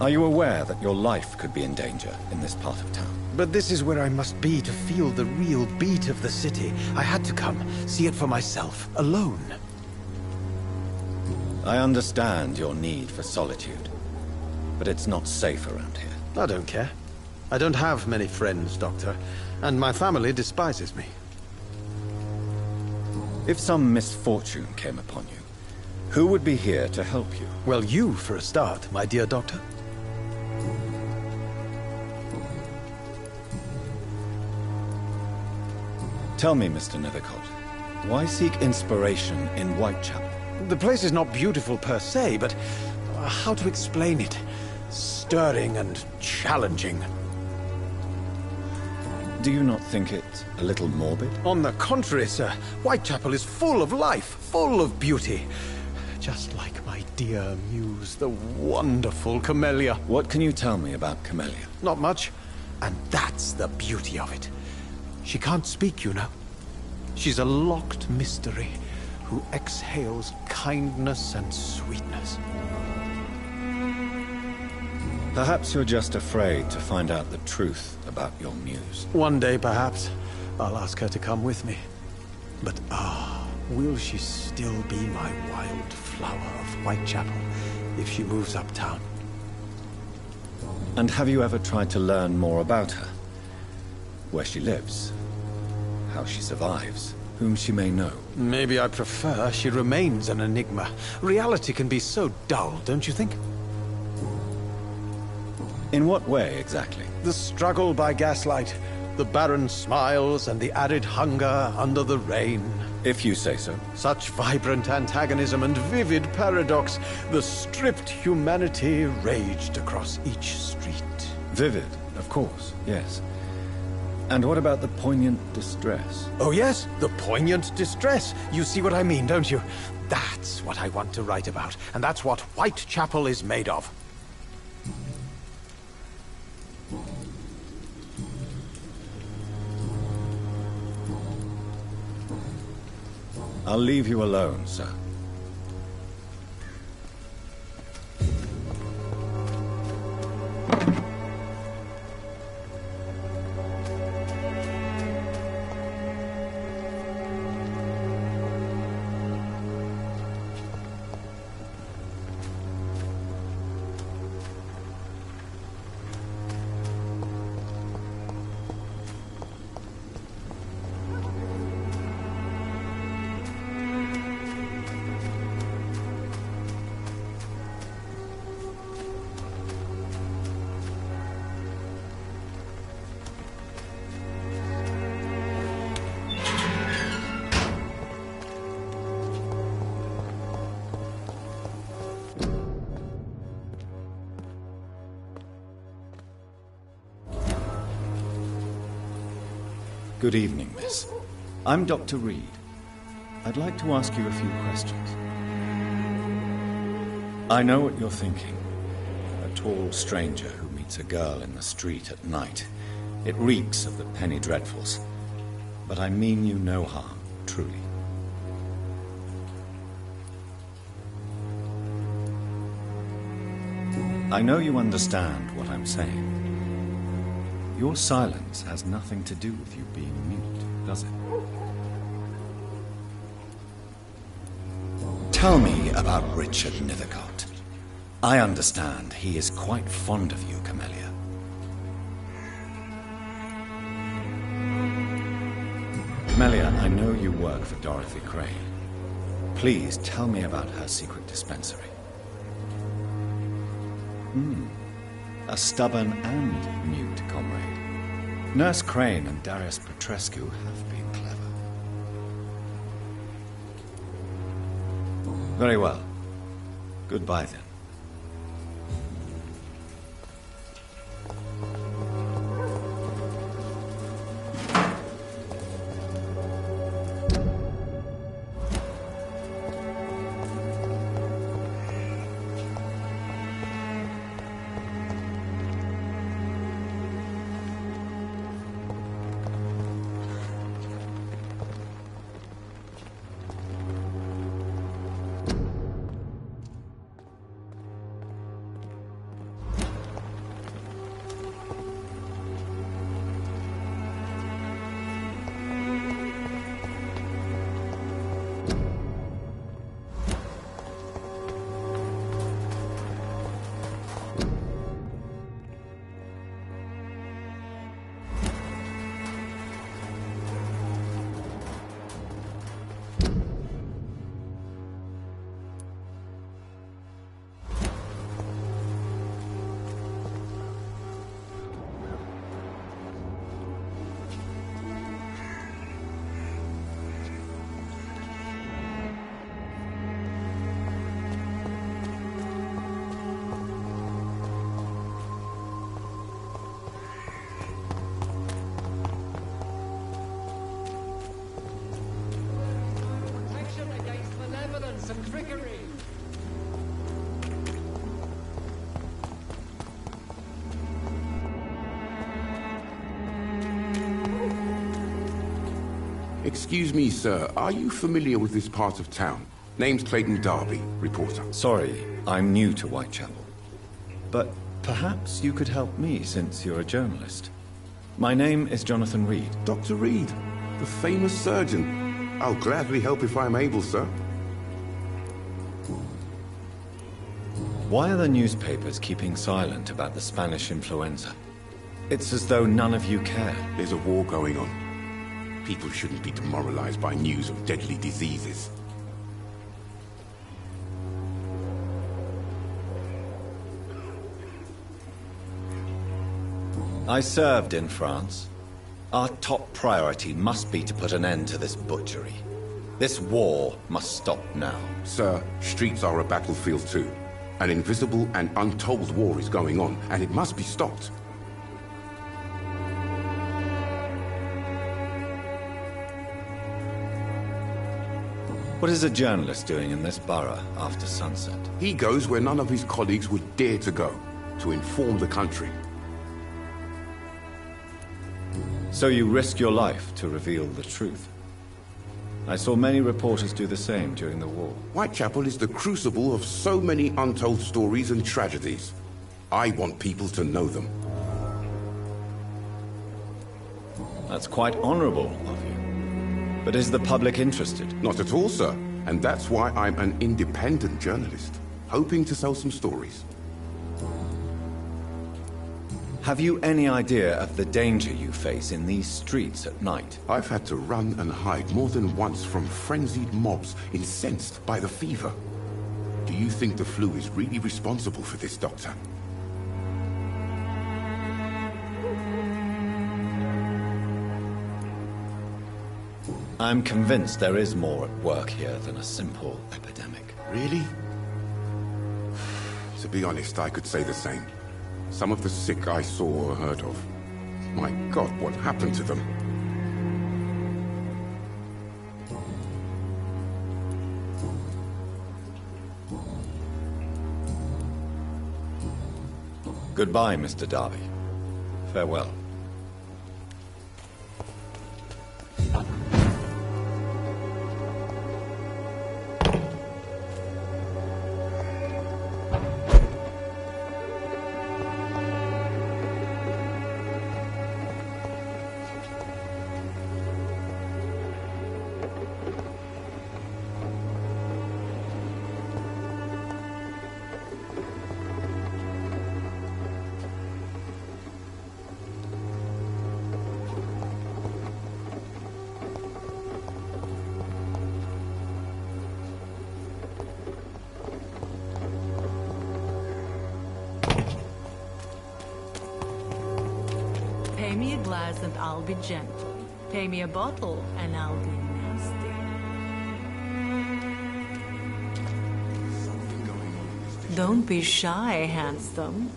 Are you aware that your life could be in danger in this part of town? But this is where I must be to feel the real beat of the city. I had to come, see it for myself, alone. I understand your need for solitude, but it's not safe around here. I don't care. I don't have many friends, Doctor, and my family despises me. If some misfortune came upon you, who would be here to help you? Well, you for a start, my dear Doctor. Tell me, Mr. Nethercott, why seek inspiration in Whitechapel? The place is not beautiful per se, but how to explain it? Stirring and challenging. Do you not think it a little morbid? On the contrary, sir. Whitechapel is full of life, full of beauty. Just like my dear muse, the wonderful Camellia. What can you tell me about Camellia? Not much. And that's the beauty of it. She can't speak, you know. She's a locked mystery who exhales kindness and sweetness. Perhaps you're just afraid to find out the truth about your muse. One day, perhaps, I'll ask her to come with me. But will she still be my wild flower of Whitechapel if she moves uptown? And have you ever tried to learn more about her? Where she lives? How she survives? Whom she may know? Maybe I prefer she remains an enigma. Reality can be so dull, don't you think? In what way, exactly? The struggle by gaslight, the barren smiles and the arid hunger under the rain. If you say so. Such vibrant antagonism and vivid paradox. The stripped humanity raged across each street. Vivid, of course, yes. And what about the poignant distress? Oh yes, the poignant distress. You see what I mean, don't you? That's what I want to write about, and that's what Whitechapel is made of. I'll leave you alone, sir. Good evening, miss. I'm Dr. Reed. I'd like to ask you a few questions. I know what you're thinking. A tall stranger who meets a girl in the street at night. It reeks of the penny dreadfuls. But I mean you no harm, truly. I know you understand what I'm saying. Your silence has nothing to do with you being mute, does it? Tell me about Richard Nethercott. I understand he is quite fond of you, Camellia. Camellia, I know you work for Dorothy Crane. Please tell me about her secret dispensary. A stubborn and mute comrade. Nurse Crane and Darius Petrescu have been clever. Very well. Goodbye then. And trickery. Excuse me, sir. Are you familiar with this part of town? Name's Clayton Darby, reporter. Sorry, I'm new to Whitechapel. But perhaps you could help me since you're a journalist. My name is Jonathan Reed. Dr. Reed, the famous surgeon. I'll gladly help if I'm able, sir. Why are the newspapers keeping silent about the Spanish influenza? It's as though none of you care. There's a war going on. People shouldn't be demoralized by news of deadly diseases. I served in France. Our top priority must be to put an end to this butchery. This war must stop now. Sir, streets are a battlefield too. An invisible and untold war is going on, and it must be stopped. What is a journalist doing in this borough after sunset? He goes where none of his colleagues would dare to go, to inform the country. So you risk your life to reveal the truth. I saw many reporters do the same during the war. Whitechapel is the crucible of so many untold stories and tragedies. I want people to know them. That's quite honorable of you. But is the public interested? Not at all, sir. And that's why I'm an independent journalist, hoping to sell some stories. Have you any idea of the danger you face in these streets at night? I've had to run and hide more than once from frenzied mobs incensed by the fever. Do you think the flu is really responsible for this, Doctor? I'm convinced there is more at work here than a simple epidemic. Really? To be honest, I could say the same. Some of the sick I saw or heard of. My God, what happened to them? Goodbye, Mr. Darby. Farewell. Pay me a glass and I'll be gentle. Pay me a bottle and I'll be nasty. Don't be shy, handsome.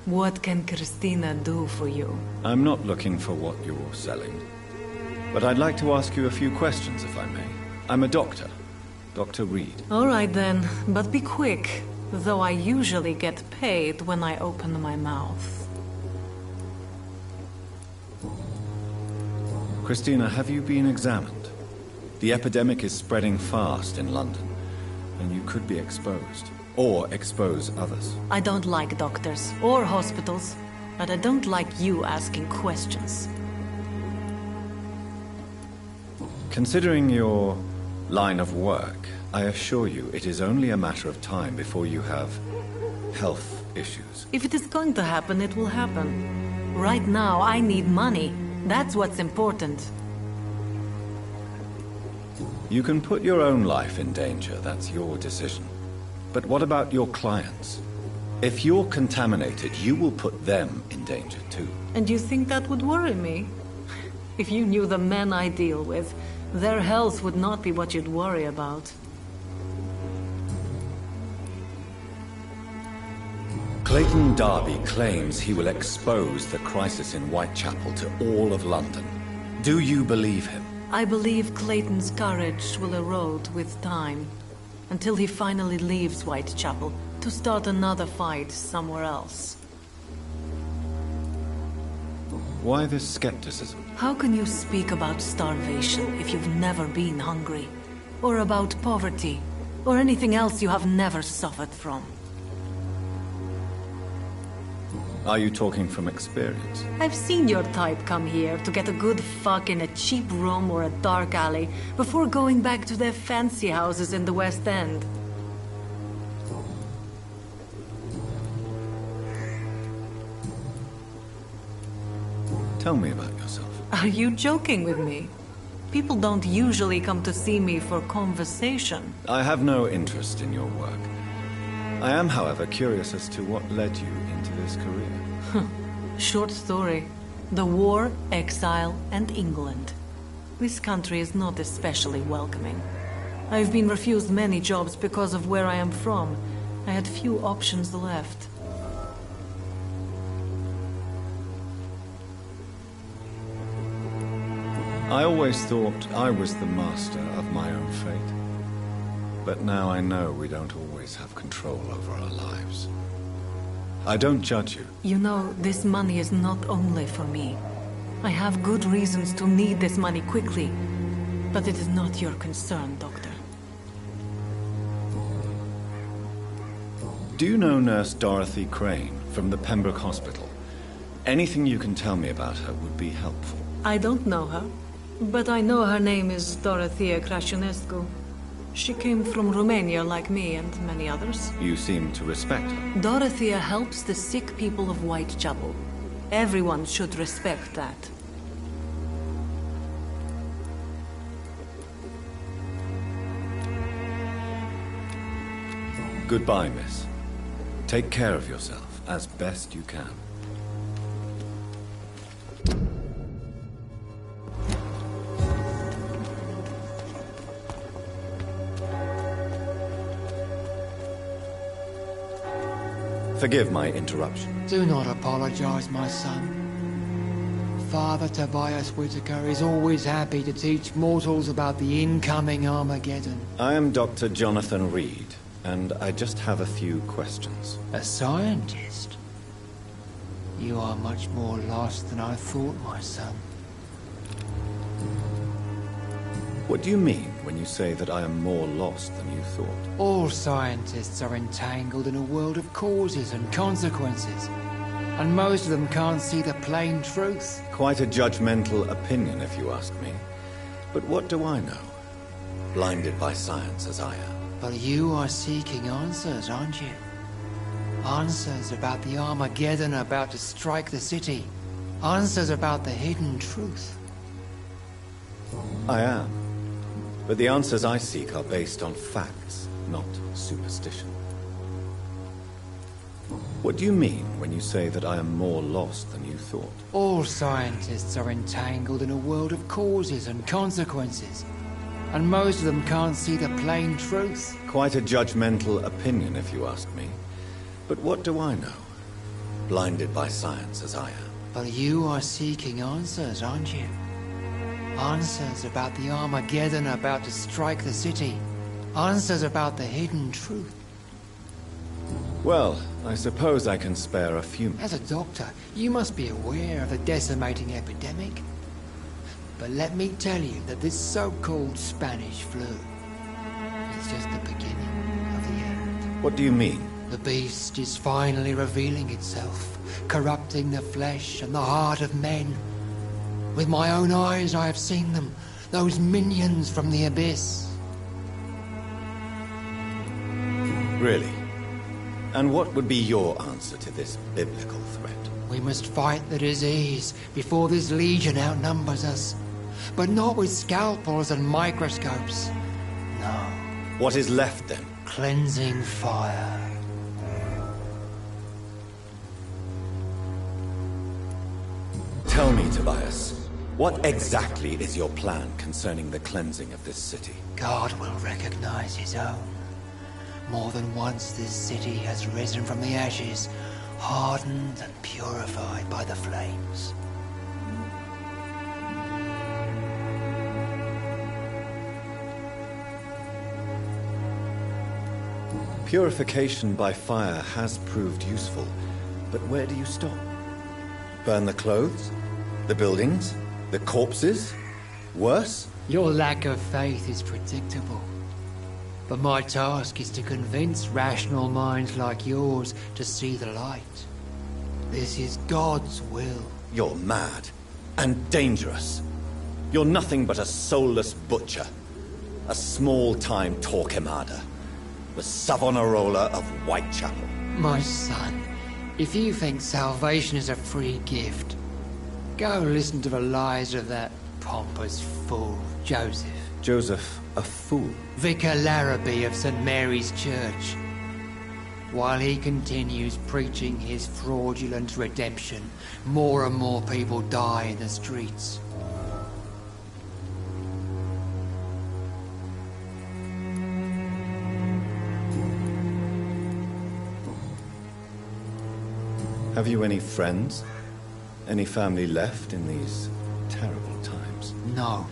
What can Christina do for you? I'm not looking for what you're selling. But I'd like to ask you a few questions, if I may. I'm a doctor. Dr. Reed. All right then, but be quick. Though I usually get paid when I open my mouth. Christina, have you been examined? The epidemic is spreading fast in London, and you could be exposed. Or expose others. I don't like doctors or hospitals, but I don't like you asking questions. Considering your line of work, I assure you it is only a matter of time before you have health issues. If it is going to happen, it will happen. Right now, I need money. That's what's important. You can put your own life in danger, that's your decision. But what about your clients? If you're contaminated, you will put them in danger too. And you think that would worry me? If you knew the men I deal with, their health would not be what you'd worry about. Clayton Darby claims he will expose the crisis in Whitechapel to all of London. Do you believe him? I believe Clayton's courage will erode with time, until he finally leaves Whitechapel to start another fight somewhere else. Why this skepticism? How can you speak about starvation if you've never been hungry? Or about poverty? Or anything else you have never suffered from? Are you talking from experience? I've seen your type come here to get a good fuck in a cheap room or a dark alley before going back to their fancy houses in the West End. Tell me about yourself. Are you joking with me? People don't usually come to see me for conversation. I have no interest in your work. I am, however, curious as to what led you into this career. Short story. The war, exile, and England. This country is not especially welcoming. I've been refused many jobs because of where I am from. I had few options left. I always thought I was the master of my own fate. But now I know we don't always have control over our lives. I don't judge you. You know, this money is not only for me. I have good reasons to need this money quickly. But it is not your concern, Doctor. Do you know Nurse Dorothy Crane from the Pembroke Hospital? Anything you can tell me about her would be helpful. I don't know her, but I know her name is Dorothea Crăciunescu. She came from Romania like me and many others. You seem to respect her. Dorothea helps the sick people of Whitechapel. Everyone should respect that. Goodbye, miss. Take care of yourself as best you can. Forgive my interruption. Do not apologize, my son. Father Tobias Whitaker is always happy to teach mortals about the incoming Armageddon. I am Dr. Jonathan Reed, and I just have a few questions. A scientist? You are much more lost than I thought, my son. What do you mean when you say that I am more lost than you thought? All scientists are entangled in a world of causes and consequences, and most of them can't see the plain truth. Quite a judgmental opinion, if you ask me. But what do I know? Blinded by science as I am. But you are seeking answers, aren't you? Answers about the Armageddon about to strike the city. Answers about the hidden truth. I am. But the answers I seek are based on facts, not superstition. What do you mean when you say that I am more lost than you thought? All scientists are entangled in a world of causes and consequences, and most of them can't see the plain truth. Quite a judgmental opinion, if you ask me. But what do I know? Blinded by science as I am. But you are seeking answers, aren't you? Answers about the Armageddon about to strike the city. Answers about the hidden truth. Well, I suppose I can spare a few. As a doctor, you must be aware of the decimating epidemic. But let me tell you that this so-called Spanish flu is just the beginning of the end. What do you mean? The beast is finally revealing itself, corrupting the flesh and the heart of men. With my own eyes I have seen them, those minions from the abyss. Really? And what would be your answer to this biblical threat? We must fight the disease before this legion outnumbers us. But not with scalpels and microscopes. No. What is left then? Cleansing fire. Tell me, Tobias, what exactly is your plan concerning the cleansing of this city? God will recognize his own. More than once this city has risen from the ashes, hardened and purified by the flames. Purification by fire has proved useful, but where do you stop? Burn the clothes? The buildings? The corpses? Worse? Your lack of faith is predictable. But my task is to convince rational minds like yours to see the light. This is God's will. You're mad. And dangerous. You're nothing but a soulless butcher. A small-time Torquemada. The Savonarola of Whitechapel. My son, if you think salvation is a free gift, go listen to the lies of that pompous fool, Joseph. Joseph, a fool? Vicar Larrabee of St. Mary's Church. While he continues preaching his fraudulent redemption, more and more people die in the streets. Have you any friends? Any family left in these terrible times? No.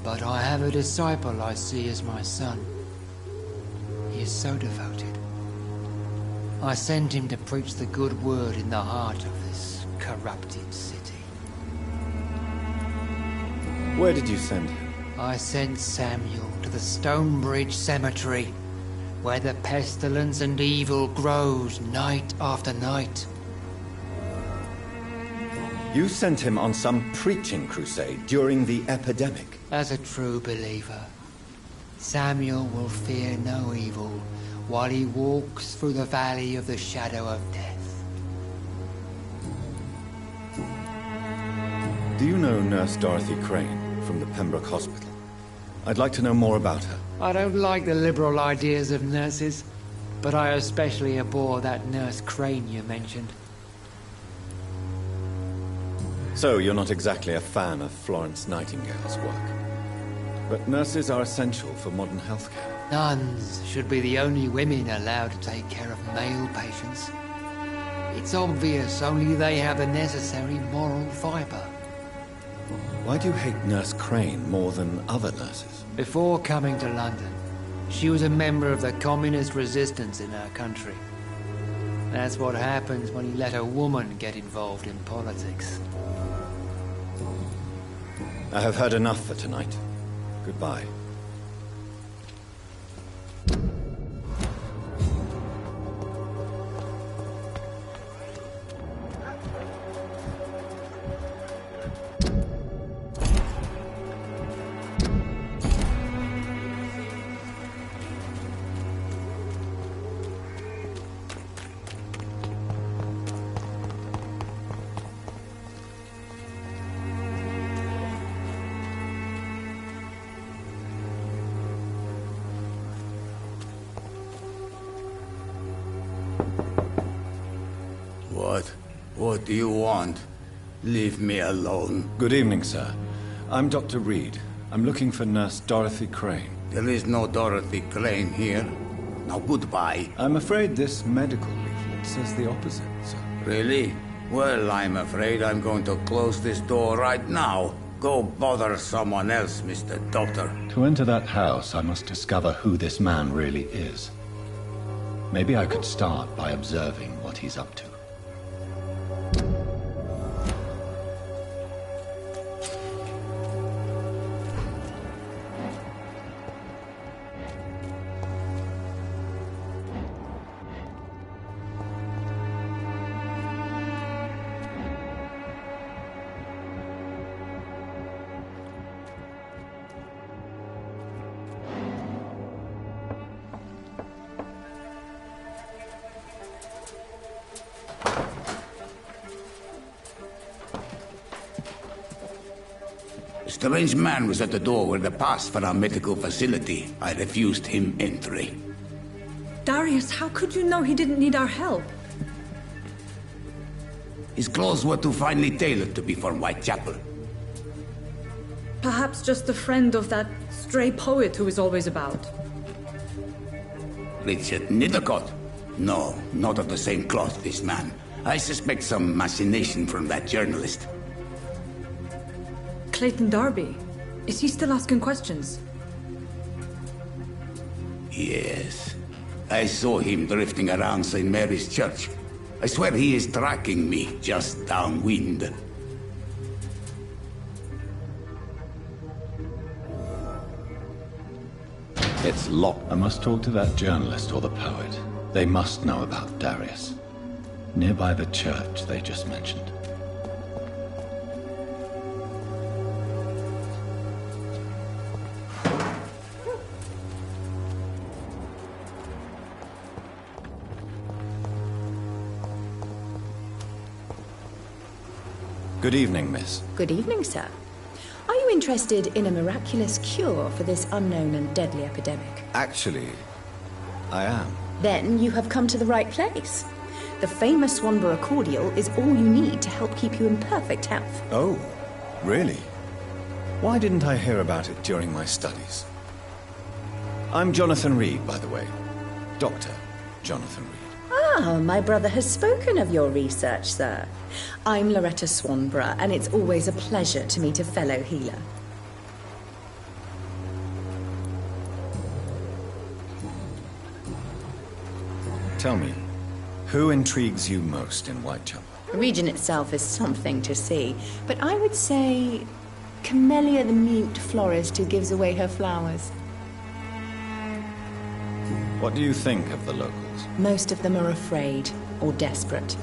But I have a disciple I see as my son. He is so devoted. I sent him to preach the good word in the heart of this corrupted city. Where did you send him? I sent Samuel to the Stonebridge Cemetery, where the pestilence and evil grows night after night. You sent him on some preaching crusade during the epidemic. As a true believer, Samuel will fear no evil while he walks through the valley of the shadow of death. Do you know Nurse Dorothy Crane from the Pembroke Hospital? I'd like to know more about her. I don't like the liberal ideas of nurses, but I especially abhor that Nurse Crane you mentioned. So you're not exactly a fan of Florence Nightingale's work. But nurses are essential for modern healthcare. Nuns should be the only women allowed to take care of male patients. It's obvious only they have the necessary moral fibre. Why do you hate Nurse Crane more than other nurses? Before coming to London, she was a member of the communist resistance in our country. That's what happens when you let a woman get involved in politics. I have heard enough for tonight. Goodbye. What do you want? Leave me alone. Good evening, sir. I'm Dr. Reed. I'm looking for Nurse Dorothy Crane. There is no Dorothy Crane here. Now goodbye. I'm afraid this medical leaflet says the opposite, sir. Really? Well, I'm afraid I'm going to close this door right now. Go bother someone else, Mr. Doctor. To enter that house, I must discover who this man really is. Maybe I could start by observing what he's up to. A strange man was at the door with a pass for our medical facility. I refused him entry. Darius, how could you know he didn't need our help? His clothes were too finely tailored to be from Whitechapel. Perhaps just a friend of that stray poet who is always about. Richard Nethercott? No, not of the same cloth, this man. I suspect some machination from that journalist. Clayton Darby. Is he still asking questions? Yes. I saw him drifting around St. Mary's Church. I swear he is tracking me just downwind. It's locked. I must talk to that journalist or the poet. They must know about Darius. Nearby the church they just mentioned. Good evening, miss. Good evening, sir. Are you interested in a miraculous cure for this unknown and deadly epidemic? Actually, I am. Then you have come to the right place. The famous Swanborough cordial is all you need to help keep you in perfect health. Oh, really? Why didn't I hear about it during my studies? I'm Jonathan Reed, by the way. Dr. Jonathan Reed. Ah, my brother has spoken of your research, sir. I'm Loretta Swanborough, and it's always a pleasure to meet a fellow healer. Tell me, who intrigues you most in Whitechapel? The region itself is something to see, but I would say Camellia the mute florist who gives away her flowers. What do you think of the locals? Most of them are afraid or desperate.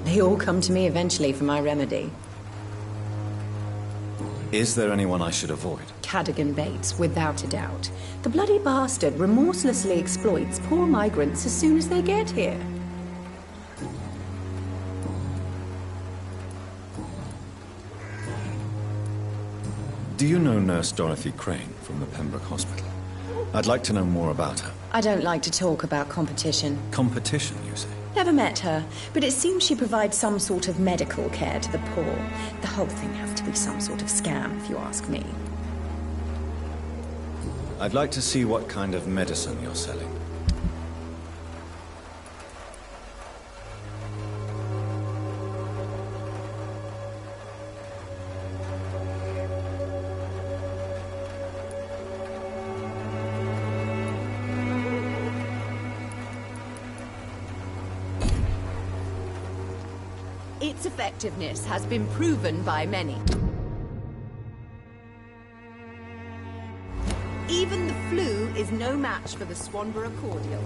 They all come to me eventually for my remedy. Is there anyone I should avoid? Cadogan Bates, without a doubt. The bloody bastard remorselessly exploits poor migrants as soon as they get here. Do you know Nurse Dorothy Crane from the Pembroke Hospital? I'd like to know more about her. I don't like to talk about competition. Competition, you say? Never met her, but it seems she provides some sort of medical care to the poor. The whole thing has to be some sort of scam, if you ask me. I'd like to see what kind of medicine you're selling. Its effectiveness has been proven by many. Even the flu is no match for the Swanborough cordial.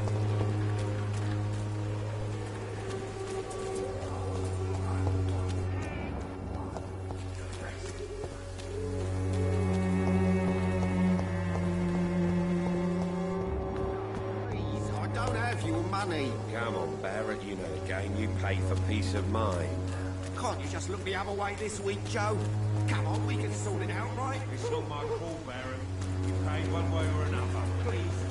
I don't have your money. Come on, Barrett, you know the game. You pay for peace of mind. Can't you just look the other way this week, Joe? Come on, we can sort it out, right? It's not my fault, Baron. You paid one way or another. Please.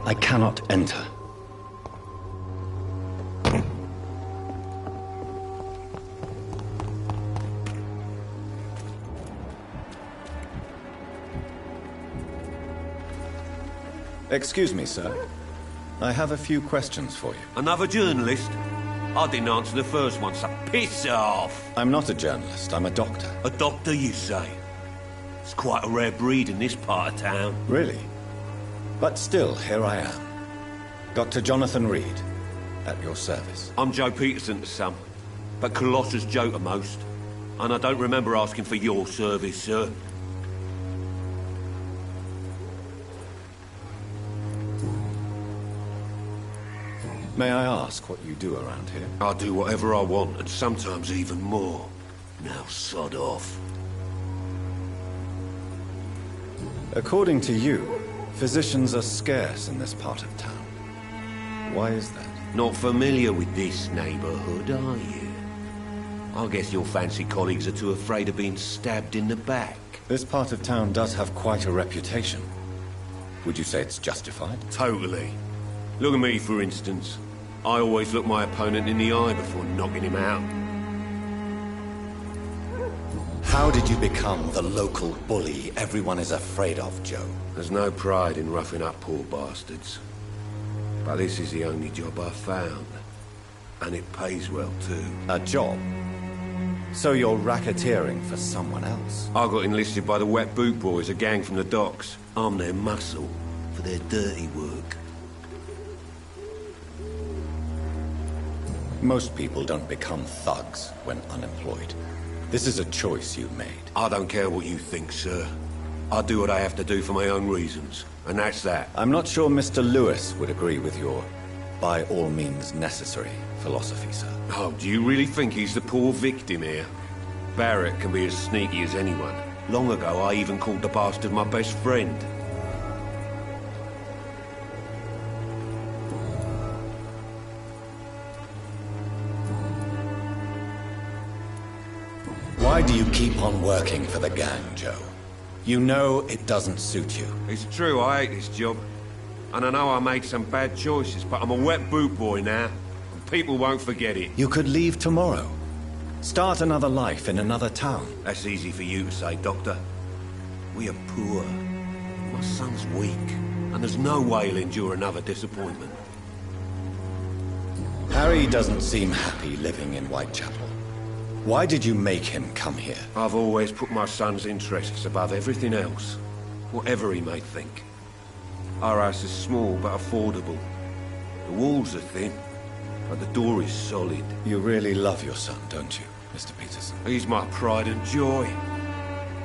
I cannot enter. Excuse me, sir. I have a few questions for you. Another journalist? I didn't answer the first one, so piss off! I'm not a journalist, I'm a doctor. A doctor, you say? It's quite a rare breed in this part of town. Really? But still, here I am. Dr. Jonathan Reed, at your service. I'm Joe Peterson to some, but Colossus Joe to most. And I don't remember asking for your service, sir. May I ask what you do around here? I do whatever I want, and sometimes even more. Now sod off. According to you, physicians are scarce in this part of town. Why is that? Not familiar with this neighborhood, are you? I guess your fancy colleagues are too afraid of being stabbed in the back. This part of town does have quite a reputation. Would you say it's justified? Totally. Look at me, for instance. I always look my opponent in the eye before knocking him out. How did you become the local bully everyone is afraid of, Joe? There's no pride in roughing up poor bastards. But this is the only job I've found. And it pays well, too. A job? So you're racketeering for someone else? I got enlisted by the Wet Boot Boys, a gang from the docks. I'm their muscle for their dirty work. Most people don't become thugs when unemployed. This is a choice you made. I don't care what you think, sir. I do what I have to do for my own reasons, and that's that. I'm not sure Mr. Lewis would agree with your by all means necessary philosophy, sir. Oh, do you really think he's the poor victim here? Barrett can be as sneaky as anyone. Long ago, I even called the bastard my best friend. Why do you keep on working for the gang, Joe? You know it doesn't suit you. It's true, I hate this job. And I know I made some bad choices, but I'm a wet boot boy now. And people won't forget it. You could leave tomorrow. Start another life in another town. That's easy for you to say, Doctor. We are poor. My son's weak. And there's no way he'll endure another disappointment. Harry doesn't seem happy living in Whitechapel. Why did you make him come here? I've always put my son's interests above everything else. Whatever he may think. Our house is small but affordable. The walls are thin, but the door is solid. You really love your son, don't you, Mr. Peterson? He's my pride and joy.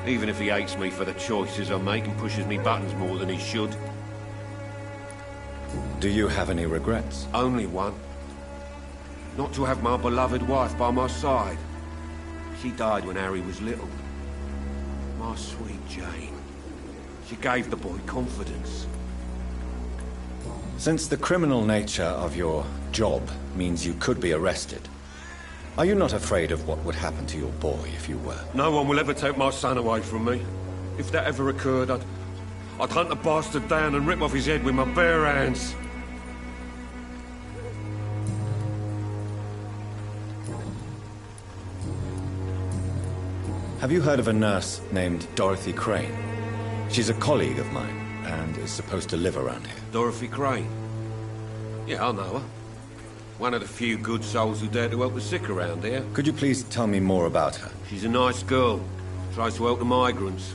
Even if he hates me for the choices I make and pushes me buttons more than he should. Do you have any regrets? Only one. Not to have my beloved wife by my side. She died when Harry was little. My sweet Jane. She gave the boy confidence. Since the criminal nature of your job means you could be arrested, are you not afraid of what would happen to your boy if you were? No one will ever take my son away from me. If that ever occurred, I'd hunt the bastard down and rip off his head with my bare hands. Have you heard of a nurse named Dorothy Crane? She's a colleague of mine, and is supposed to live around here. Dorothy Crane? Yeah, I know her. One of the few good souls who dare to help the sick around here. Could you please tell me more about her? She's a nice girl. Tries to help the migrants.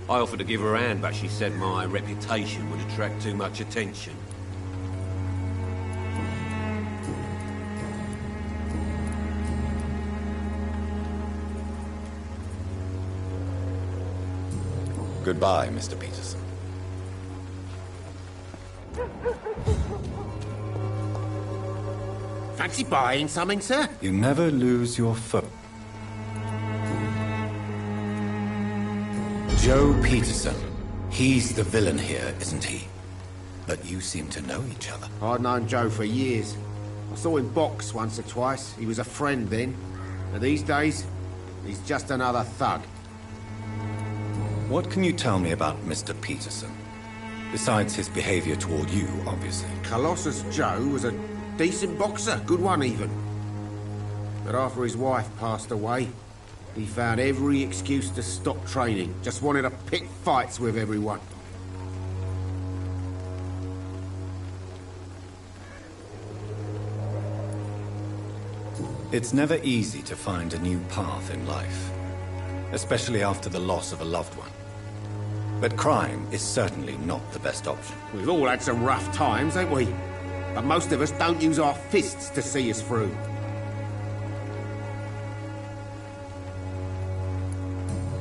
I offered to give her a hand, but she said my reputation would attract too much attention. Goodbye, Mr. Peterson. Fancy buying something, sir? You never lose your foot. Joe Peterson. He's the villain here, isn't he? But you seem to know each other. I'd known Joe for years. I saw him box once or twice. He was a friend then. But these days, he's just another thug. What can you tell me about Mr. Peterson? Besides his behavior toward you, obviously. Colossus Joe was a decent boxer, good one even. But after his wife passed away, he found every excuse to stop training. Just wanted to pick fights with everyone. It's never easy to find a new path in life, especially after the loss of a loved one. But crime is certainly not the best option. We've all had some rough times, ain't we? But most of us don't use our fists to see us through.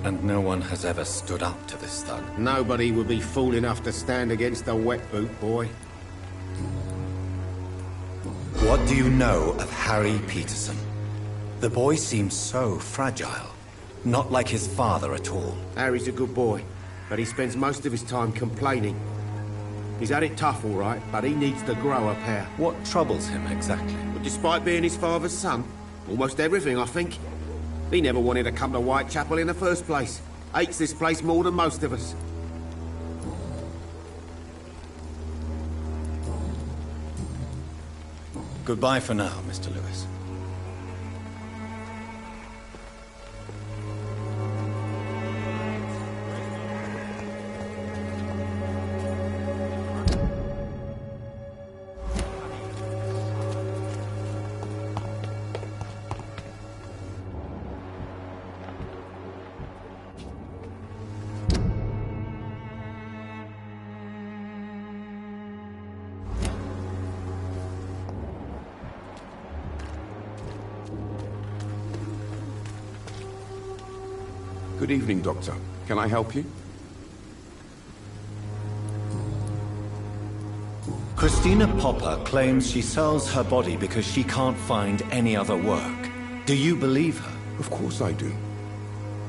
And no one has ever stood up to this thug. Nobody would be fool enough to stand against a wet boot boy. What do you know of Harry Peterson? The boy seems so fragile. Not like his father at all. Harry's a good boy, but he spends most of his time complaining. He's had it tough, all right, but he needs to grow a pair. What troubles him exactly? But despite being his father's son, almost everything, I think. He never wanted to come to Whitechapel in the first place. Hates this place more than most of us. Goodbye for now, Mr. Lewis. Good evening, Doctor. Can I help you? Christina Popper claims she sells her body because she can't find any other work. Do you believe her? Of course I do.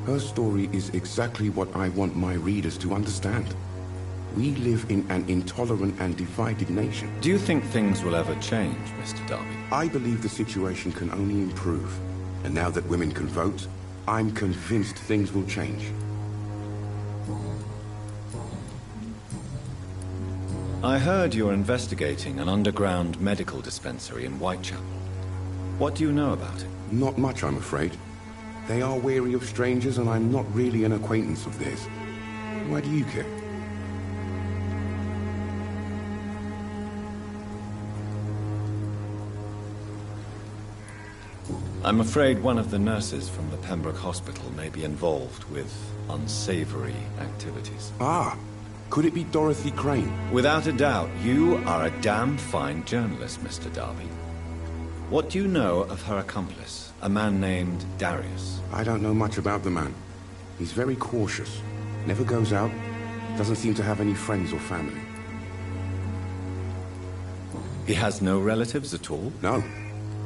Her story is exactly what I want my readers to understand. We live in an intolerant and divided nation. Do you think things will ever change, Mr. Darby? I believe the situation can only improve. And now that women can vote, I'm convinced things will change. I heard you're investigating an underground medical dispensary in Whitechapel. What do you know about it? Not much, I'm afraid. They are wary of strangers, and I'm not really an acquaintance of theirs. Why do you care? I'm afraid one of the nurses from the Pembroke Hospital may be involved with unsavory activities. Ah, could it be Dorothy Crane? Without a doubt, you are a damn fine journalist, Mr. Darby. What do you know of her accomplice, a man named Darius? I don't know much about the man. He's very cautious, never goes out, doesn't seem to have any friends or family. He has no relatives at all? No.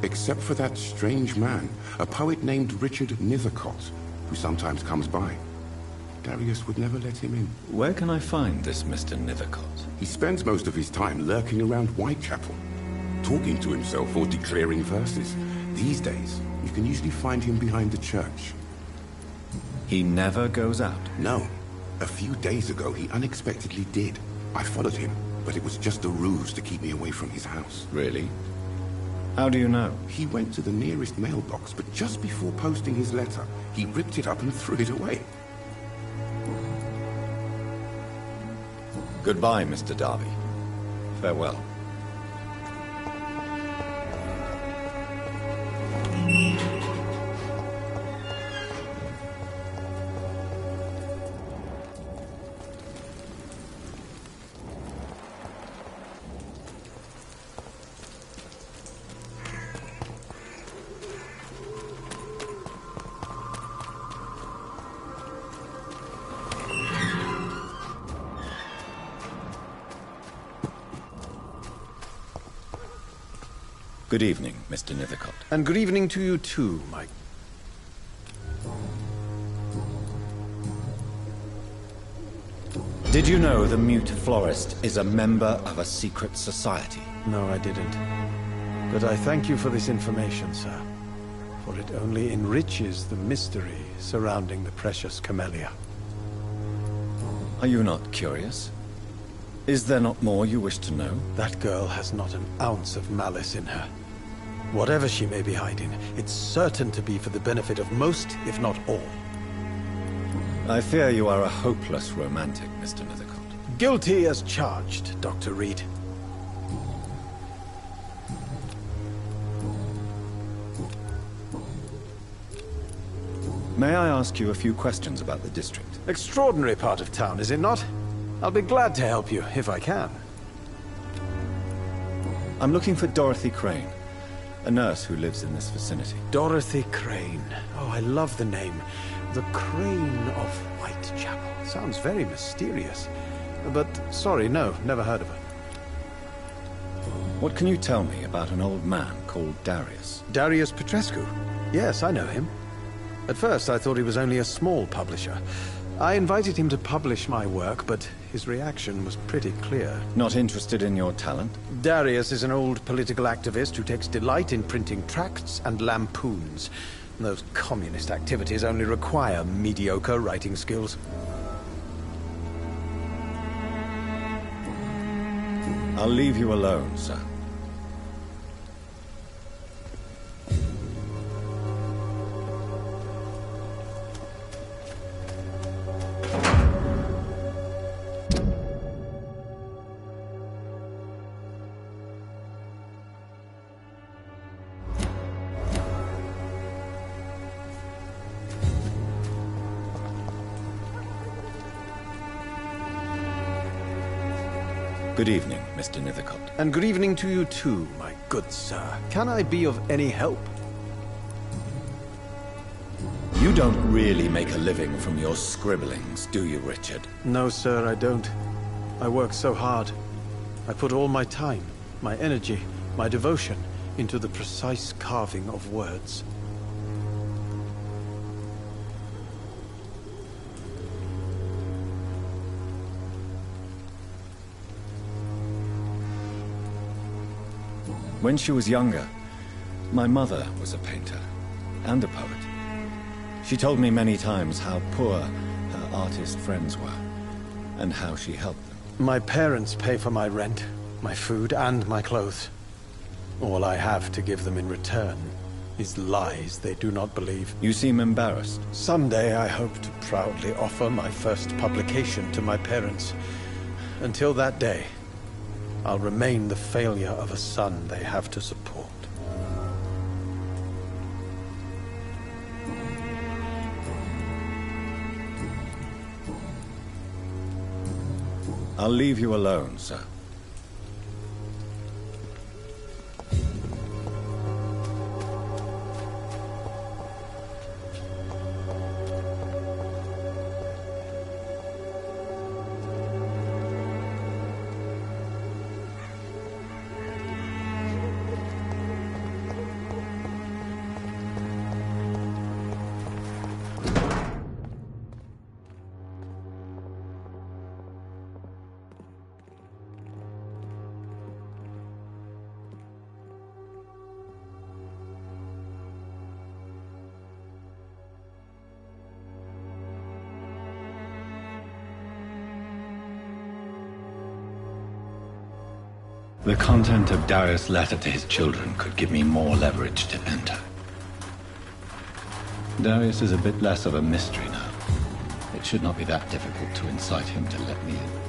Except for that strange man, a poet named Richard Nethercott, who sometimes comes by. Darius would never let him in. Where can I find this Mr. Nethercott? He spends most of his time lurking around Whitechapel, talking to himself or declaring verses. These days, you can usually find him behind the church. He never goes out? No. A few days ago, he unexpectedly did. I followed him, but it was just a ruse to keep me away from his house. Really? How do you know? He went to the nearest mailbox, but just before posting his letter, he ripped it up and threw it away. Goodbye, Mr. Darby. Farewell. Good evening, Mr. Nithercott. And good evening to you too, Mike. Did you know the Mute Florist is a member of a secret society? No, I didn't. But I thank you for this information, sir. For it only enriches the mystery surrounding the precious camellia. Are you not curious? Is there not more you wish to know? That girl has not an ounce of malice in her. Whatever she may be hiding, it's certain to be for the benefit of most, if not all. I fear you are a hopeless romantic, Mr. Nithercott. Guilty as charged, Dr. Reed. May I ask you a few questions about the district? Extraordinary part of town, is it not? I'll be glad to help you, if I can. I'm looking for Dorothy Crane, a nurse who lives in this vicinity. Dorothy Crane. Oh, I love the name. The Crane of Whitechapel. Sounds very mysterious. But, sorry, no, never heard of her. What can you tell me about an old man called Darius? Darius Petrescu? Yes, I know him. At first, I thought he was only a small publisher. I invited him to publish my work, but his reaction was pretty clear. Not interested in your talent? Darius is an old political activist who takes delight in printing tracts and lampoons. Those communist activities only require mediocre writing skills. I'll leave you alone, sir. Good evening, Mr. Nithercott. And good evening to you too, my good sir. Can I be of any help? You don't really make a living from your scribblings, do you, Richard? No, sir, I don't. I work so hard. I put all my time, my energy, my devotion into the precise carving of words. When she was younger, my mother was a painter and a poet. She told me many times how poor her artist friends were, and how she helped them. My parents pay for my rent, my food, and my clothes. All I have to give them in return is lies they do not believe. You seem embarrassed. Someday I hope to proudly offer my first publication to my parents. Until that day, I'll remain the failure of a son they have to support. I'll leave you alone, sir. The content of Darius' letter to his children could give me more leverage to enter. Darius is a bit less of a mystery now. It should not be that difficult to incite him to let me in.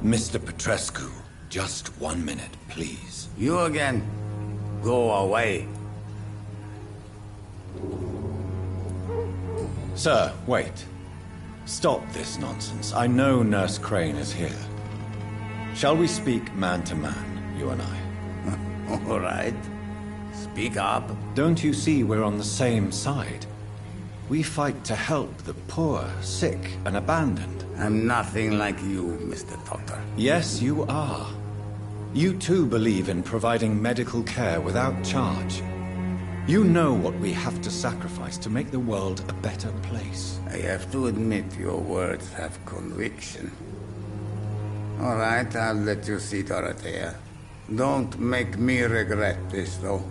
Mr. Petrescu, Just 1 minute, please. You again. Go away. Sir, wait. Stop this nonsense. I know Nurse Crane is here. Shall we speak man to man, you and I? All right. Speak up. Don't you see we're on the same side? We fight to help the poor, sick, and abandoned. I'm nothing like you, Mr. Doctor. Yes, you are. You too believe in providing medical care without charge. You know what we have to sacrifice to make the world a better place. I have to admit your words have conviction. All right, I'll let you see Dorothea. Don't make me regret this, though.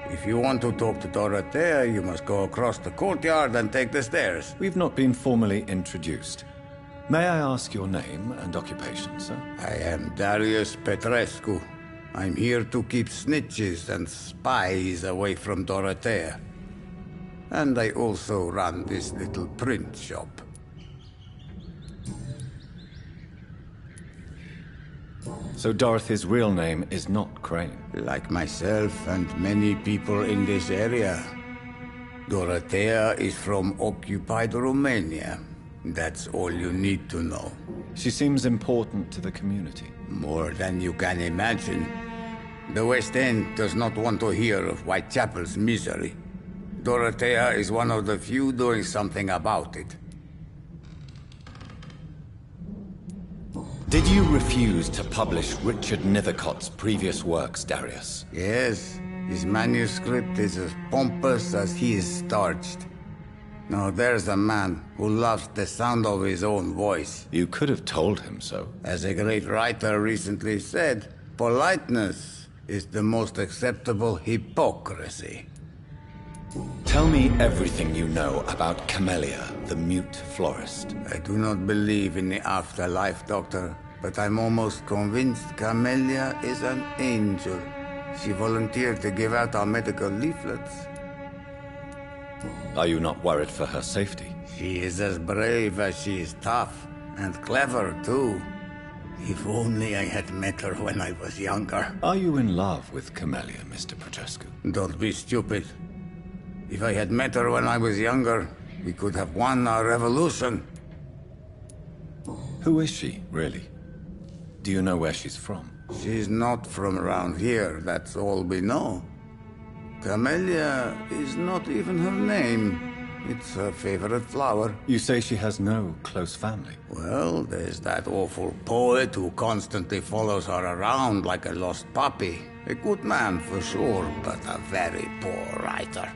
If you want to talk to Dorothea, you must go across the courtyard and take the stairs. We've not been formally introduced. May I ask your name and occupation, sir? I am Darius Petrescu. I'm here to keep snitches and spies away from Dorothea. And I also run this little print shop. So Dorothy's real name is not Crane? Like myself and many people in this area. Dorothea is from occupied Romania. That's all you need to know. She seems important to the community. More than you can imagine. The West End does not want to hear of Whitechapel's misery. Dorothea is one of the few doing something about it. Did you refuse to publish Richard Nethercott's previous works, Darius? Yes. His manuscript is as pompous as he is starched. Now there's a man who loves the sound of his own voice. You could have told him so. As a great writer recently said, politeness is the most acceptable hypocrisy. Tell me everything you know about Camellia, the mute florist. I do not believe in the afterlife, Doctor, but I'm almost convinced Camellia is an angel. She volunteered to give out our medical leaflets. Are you not worried for her safety? She is as brave as she is tough, and clever, too. If only I had met her when I was younger. Are you in love with Camellia, Mr. Petrescu? Don't be stupid. If I had met her when I was younger, we could have won our revolution. Who is she, really? Do you know where she's from? She's not from around here, that's all we know. Camellia is not even her name. It's her favorite flower. You say she has no close family? Well, there's that awful poet who constantly follows her around like a lost puppy. A good man for sure, but a very poor writer.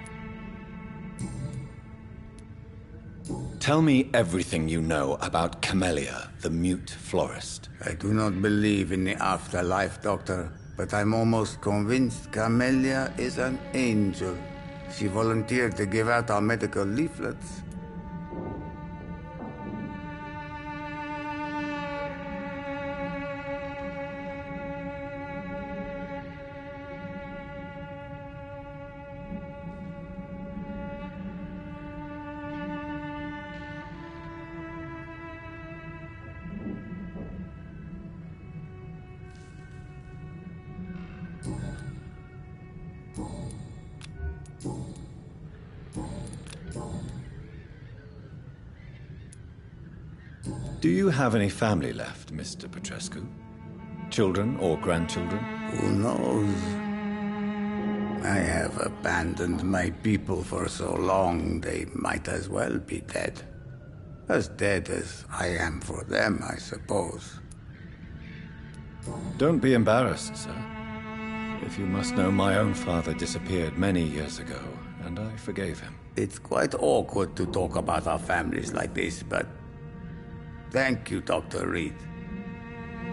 Tell me everything you know about Camellia, the mute florist. I do not believe in the afterlife, Doctor, but I'm almost convinced Camellia is an angel. She volunteered to give out our medical leaflets. Do you have any family left, Mr. Petrescu? Children or grandchildren? Who knows? I have abandoned my people for so long, they might as well be dead. As dead as I am for them, I suppose. Don't be embarrassed, sir. If you must know, my own father disappeared many years ago, and I forgave him. It's quite awkward to talk about our families like this, but thank you, Dr. Reed.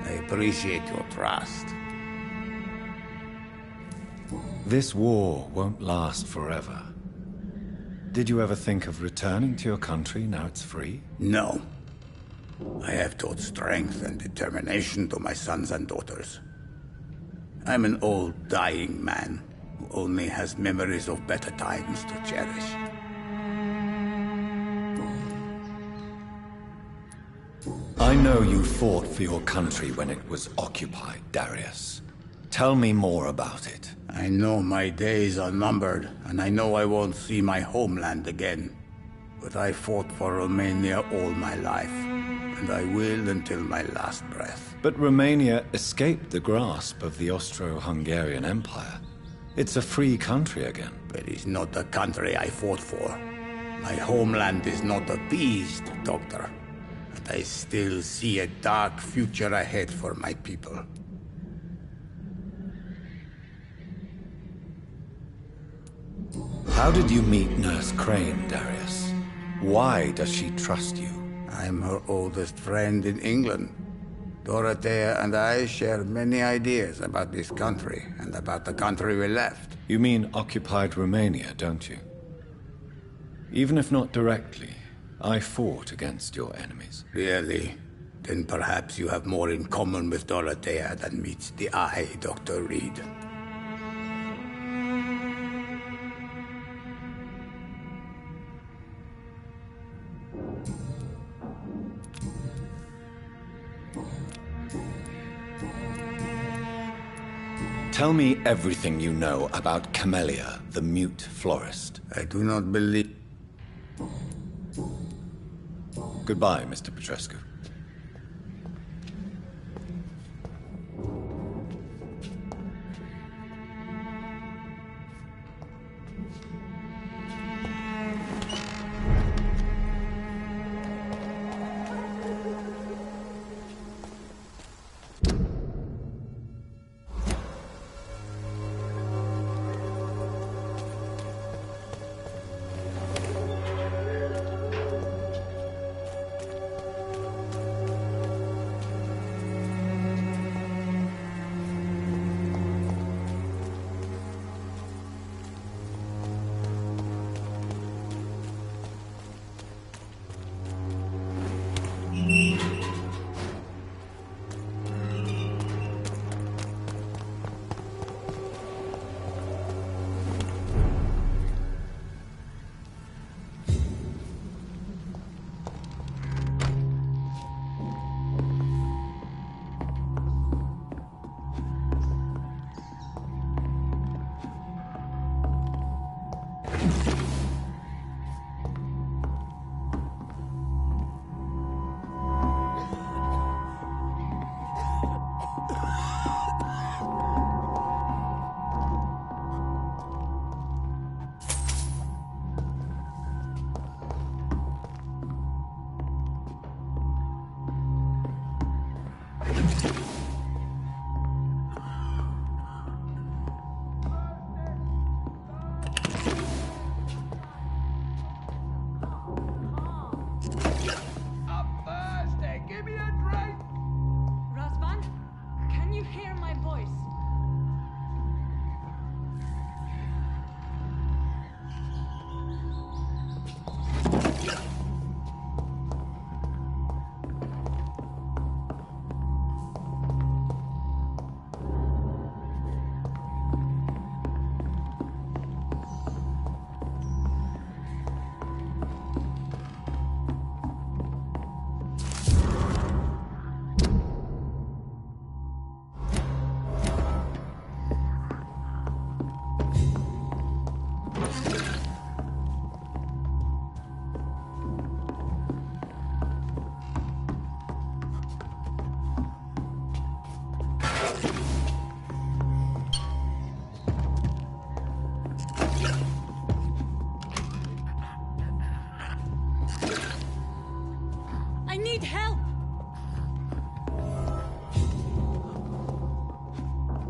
I appreciate your trust. This war won't last forever. Did you ever think of returning to your country now it's free? No. I have taught strength and determination to my sons and daughters. I'm an old, dying man who only has memories of better times to cherish. I know you fought for your country when it was occupied, Darius. Tell me more about it. I know my days are numbered, and I know I won't see my homeland again. But I fought for Romania all my life, and I will until my last breath. But Romania escaped the grasp of the Austro-Hungarian Empire. It's a free country again. But it's not the country I fought for. My homeland is not appeased, Doctor. And I still see a dark future ahead for my people. How did you meet Nurse Crane, Darius? Why does she trust you? I'm her oldest friend in England. Dorothea and I share many ideas about this country and about the country we left. You mean occupied Romania, don't you? Even if not directly, I fought against your enemies. Really? Then perhaps you have more in common with Dorothea than meets the eye, Dr. Reed. Tell me everything you know about Camellia, the mute florist. I do not believe... Goodbye, Mr. Petrescu.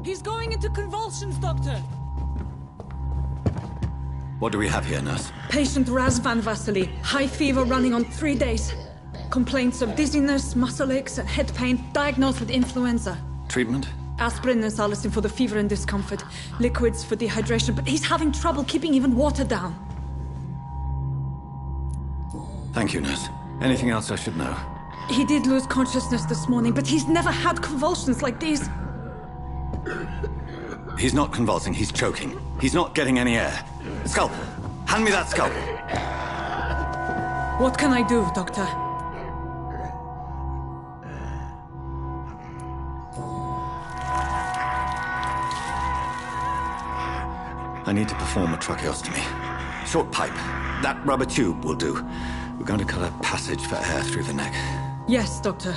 He's going into convulsions, Doctor! What do we have here, nurse? Patient Raz Van Vasily. High fever running on 3 days. Complaints of dizziness, muscle aches, and head pain. Diagnosed with influenza. Treatment? Aspirin and salicin for the fever and discomfort. Liquids for dehydration, but he's having trouble keeping even water down. Thank you, nurse. Anything else I should know? He did lose consciousness this morning, but he's never had convulsions like these. He's not convulsing, he's choking. He's not getting any air. Scalpel! Hand me that scalpel! What can I do, Doctor? I need to perform a tracheostomy. Short pipe. That rubber tube will do. We're going to cut a passage for air through the neck. Yes, Doctor.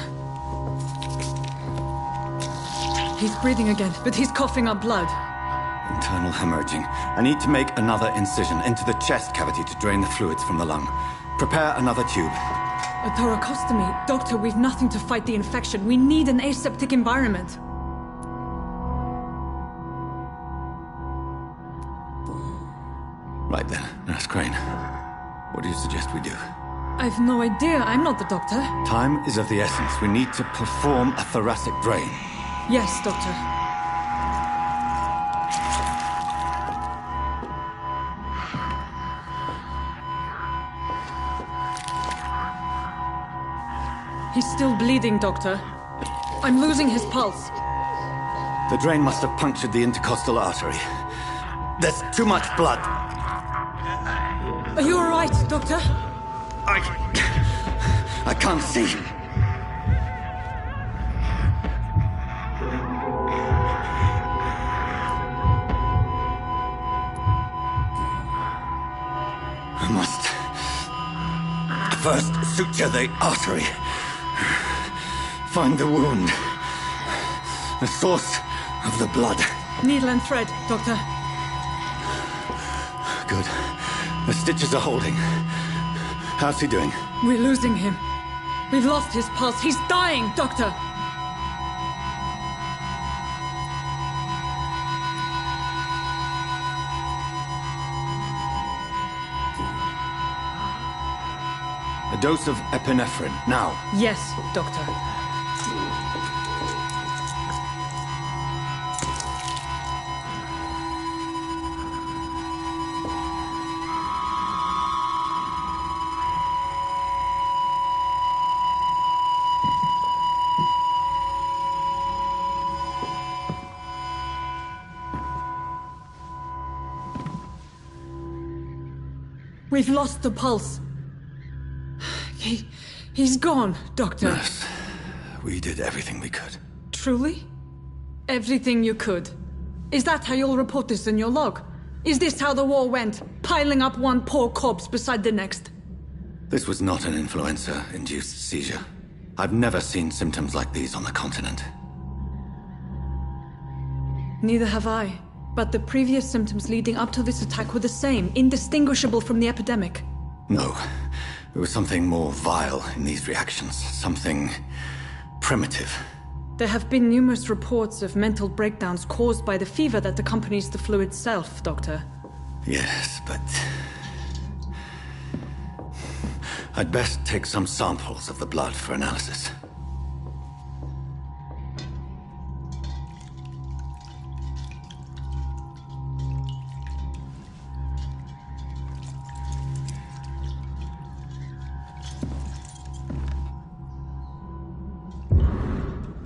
He's breathing again, but he's coughing up blood. Internal hemorrhaging. I need to make another incision into the chest cavity to drain the fluids from the lung. Prepare another tube. A thoracostomy? Doctor, we've nothing to fight the infection. We need an aseptic environment. Right then, Nurse Crane. What do you suggest we do? I've no idea. I'm not the doctor. Time is of the essence. We need to perform a thoracic drain. Yes, Doctor. He's still bleeding, Doctor. I'm losing his pulse. The drain must have punctured the intercostal artery. There's too much blood. Are you all right, Doctor? I can't see. I must first suture the artery. Find the wound. The source of the blood. Needle and thread, Doctor. Good. The stitches are holding. How's he doing? We're losing him. We've lost his pulse. He's dying, Doctor! A dose of epinephrine, now. Yes, Doctor. We've lost the pulse. He's gone, Doctor. Nurse, we did everything we could. Truly? Everything you could? Is that how you'll report this in your log? Is this how the war went? Piling up one poor corpse beside the next? This was not an influenza-induced seizure. I've never seen symptoms like these on the continent. Neither have I. But the previous symptoms leading up to this attack were the same, indistinguishable from the epidemic. No. There was something more vile in these reactions. Something primitive. There have been numerous reports of mental breakdowns caused by the fever that accompanies the flu itself, Doctor. Yes, but... I'd best take some samples of the blood for analysis.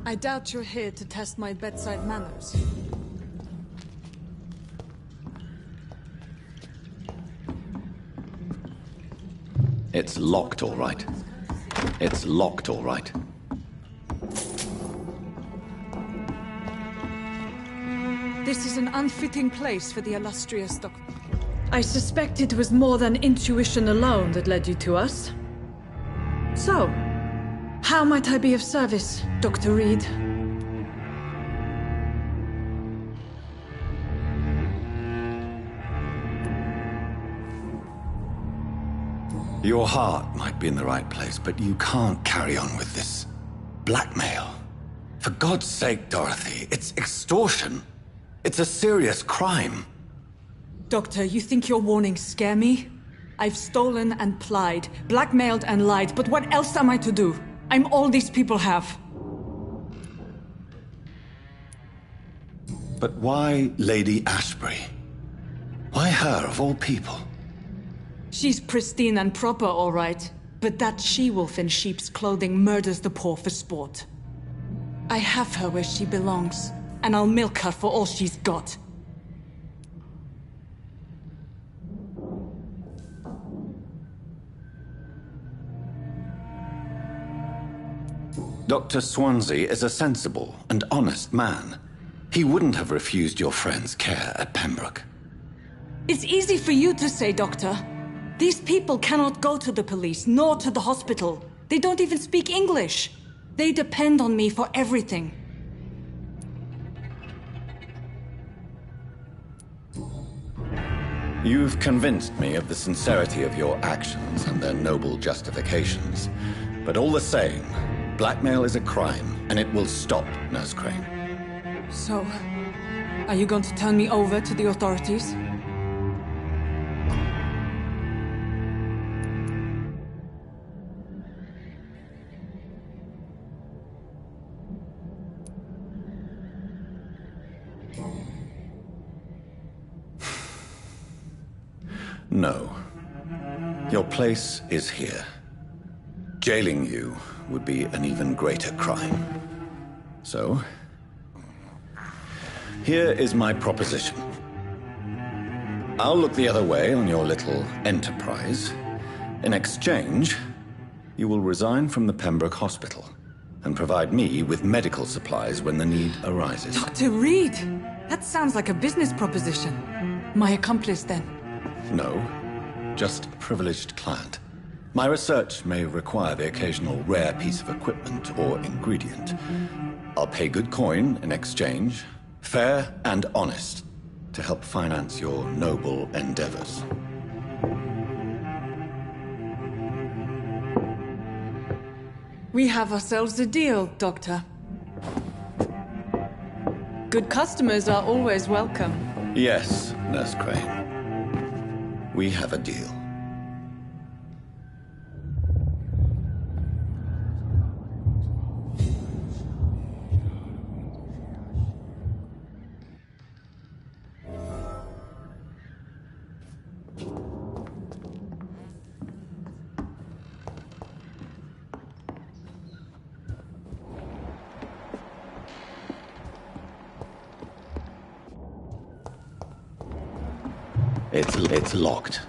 I doubt you're here to test my bedside manners. It's locked, all right. It's locked, all right. This is an unfitting place for the illustrious Doctor. I suspect it was more than intuition alone that led you to us. So, how might I be of service, Dr. Reed? Your heart might be in the right place, but you can't carry on with this blackmail. For God's sake, Dorothy, it's extortion. It's a serious crime. Doctor, you think your warnings scare me? I've stolen and plied, blackmailed and lied, but what else am I to do? I'm all these people have. But why Lady Ashbury? Why her, of all people? She's pristine and proper, all right. But that she-wolf in sheep's clothing murders the poor for sport. I have her where she belongs, and I'll milk her for all she's got. Dr. Swansea is a sensible and honest man. He wouldn't have refused your friend's care at Pembroke. It's easy for you to say, Doctor. These people cannot go to the police, nor to the hospital. They don't even speak English. They depend on me for everything. You've convinced me of the sincerity of your actions and their noble justifications. But all the same, blackmail is a crime, and it will stop, Nurse Crane. So, are you going to turn me over to the authorities? No. Your place is here. Jailing you would be an even greater crime. So, here is my proposition. I'll look the other way on your little enterprise. In exchange, you will resign from the Pembroke Hospital and provide me with medical supplies when the need arises. Dr. Reed! That sounds like a business proposition. My accomplice, then? No, just a privileged client. My research may require the occasional rare piece of equipment or ingredient. I'll pay good coin in exchange, fair and honest, to help finance your noble endeavors. We have ourselves a deal, Doctor. Good customers are always welcome. Yes, Nurse Crane. We have a deal. It's locked.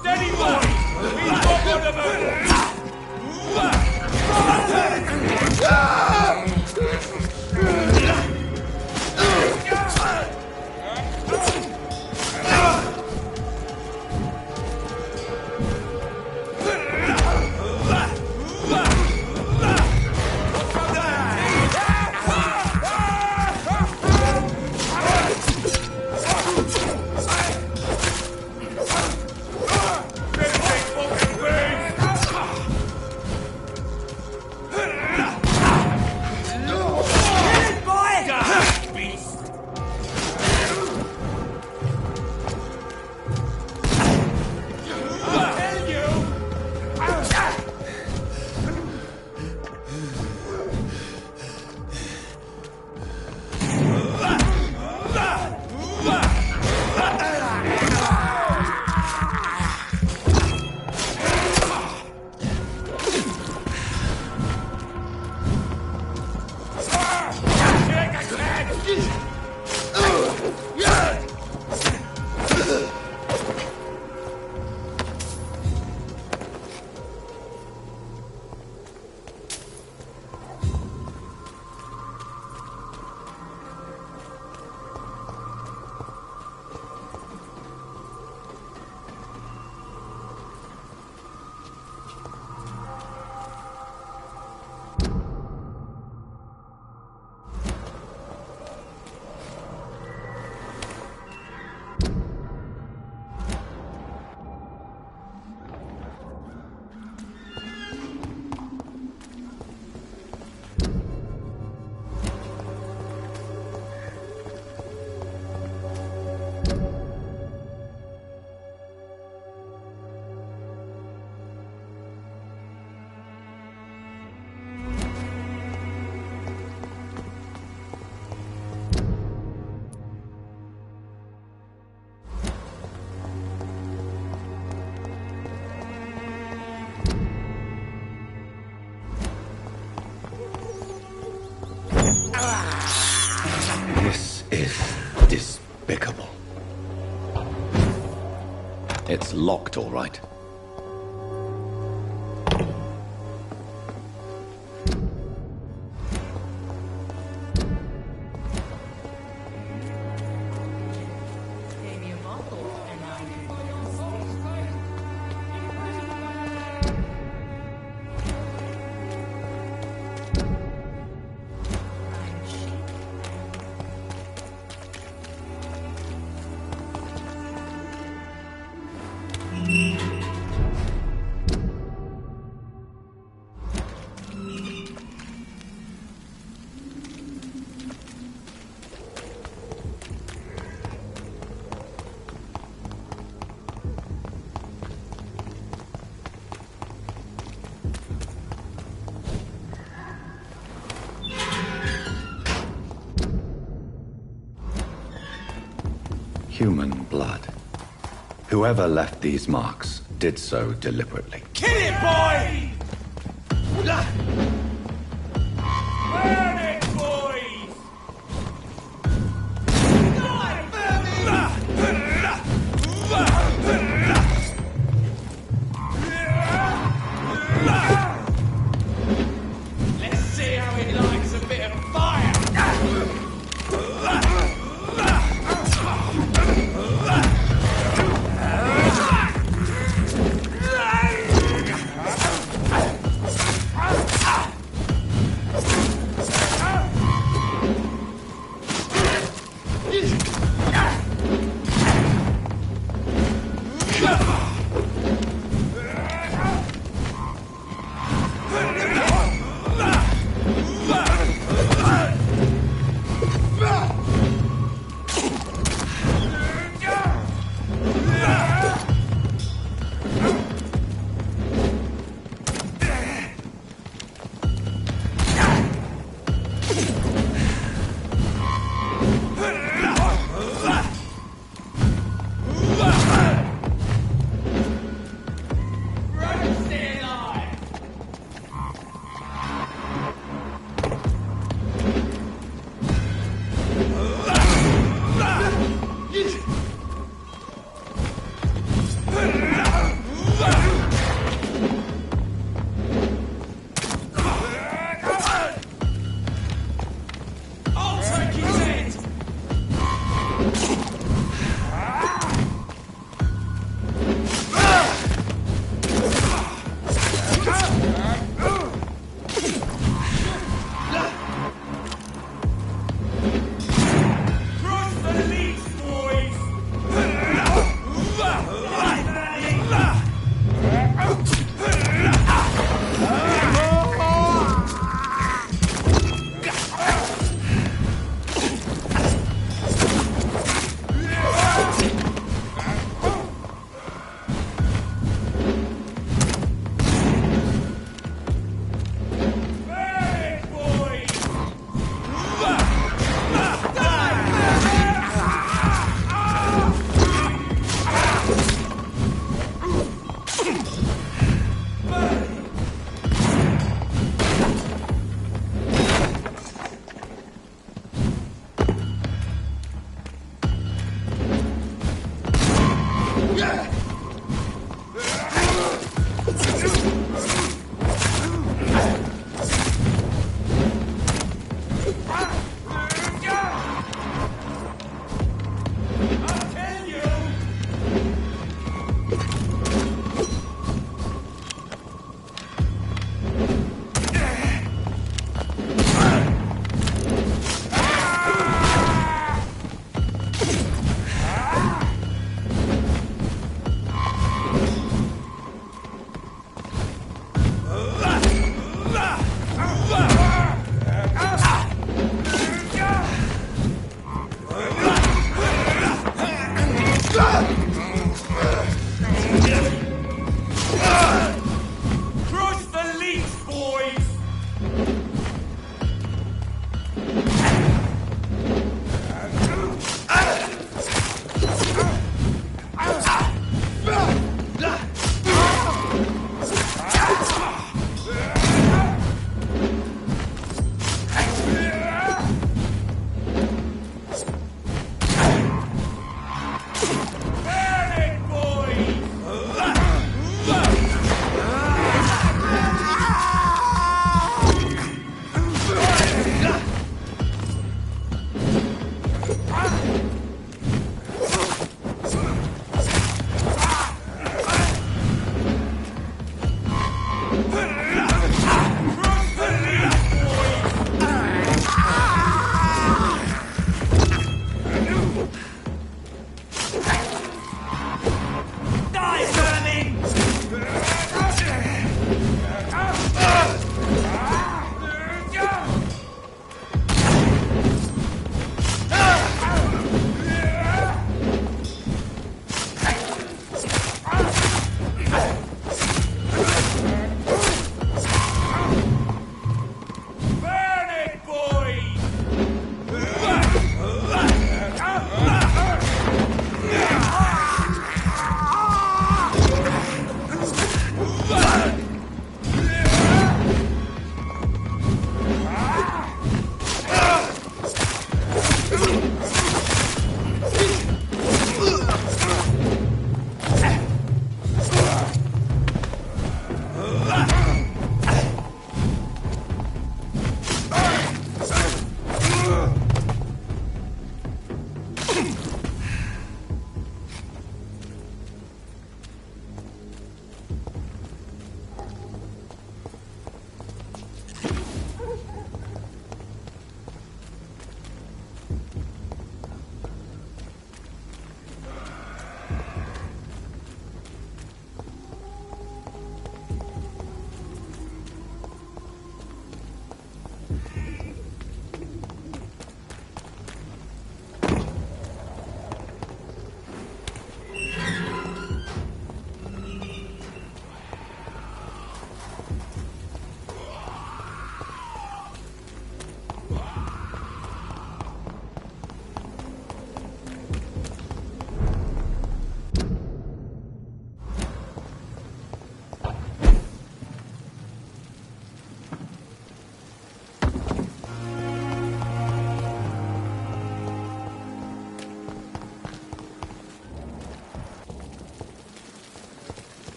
Steady, boy! We've got one of them! It's locked, all right. Human blood. Whoever left these marks did so deliberately. Kill it, boy! Burn it, boys! Let's see how it likes a bit of fire!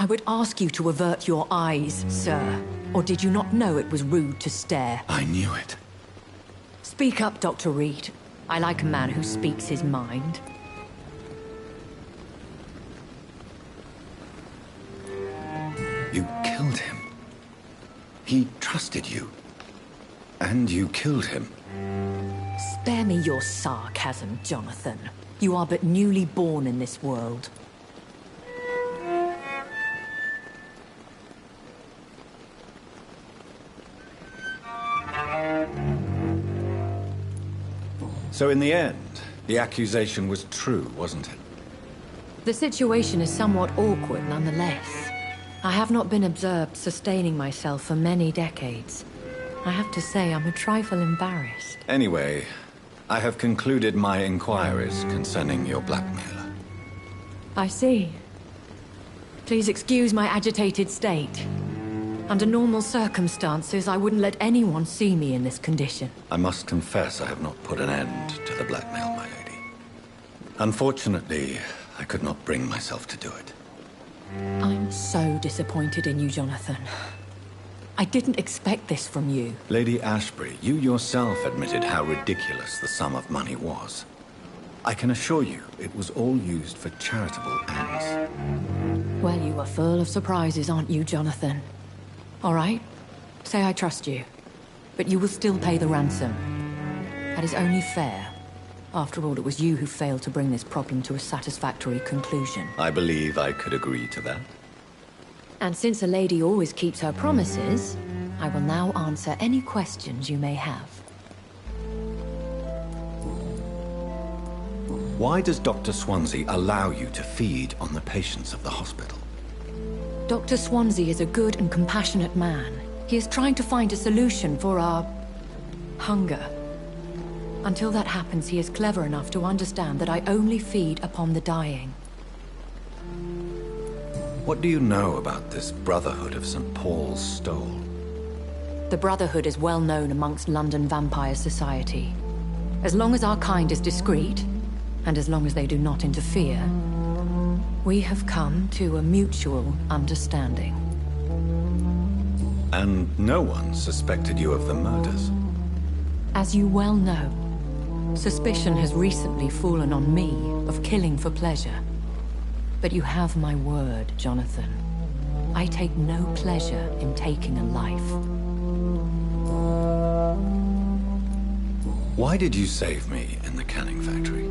I would ask you to avert your eyes, sir. Or did you not know it was rude to stare? I knew it. Speak up, Dr. Reed. I like a man who speaks his mind. You killed him. He trusted you. And you killed him. Spare me your sarcasm, Jonathan. You are but newly born in this world. So in the end, the accusation was true, wasn't it? The situation is somewhat awkward nonetheless. I have not been observed sustaining myself for many decades. I have to say I'm a trifle embarrassed. Anyway, I have concluded my inquiries concerning your blackmailer. I see. Please excuse my agitated state. Under normal circumstances, I wouldn't let anyone see me in this condition. I must confess I have not put an end to the blackmail, my lady. Unfortunately, I could not bring myself to do it. I'm so disappointed in you, Jonathan. I didn't expect this from you. Lady Ashbury, you yourself admitted how ridiculous the sum of money was. I can assure you it was all used for charitable ends. Well, you are full of surprises, aren't you, Jonathan? All right, say I trust you, but you will still pay the ransom. That is only fair. After all, it was you who failed to bring this problem to a satisfactory conclusion. I believe I could agree to that. And since a lady always keeps her promises, I will now answer any questions you may have. Why does Dr. Swansea allow you to feed on the patients of the hospital? Dr. Swansea is a good and compassionate man. He is trying to find a solution for our hunger. Until that happens, he is clever enough to understand that I only feed upon the dying. What do you know about this Brotherhood of St. Paul's Stole? The Brotherhood is well known amongst London vampire society. As long as our kind is discreet, and as long as they do not interfere, we have come to a mutual understanding. And no one suspected you of the murders? As you well know, suspicion has recently fallen on me of killing for pleasure. But you have my word, Jonathan. I take no pleasure in taking a life. Why did you save me in the canning factory?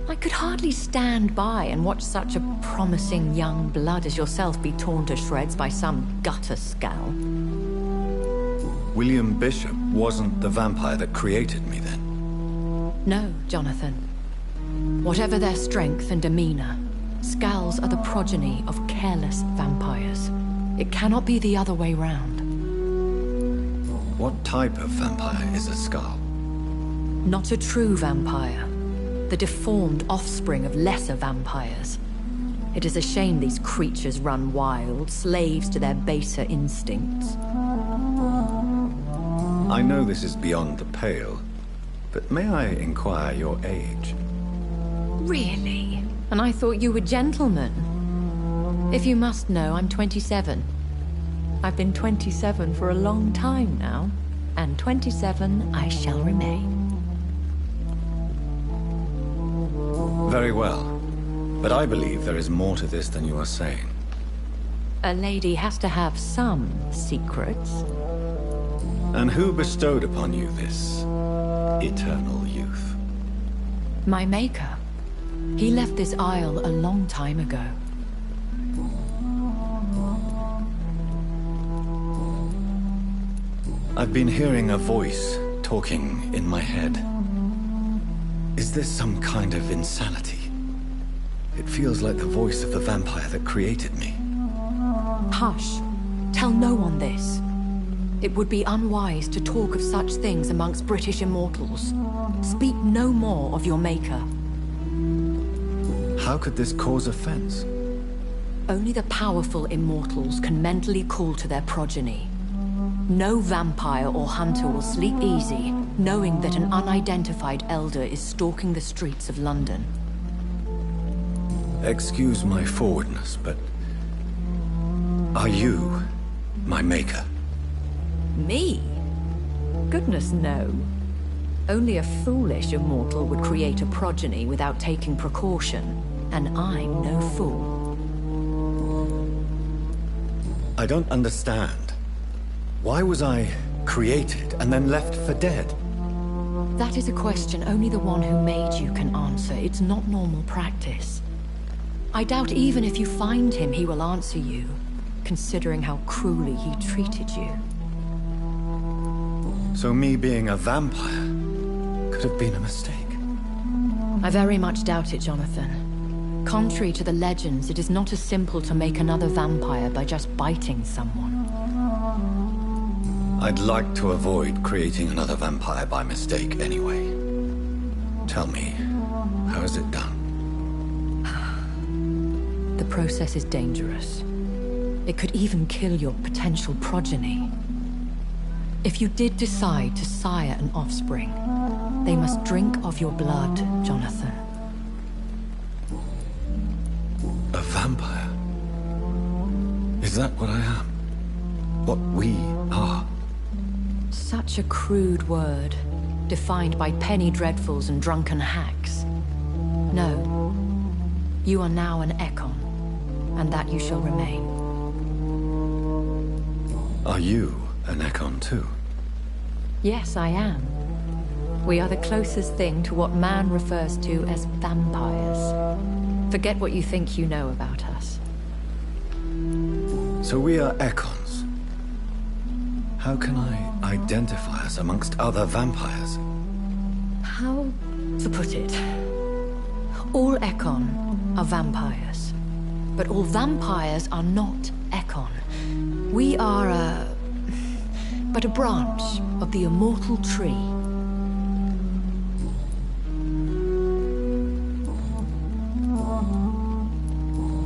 I could hardly stand by and watch such a promising young blood as yourself be torn to shreds by some gutter scowl. William Bishop wasn't the vampire that created me then? No, Jonathan. Whatever their strength and demeanor, Scowls are the progeny of careless vampires. It cannot be the other way round. What type of vampire is a Scowl? Not a true vampire. The deformed offspring of lesser vampires. It is a shame these creatures run wild, slaves to their baser instincts. I know this is beyond the pale, but may I inquire your age? Really? And I thought you were gentlemen. If you must know, I'm 27. I've been 27 for a long time now, and 27 I shall remain. Very well. But I believe there is more to this than you are saying. A lady has to have some secrets. And who bestowed upon you this eternal youth? My maker. He left this isle a long time ago. I've been hearing a voice talking in my head. Is this some kind of insanity? It feels like the voice of the vampire that created me. Hush. Tell no one this. It would be unwise to talk of such things amongst British immortals. Speak no more of your maker. How could this cause offense? Only the powerful immortals can mentally call to their progeny. No vampire or hunter will sleep easy, knowing that an unidentified elder is stalking the streets of London. Excuse my forwardness, but... are you my maker? Me? Goodness, no. Only a foolish immortal would create a progeny without taking precaution, and I'm no fool. I don't understand. Why was I created and then left for dead? That is a question only the one who made you can answer. It's not normal practice. I doubt even if you find him, he will answer you, considering how cruelly he treated you. So me being a vampire could have been a mistake. I very much doubt it, Jonathan. Contrary to the legends, it is not as simple to make another vampire by just biting someone. I'd like to avoid creating another vampire by mistake anyway. Tell me, how is it done? The process is dangerous. It could even kill your potential progeny. If you did decide to sire an offspring, they must drink of your blood, Jonathan. A vampire? Is that what I am? What we are? Such a crude word, defined by penny dreadfuls and drunken hacks. No. You are now an Ekon, and that you shall remain. Are you an Ekon too? Yes, I am. We are the closest thing to what man refers to as vampires. Forget what you think you know about us. So we are Ekons. How can I identify us amongst other vampires? How to put it? All Ekon are vampires. But all vampires are not Ekon. We are but a branch of the immortal tree.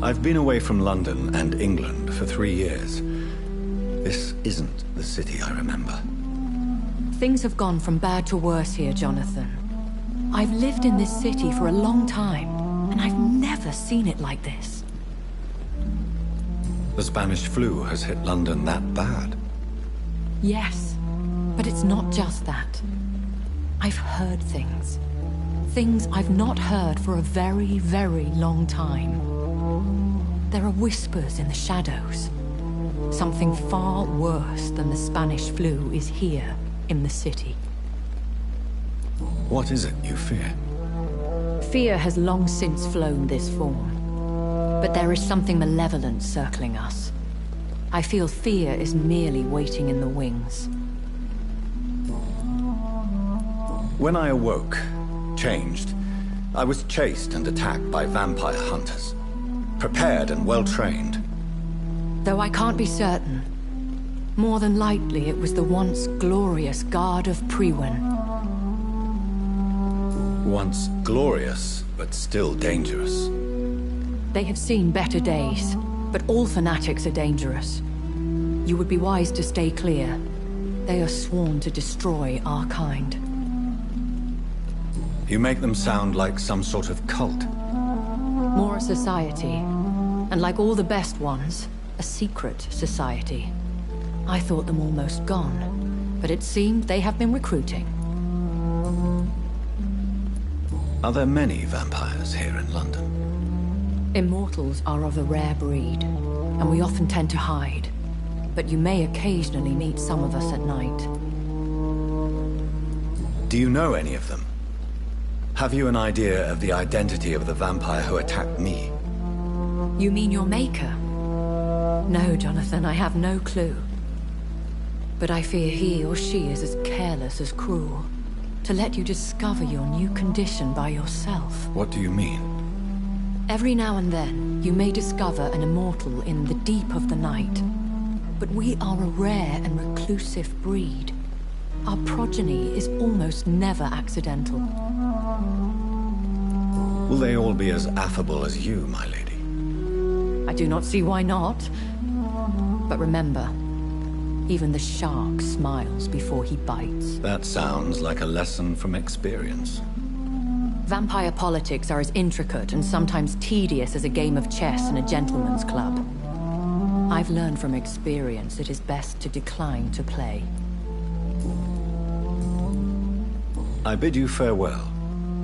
I've been away from London and England for 3 years. This isn't the city I remember. Things have gone from bad to worse here, Jonathan. I've lived in this city for a long time, and I've never seen it like this. The Spanish flu has hit London that bad? Yes, but it's not just that. I've heard things. Things I've not heard for a very, very long time. There are whispers in the shadows. Something far worse than the Spanish flu is here in the city. What is it you fear? Fear has long since flown this form. But there is something malevolent circling us. I feel fear is merely waiting in the wings. When I awoke, changed, I was chased and attacked by vampire hunters. Prepared and well-trained. Though I can't be certain, more than likely it was the once glorious Guard of Priwen. Once glorious, but still dangerous. They have seen better days, but all fanatics are dangerous. You would be wise to stay clear. They are sworn to destroy our kind. You make them sound like some sort of cult. More a society, and like all the best ones, a secret society. I thought them almost gone, but it seemed they have been recruiting. Are there many vampires here in London? Immortals are of a rare breed, and we often tend to hide. But you may occasionally meet some of us at night. Do you know any of them? Have you an idea of the identity of the vampire who attacked me? You mean your maker? No, Jonathan, I have no clue. But I fear he or she is as careless as cruel. To let you discover your new condition by yourself. What do you mean? Every now and then, you may discover an immortal in the deep of the night. But we are a rare and reclusive breed. Our progeny is almost never accidental. Will they all be as affable as you, my lady? I do not see why not. But remember, even the shark smiles before he bites. That sounds like a lesson from experience. Vampire politics are as intricate and sometimes tedious as a game of chess in a gentleman's club. I've learned from experience it is best to decline to play. I bid you farewell,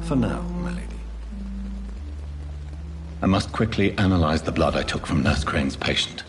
for now, my lady. I must quickly analyze the blood I took from Nurse Crane's patient.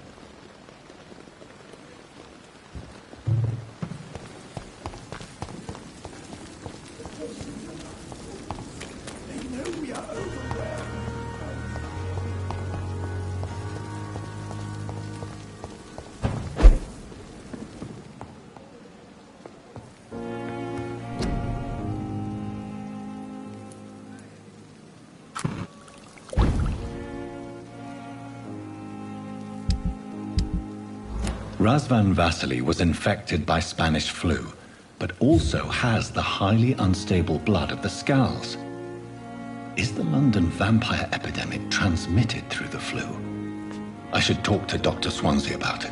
Razvan Vasily was infected by Spanish flu, but also has the highly unstable blood of the Skulls. Is the London vampire epidemic transmitted through the flu? I should talk to Dr. Swansea about it.